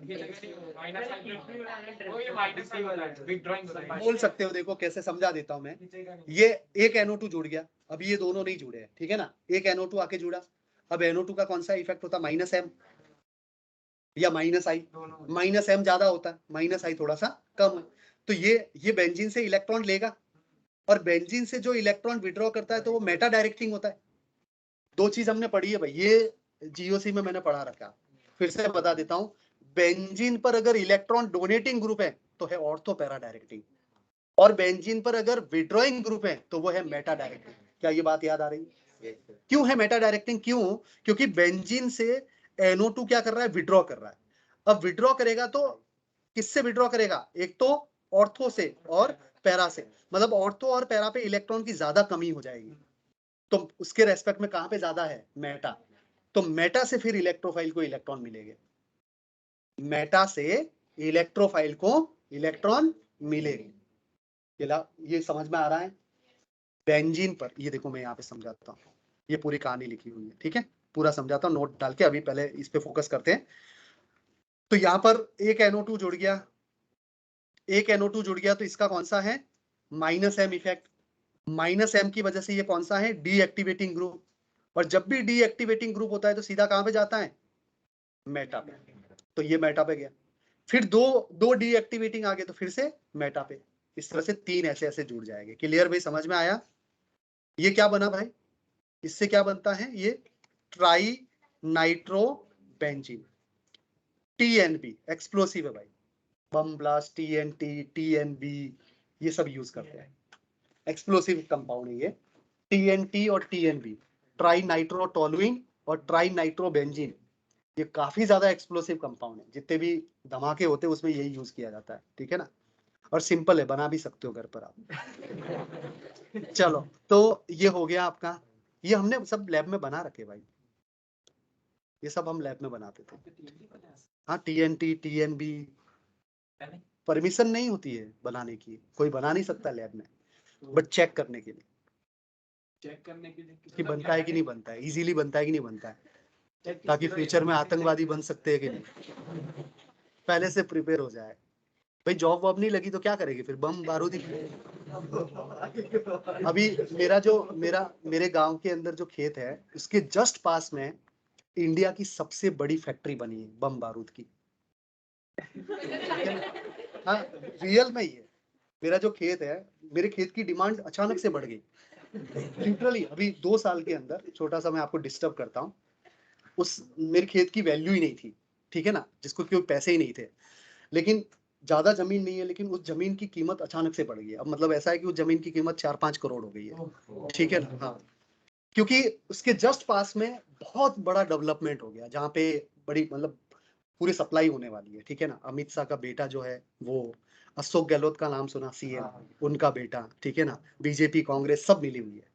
बोल सकते हो। देखो कैसे समझा देता हूं मैं, ये एक NO2 जुड़ गया, अभी ये दोनों नहीं जुड़े हैं, ठीक है ना। एक NO2 आके जुड़ा, अब NO2 का कौन सा इफेक्ट होता है, -M या -I। -M ज्यादा होता है, -I थोड़ा सा कम है। तो ये बेंजीन से इलेक्ट्रॉन लेगा, और बेंजीन से जो इलेक्ट्रॉन विड्रॉ करता है तो वो मेटा डायरेक्टिंग होता है। दो चीज हमने पढ़ी है भाई, ये GOC में मैंने पढ़ा रखा, फिर से बता देता हूं। बेंजीन पर अगर इलेक्ट्रॉन डोनेटिंग ग्रुप है तो है ऑर्थो पैरा डायरेक्टिंग, और बेंजीन पर अगर विड्रॉइंग ग्रुप है तो वो है मेटा डायरेक्टिंग। क्या ये बात याद आ रही है? क्यों है मेटा डायरेक्टिंग, क्यों? क्योंकि बेंजीन से NO2 क्या कर रहा है, विड्रॉ कर रहा है। अब विड्रॉ करेगा तो किससे विड्रॉ करेगा, एक तो ऑर्थो से और पैरा से, मतलब ऑर्थो और पैरा पे इलेक्ट्रॉन की ज्यादा कमी हो जाएगी, तो उसके रेस्पेक्ट में कहां पे ज्यादा है, मेटा। तो मेटा से फिर इलेक्ट्रोफाइल को इलेक्ट्रॉन मिलेंगे, मेटा से इलेक्ट्रोफाइल को इलेक्ट्रॉन मिलेंगे। ये समझ में आ रहा है। बेंजीन पर ये देखो, मैं यहाँ पे समझाता हूँ, ये पूरी कहानी लिखी हुई है, ठीक है, पूरा समझाता हूँ नोट डाल के। अभी पहले इस पे फोकस करते हैं। तो यहाँ पर एक NO2 जुड़ गया, एक NO2 जुड़ गया, तो इसका कौन सा है, -M इफेक्ट। -M की वजह से ये कौन सा है, डीएक्टिवेटिंग ग्रुप, और जब भी डीएक्टिवेटिंग ग्रुप होता है तो सीधा कहां पे जाता है, मेटा पे। तो ये मेटा पे गया, फिर दो दो डीएक्टिवेटिंग आ गए तो फिर से मेटा पे। इस तरह से तीन ऐसे ऐसे जुड़ जाएंगे। क्लियर भाई, समझ में आया। ये क्या बना भाई, इससे क्या बनता है, ये tri nitro benzene, TNB explosive है भाई, बम ब्लास्ट, TNT, TNB, ये सब यूज करते हैं, एक्सप्लोसिव कंपाउंड है ये। TNT और TNB, ट्राई नाइट्रो टोलुइन और ट्राई नाइट्रो बेंजीन, ये काफी ज्यादा एक्सप्लोसिव कंपाउंड है। जितने भी धमाके होते हैं उसमें यही यूज किया जाता है, ठीक है ना। और सिंपल है, बना भी सकते हो घर पर आप। चलो, तो ये हो गया आपका, ये हमने सब लैब में बना रखे भाई, ये सब हम लैब में बनाते थे। हाँ, TNT, TNB परमिशन नहीं होती है बनाने की, कोई बना नहीं सकता लैब में, बट चेक करने के लिए, चेक करने के लिए कि बनता है कि नहीं बनता है, इजीली बनता है कि नहीं बनता है, ताकि फ्यूचर में आतंकवादी बन सकते हैं कि नहीं, पहले से प्रिपेयर हो जाए। भाई जॉब वॉब नहीं लगी तो क्या करेगी फिर, बम बारूद ही। अभी मेरे गांव के अंदर जो खेत है उसके जस्ट पास में इंडिया की सबसे बड़ी फैक्ट्री बनी है बम बारूद की। हाँ, रियल में ही है। मेरा जो खेत है, मेरे खेत की डिमांड अचानक से बढ़ गई, लिटरली अभी 2 साल के अंदर। छोटा सा मैं आपको डिस्टर्ब करता हूँ, उस मेरे खेत की वैल्यू ही नहीं थी, ठीक है ना, जिसको क्यों पैसे ही नहीं थे, लेकिन ज्यादा जमीन नहीं है, लेकिन उस जमीन की कीमत अचानक से बढ़ गई है। अब मतलब ऐसा है कि उस जमीन की कीमत 4-5 करोड़ हो गई है, ठीक है ना। हाँ, क्योंकि उसके जस्ट पास में बहुत बड़ा डेवलपमेंट हो गया, जहाँ पे बड़ी मतलब पूरी सप्लाई होने वाली है, ठीक है ना। अमित शाह का बेटा जो है वो, अशोक गहलोत का नाम सुना, CM, उनका बेटा, ठीक है ना, बीजेपी कांग्रेस सब मिली हुई है।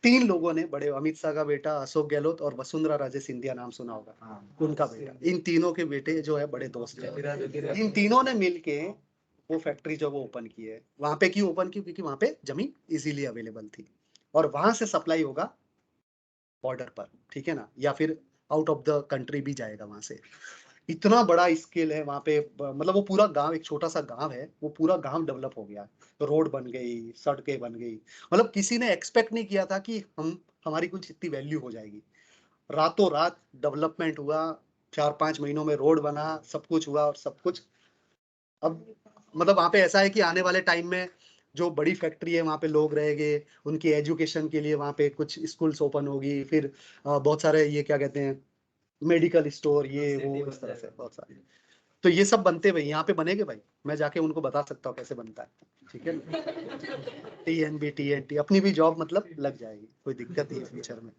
3 लोगों ने, बड़े, अमित शाह का बेटा, अशोक गहलोत और वसुंधरा राजे सिंधिया, नाम सुना होगा, उनका बेटा, इन तीनों के बेटे जो है बड़े दोस्त हैं। इन तीनों ने मिलके वो फैक्ट्री जो वो ओपन की है। वहां पे क्यों ओपन की, क्योंकि वहां पे जमीन इजीली अवेलेबल थी, और वहां से सप्लाई होगा बॉर्डर पर, ठीक है ना, या फिर आउट ऑफ द कंट्री भी जाएगा वहां से। इतना बड़ा स्केल है वहां पे, मतलब वो पूरा गांव, एक छोटा सा गांव है, वो पूरा गांव डेवलप हो गया, रोड बन गई, सड़कें बन गई। मतलब किसी ने एक्सपेक्ट नहीं किया था कि हमारी कुछ इतनी वैल्यू हो जाएगी। रातों रात डेवलपमेंट हुआ, 4-5 महीनों में रोड बना, सब कुछ हुआ, और सब कुछ अब मतलब वहां पे ऐसा है कि आने वाले टाइम में जो बड़ी फैक्ट्री है वहां पे लोग रहेंगे, उनकी एजुकेशन के लिए वहां पे कुछ स्कूल्स ओपन होगी, फिर बहुत सारे ये क्या कहते हैं, मेडिकल स्टोर, ये वो, इस तरह से बहुत सारे। तो ये सब बनते भाई, यहाँ पे बनेंगे भाई, मैं जाके उनको बता सकता हूँ कैसे बनता है, ठीक है ना। TNB, TNT, अपनी भी जॉब मतलब लग जाएगी, कोई दिक्कत नहीं है फ्यूचर में।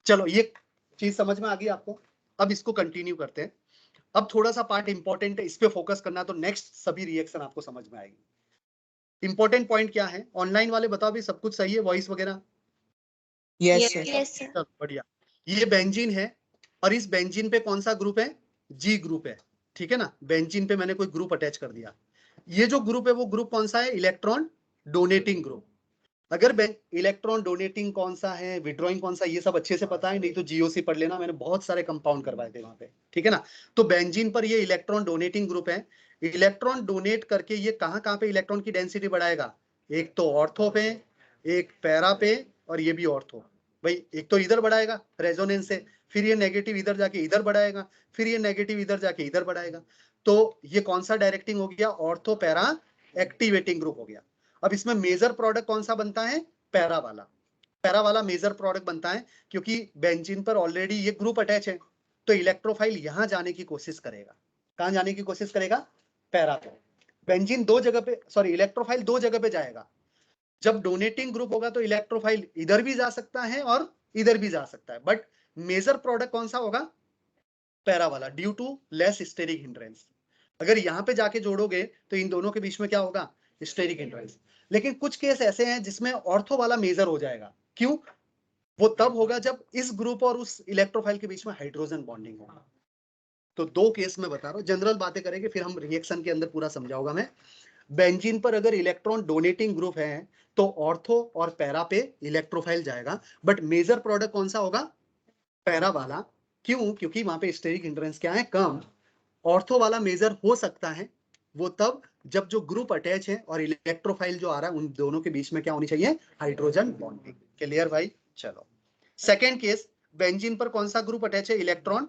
चलो, ये चीज समझ में आ गई आपको। अब इसको कंटिन्यू करते हैं। अब थोड़ा सा पार्ट इंपॉर्टेंट है, इस पे फोकस करना, तो नेक्स्ट सभी रिएक्शन आपको समझ में आएगी। इंपॉर्टेंट पॉइंट क्या है? ऑनलाइन वाले बताओ भी, सब कुछ सही है, वॉइस वगैरह? Yes sir. Yes, sir. चलो बढ़िया। ये बेंजीन है और इस बेंजीन पे कौन सा ग्रुप है? जी ग्रुप है, ठीक है ना। बेंजीन पे मैंने कोई ग्रुप अटैच कर दिया। ये जो ग्रुप है वो ग्रुप कौन सा है? Electron donating group. अगर इलेक्ट्रॉन डोनेटिंग कौन सा है, विड्रॉइंग कौन सा, ये सब अच्छे से पता है, नहीं तो जीओसी पढ़ लेना, मैंने बहुत सारे कंपाउंड करवाए थे वहां पे, ठीक है ना। तो बेंजीन पर ये इलेक्ट्रॉन डोनेटिंग ग्रुप है। इलेक्ट्रॉन डोनेट करके ये कहां कहां पे इलेक्ट्रॉन की डेंसिटी बढ़ाएगा? एक तो ऑर्थो पे, एक पैरा पे, और ये भी ऑर्थो। भाई एक तो इधर बढ़ाएगा रेजोनेंस से, फिर ये नेगेटिव इधर जाके इधर बढ़ाएगा, फिर ये नेगेटिव इधर जाके इधर बढ़ाएगा। तो ये कौन सा डायरेक्टिंग हो गया? ऑर्थो पैरा एक्टिवेटिंग ग्रुप हो गया। अब इसमें मेजर प्रोडक्ट कौन सा बनता है? पैरा वाला। पैरा वाला मेजर प्रोडक्ट बनता है, क्योंकि बेंजीन पर ऑलरेडी ये ग्रुप अटैच है, तो इलेक्ट्रोफाइल यहां जाने की कोशिश करेगा। कहां जाने की कोशिश करेगा? पैरा पे। बेंजीन दो जगह पे, सॉरी, इलेक्ट्रोफाइल दो जगह पे जाएगा। जब डोनेटिंग ग्रुप होगा तो इलेक्ट्रोफाइल इधर भी जा सकता है और इधर भी जा सकता है, बट मेजर प्रोडक्ट कौन सा होगा? पैरा वाला, due to less steric hindrance. अगर यहां पे जाके जोड़ोगे तो इन दोनों के बीच में क्या होगा? Steric hindrance. लेकिन कुछ केस ऐसे हैं जिसमें ऑर्थो वाला मेजर हो जाएगा। क्यों? वो तब होगा जब इस ग्रुप और उस इलेक्ट्रोफाइल के बीच में हाइड्रोजन बॉन्डिंग होगा। तो दो केस में बता रहा हूं, जनरल बातें करेंगे, फिर हम रिएक्शन के अंदर पूरा समझाऊंगा मैं। बेंजीन पर अगर इलेक्ट्रॉन डोनेटिंग ग्रुप है तो ऑर्थो और पैरा पे इलेक्ट्रोफाइल जाएगा, बट मेजर प्रोडक्ट कौन सा होगा? पैरा वाला। क्यों? क्योंकि वहां पे स्टेरिक हिंड्रेंस क्या है? कम। ऑर्थो वाला मेजर हो सकता है वो तब जब जो ग्रुप अटैच है और इलेक्ट्रोफाइल जो आ रहा है उन दोनों के बीच में क्या होनी चाहिए? Hydrogen bonding. क्लियर भाई? चलो सेकेंड केस, बेंजीन पर कौन सा ग्रुप अटैच है? इलेक्ट्रॉन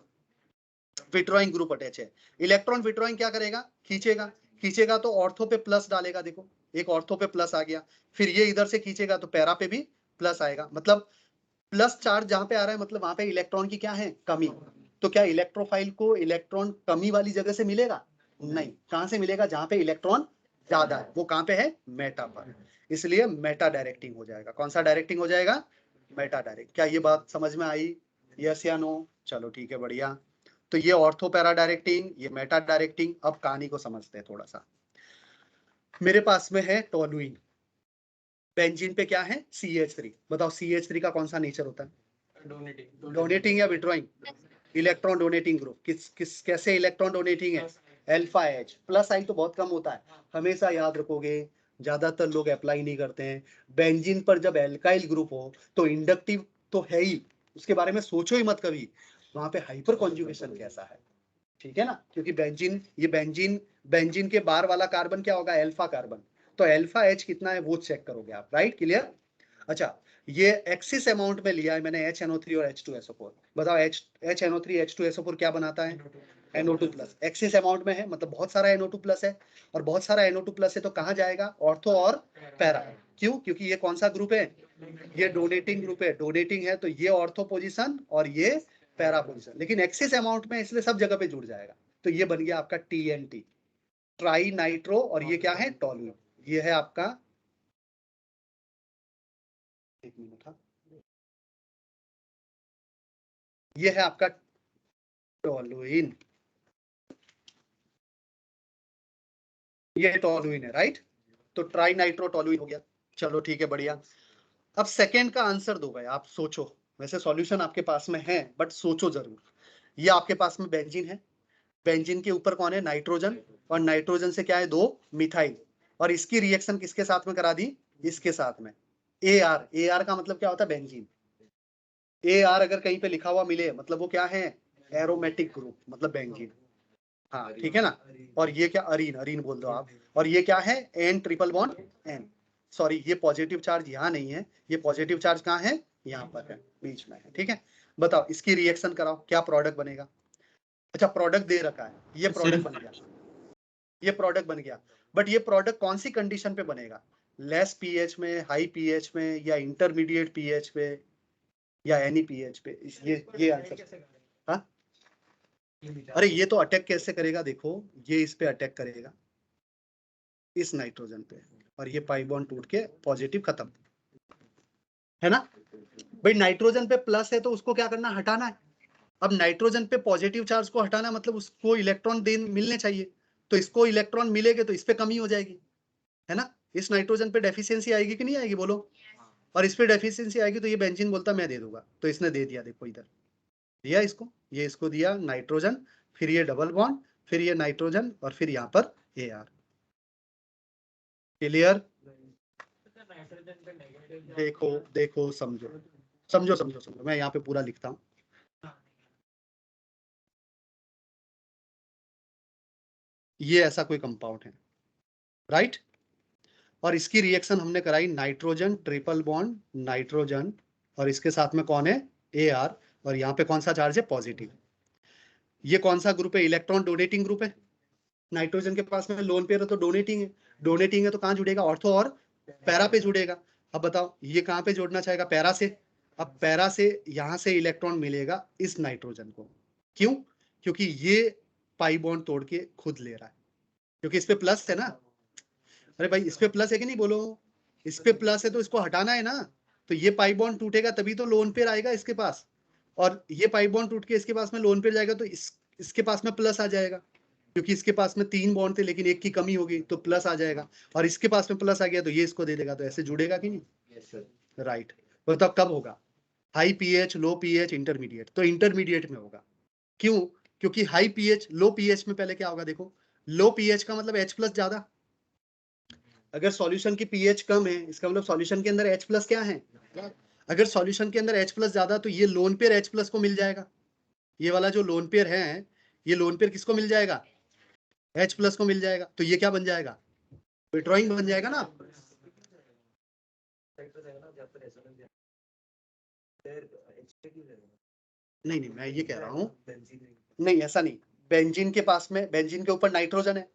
विड्रॉइंग ग्रुप अटैच है। इलेक्ट्रॉन विड्रॉइंग क्या करेगा? खींचेगा। खींचेगा तो ऑर्थो पे प्लस डालेगा, देखो एक ऑर्थो पे प्लस आ गया, फिर ये इधर से खींचेगा तो पैरा पे भी प्लस आएगा। मतलब प्लस चार्ज जहां पे आ रहा है मतलब वहां पे इलेक्ट्रॉन की क्या है? कमी। तो क्या इलेक्ट्रोफाइल को इलेक्ट्रॉन कमी वाली जगह से मिलेगा? नहीं। कहां से मिलेगा? जहां पे इलेक्ट्रॉन ज्यादा है। वो कहां पे है? मेटा पर। इसलिए मेटा डायरेक्टिंग हो जाएगा। कौन सा डायरेक्टिंग हो जाएगा? Meta direct. क्या ये बात समझ में आई? यस या नो? चलो ठीक है, बढ़िया। तो ये ऑर्थो पैरा डायरेक्टिंग, ये मेटा डायरेक्टिंग। अब कहानी को समझते हैं थोड़ा सा। मेरे पास में है टोलुइन। बेंजीन पे क्या है? CH3। बताओ CH3 का कौन सा नेचर होता है? डोनेटिंग या विड्रॉइंग? Electron donating group. किस कैसे इलेक्ट्रॉन डोनेटिंग है? Alpha H। प्लस आई तो बहुत कम होता है, हमेशा याद रखोगे, ज्यादातर लोग अप्लाई नहीं करते हैं। बेंजीन पर जब एल्काइल ग्रुप हो तो इंडक्टिव तो है ही, उसके बारे में सोचो ही मत कभी। वहां पे हाइपर कॉन्जुगेशन कैसा है, ठीक है ना। क्योंकि बेंजीन के बार वाला कार्बन क्या होगा? Alpha carbon. तो अल्फा H कितना है वो चेक करोगे आप, राइट? क्लियर? अच्छा, ये एक्सिस अमाउंट में लिया है मैंने HNO3 और H2SO4। बताओ HNO3 H2SO4 क्या बनाता है? NO2 plus. एक्सिस अमाउंट में है मतलब बहुत सारा NO2 प्लस है, और बहुत सारा NO2 प्लस है तो कहाँ जाएगा? ऑर्थो और पैरा। क्यों? क्योंकि ये कौन सा ग्रुप है? ये डोनेटिंग ग्रुप है। डोनेटिंग है तो ये ऑर्थो पोजीशन और ये पैरा पोजीशन, लेकिन एक्सिस अमाउंट में इसलिए सब जगह पे जुड़ जाएगा। तो ये बन गया आपका TNT, ट्राई नाइट्रो, और ये क्या है? टोलुइन। ये है आपका, एक मिनट, हाँ, ये है आपका टोलुइन। ये टोलुइन है, राइट? तो ट्राई नाइट्रो टोलुइन हो गया। चलो ठीक है, बढ़िया। अब सेकेंड का आंसर दो भाई, आप सोचो। वैसे सॉल्यूशन आपके पास में है बट सोचो जरूर। ये आपके पास में बेंजीन है, बेंजीन के ऊपर कौन है? नाइट्रोजन, और नाइट्रोजन से क्या है? दो मिथाइल, और इसकी रिएक्शन किसके साथ में करा दी? इसके साथ में AR का मतलब क्या होता है? बेंजीन। AR अगर कहीं पे लिखा हुआ मिले मतलब वो क्या है? एरोमेटिक ग्रुप, मतलब बेंजीन। हाँ ठीक है ना। और ये क्या? अरीन बोल दो आप। और ये क्या है? N triple bond N। Sorry, ये पॉजिटिव चार्ज यहाँ नहीं है, ये पॉजिटिव चार्ज कहाँ है? यहाँ पर है, बीच में है, ठीक है। बताओ इसकी रिएक्शन कराओ, क्या प्रोडक्ट बनेगा? अच्छा, प्रोडक्ट दे रखा है, ये प्रोडक्ट बन गया, ये प्रोडक्ट बन गया। बट ये प्रोडक्ट कौन सी कंडीशन पे बनेगा? लेस पीएच में, हाई पीएच में, या इंटरमीडिएट पीएच पे, या एनी पीएच पे? ये आंसर। हाँ, अरे ये तो अटैक कैसे करेगा? देखो, ये इस पे अटैक करेगा, इस नाइट्रोजन पे, और ये पाई बॉन्ड टूट के पॉजिटिव खत्म, है ना भाई। नाइट्रोजन पे प्लस है तो उसको क्या करना? हटाना है। अब नाइट्रोजन पे पॉजिटिव चार्ज को हटाना मतलब उसको इलेक्ट्रॉन मिलने चाहिए, तो इसको इलेक्ट्रॉन मिलेंगे तो इस पे कमी हो जाएगी, है ना। इस नाइट्रोजन पे डेफिशिएंसी आएगी कि नहीं आएगी, बोलो। और इस पे डेफिशिएंसी आएगी तो ये बेंजीन बोलता मैं दे दूंगा, तो इसने दे दिया, देखो इधर दिया इसको, ये इसको दिया नाइट्रोजन, फिर ये डबल बॉन्ड, फिर ये नाइट्रोजन, और फिर यहाँ पर AR। क्लियर? नाइट्रोजन पे नेगेटिव देखो देखो, समझो समझो समझो समझो, मैं यहाँ पे पूरा लिखता हूँ। ये ऐसा कोई कंपाउंड है, राइट? और इसकी रिएक्शन हमने कराई नाइट्रोजन ट्रिपल बॉन्ड नाइट्रोजन, और इसके साथ में कौन है, AR, और यहाँ पे कौन सा चार्ज है, पॉजिटिव। ये कौन सा ग्रुप है, इलेक्ट्रॉन डोनेटिंग ग्रुप है। नाइट्रोजन के पास में लोन पेयर है तो डोनेटिंग है, डोनेटिंग है तो कहाँ जुड़ेगा, ऑर्थो और पैरा पे जुड़ेगा। अब बताओ ये कहाँ पे जोड़ना चाहेगा, पैरा से। अब पैरा से यहाँ से इलेक्ट्रॉन मिलेगा इस नाइट्रोजन को, क्यों? क्योंकि ये पाई बॉन्ड तोड़ के खुद ले रहा है, क्योंकि इस पे प्लस है ना। अरे भाई इस पे प्लस है कि नहीं, बोलो। इस पे प्लस है तो इसको हटाना है ना, तो ये पाई बॉन्ड टूटेगा तभी तो लोन पेयर आएगा इसके पास, और ये पाई बॉन्ड टूट के इसके पास में लोन पेयर जाएगा तो इसके पास में प्लस आ जाएगा, क्योंकि इसके पास में 3 बॉन्ड थे लेकिन एक की कमी होगी तो प्लस आ जाएगा, और इसके पास में प्लस आ गया तो ये इसको दे देगा, तो ऐसे जुड़ेगा कि नहीं? Yes sir. राइट। बताओ कब होगा, हाई पीएच, लो पीएच, इंटरमीडिएट? तो इंटरमीडिएट में होगा। क्यों? क्योंकि हाई पीएच, लो पीएच में पहले क्या होगा, देखो लो पीएच का मतलब H+ ज्यादा। अगर सॉल्यूशन की पीएच कम है इसका मतलब सॉल्यूशन के अंदर H+ क्या है, अगर सॉल्यूशन के अंदर H+ ज्यादा तो ये लोन पेयर H+ को मिल जाएगा। ये वाला जो लोन पेयर है, ये लोन पेयर किसको मिल जाएगा, H+ को मिल जाएगा, तो ये क्या बन जाएगा, विड्रॉइंग बन जाएगा ना। नहीं नहीं, मैं ये कह रहा हूँ, नहीं ऐसा नहीं, बेंजीन के पास में, बेंजीन के ऊपर नाइट्रोजन है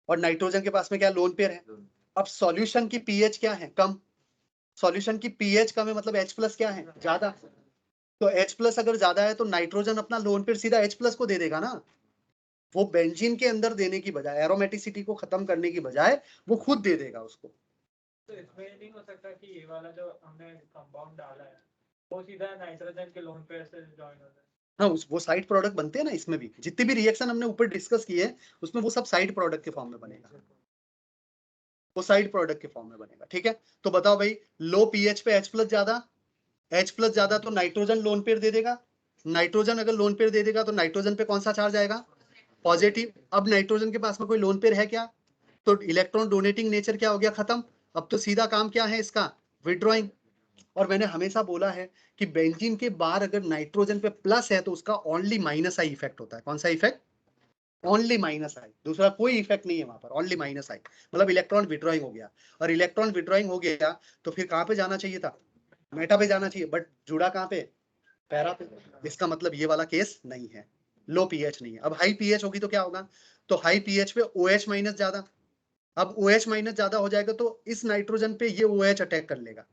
और नाइट्रोजन के पास में क्या, लोन पेयर है। अब सॉल्यूशन की पीएच क्या है, कम। सॉल्यूशन की पीएच कम है मतलब H+ क्या है, ज्यादा। तो H+ अगर ज्यादा है तो नाइट्रोजन अपना लोन पेयर सीधा H+ को दे देगा ना, वो बेंजीन के अंदर देने की बजाय, एरोमेटिसिटी को खत्म करने की बजाय वो खुद दे देगा उसको। तो इसमें नहीं हो सकता कि ये वाला जो हमने कंपाउंड डाला है वो सीधा नाइट्रोजन के लोन पेयर से जॉइन हो जाए? हाँ, वो साइड प्रोडक्ट बनते हैं ना, इसमें भी जितने भी रिएक्शन हमने ऊपर डिस्कस किए उसमें वो सब साइड प्रोडक्ट के फॉर्म में बनेगा, वो साइड प्रोडक्ट के फॉर्म में बनेगा। ठीक है, तो बताओ भाई, लो पीएच पे H+ ज्यादा, H+ ज्यादा तो नाइट्रोजन लोन पेयर दे देगा। नाइट्रोजन अगर लोन पेयर दे देगा तो नाइट्रोजन पे कौन सा चार्ज आएगा, पॉजिटिव। अब नाइट्रोजन के पास में कोई लोन पेयर है क्या, तो इलेक्ट्रॉन डोनेटिंग नेचर क्या हो गया, खत्म। अब तो सीधा काम क्या है इसका, विड्रॉइंग। और मैंने हमेशा बोला है कि बेंजीन के बाहर अगर नाइट्रोजन पे प्लस है तो उसका ओनली -I इफेक्ट होता है। कौन सा इफेक्ट, ओनली -I, दूसरा कोई इफेक्ट नहीं है वहां पर, ओनली -I। मतलब इलेक्ट्रॉन विड्रॉइंग हो गया, और इलेक्ट्रॉन विड्रॉइंग हो गया तो फिर कहां पे जाना चाहिए था, मेटा पे जाना चाहिए, बट जुड़ा कहां पे, पैरा पे। इसका मतलब ये वाला केस नहीं है, लो पीएच नहीं है। अब हाई पीएच होगी तो क्या होगा, तो हाई पीएच पे OH- ज्यादा। अब OH- ज्यादा हो जाएगा तो इस नाइट्रोजन पे ये OH अटैक कर लेगा,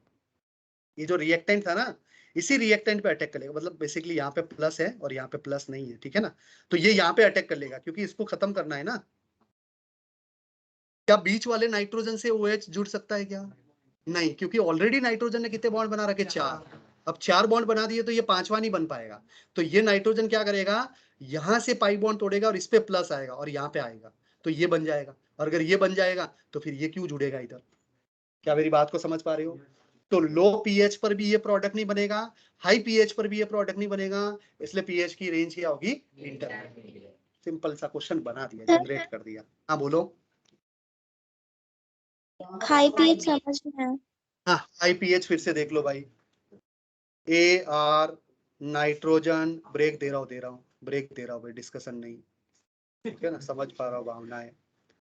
ये जो रिएक्टेंट था ना, इसी रिएक्टेंट पे अटैक कर लेगा। मतलब बेसिकली यहाँ पे प्लस है और यहाँ पे प्लस नहीं है, ठीक है ना, तो ये यहाँ पे अटैक कर लेगा क्योंकि इसको खत्म करना है ना। क्या बीच वाले नाइट्रोजन से OH जुड़ सकता है क्या, नहीं, क्योंकि ऑलरेडी नाइट्रोजन ने कितने बॉन्ड बना रखे, 4। अब 4 बॉन्ड बना दिए तो ये 5वां नहीं बन पाएगा, तो ये नाइट्रोजन क्या करेगा, यहां से पाई बॉन्ड तोड़ेगा और इस पे प्लस आएगा और यहाँ पे आएगा, तो ये बन जाएगा। और अगर ये बन जाएगा तो फिर ये क्यों जुड़ेगा इधर, क्या मेरी बात को समझ पा रहे हो? तो लो पीएच पर भी ये प्रोडक्ट नहीं बनेगा, हाई पीएच पर भी ये प्रोडक्ट नहीं बनेगा, इसलिए पीएच की रेंज क्या होगी, इंटरमीडिएट। सिंपल सा क्वेश्चन बना दिया, जनरेट कर दिया। हाँ बोलो। हाई पीएच समझ में आया। हाँ, हाई पीएच फिर से देख लो भाई, AR नाइट्रोजन, ब्रेक दे रहा हूँ ब्रेक दे रहा हूँ भाई, डिस्कशन नहीं, ठीक है ना, समझ पा रहा हूँ भावनाएं।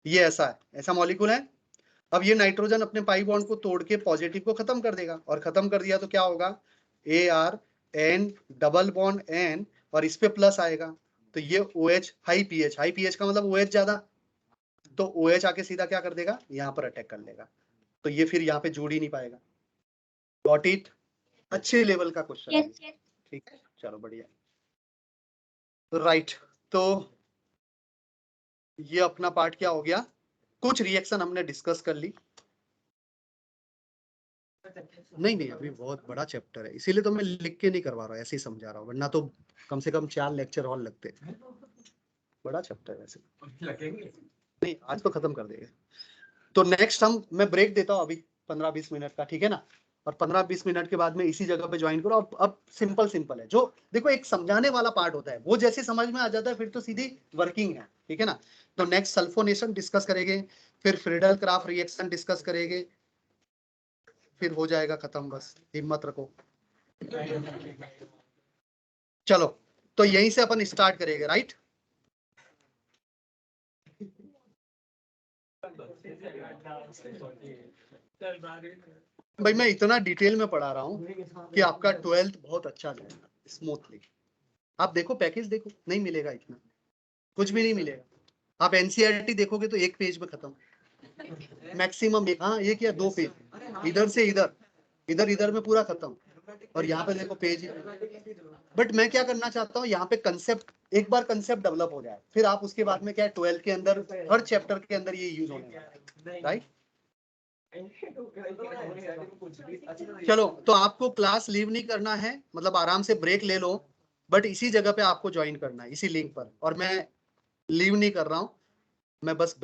ये ऐसा है, ऐसा मॉलिक्यूल है। अब ये नाइट्रोजन अपने पाई बॉन्ड को तोड़ के पॉजिटिव को खत्म कर देगा, और खत्म कर दिया तो क्या होगा, AR N double bond N, और इस पे प्लस आएगा तो ये OH, हाई पीएच का मतलब OH ज्यादा, तो OH आके सीधा क्या कर देगा, यहाँ पर अटैक कर लेगा, तो ये फिर यहाँ पे जुड़ ही नहीं पाएगा। Got it? अच्छे लेवल का क्वेश्चन है, Yes. ठीक है, चलो बढ़िया। राइट, तो ये अपना पार्ट क्या हो गया, कुछ रिएक्शन हमने डिस्कस कर ली। नहीं नहीं, अभी बहुत बड़ा चैप्टर है, इसीलिए तो मैं लिख के नहीं करवा रहा हूँ, ऐसे ही समझा रहा हूँ, वरना तो कम से कम 4 लेक्चर और लगते। बड़ा चैप्टर है वैसे, लगेंगे। नहीं आज तो खत्म कर देंगे। तो नेक्स्ट मैं ब्रेक देता हूँ अभी 15-20 मिनट का, ठीक है ना, और 15-20 मिनट के बाद में इसी जगह पे ज्वाइन करो। अब सिंपल है, जो देखो एक समझाने वाला पार्ट होता है वो जैसे समझ में आ जाता है फिर तो सीधी वर्किंग है, ठीक है ना। तो नेक्स्ट सल्फोनेशन डिस्कस करेंगे, फिर फ्रीडल क्राफ्ट रिएक्शन डिस्कस करेंगे, फिर हो जाएगा खत्म, बस हिम्मत रखो। चलो तो यहीं से अपन स्टार्ट करेंगे, राइट। भाई मैं इतना डिटेल में पढ़ा रहा हूँ कि आपका 12th बहुत अच्छा जाएगा स्मूथली। आप देखो पैकेज देखो, नहीं मिलेगा इतना, कुछ भी नहीं मिलेगा। आप एनसीईआरटी देखोगे तो एक पेज में खत्म मैक्सिमम, हाँ ये क्या 2 पेज, इधर से इधर, इधर में पूरा खत्म। और यहाँ पे देखो पेज ही। बट मैं क्या करना चाहता हूँ, यहाँ पे कंसेप्ट, एक बार कंसेप्ट डेवलप हो जाए फिर आप उसके बाद में क्या 12 के अंदर हर चैप्टर के अंदर ये यूज होने वाला है, राइट। चलो तो आपको क्लास लीव नहीं करना है, मतलब आराम से ब्रेक ले लो, बट इसी जगह पे आपको ज्वाइन करना है, इसी लिंक पर। और मैं लीव नहीं कर रहा हूँ, मैं बस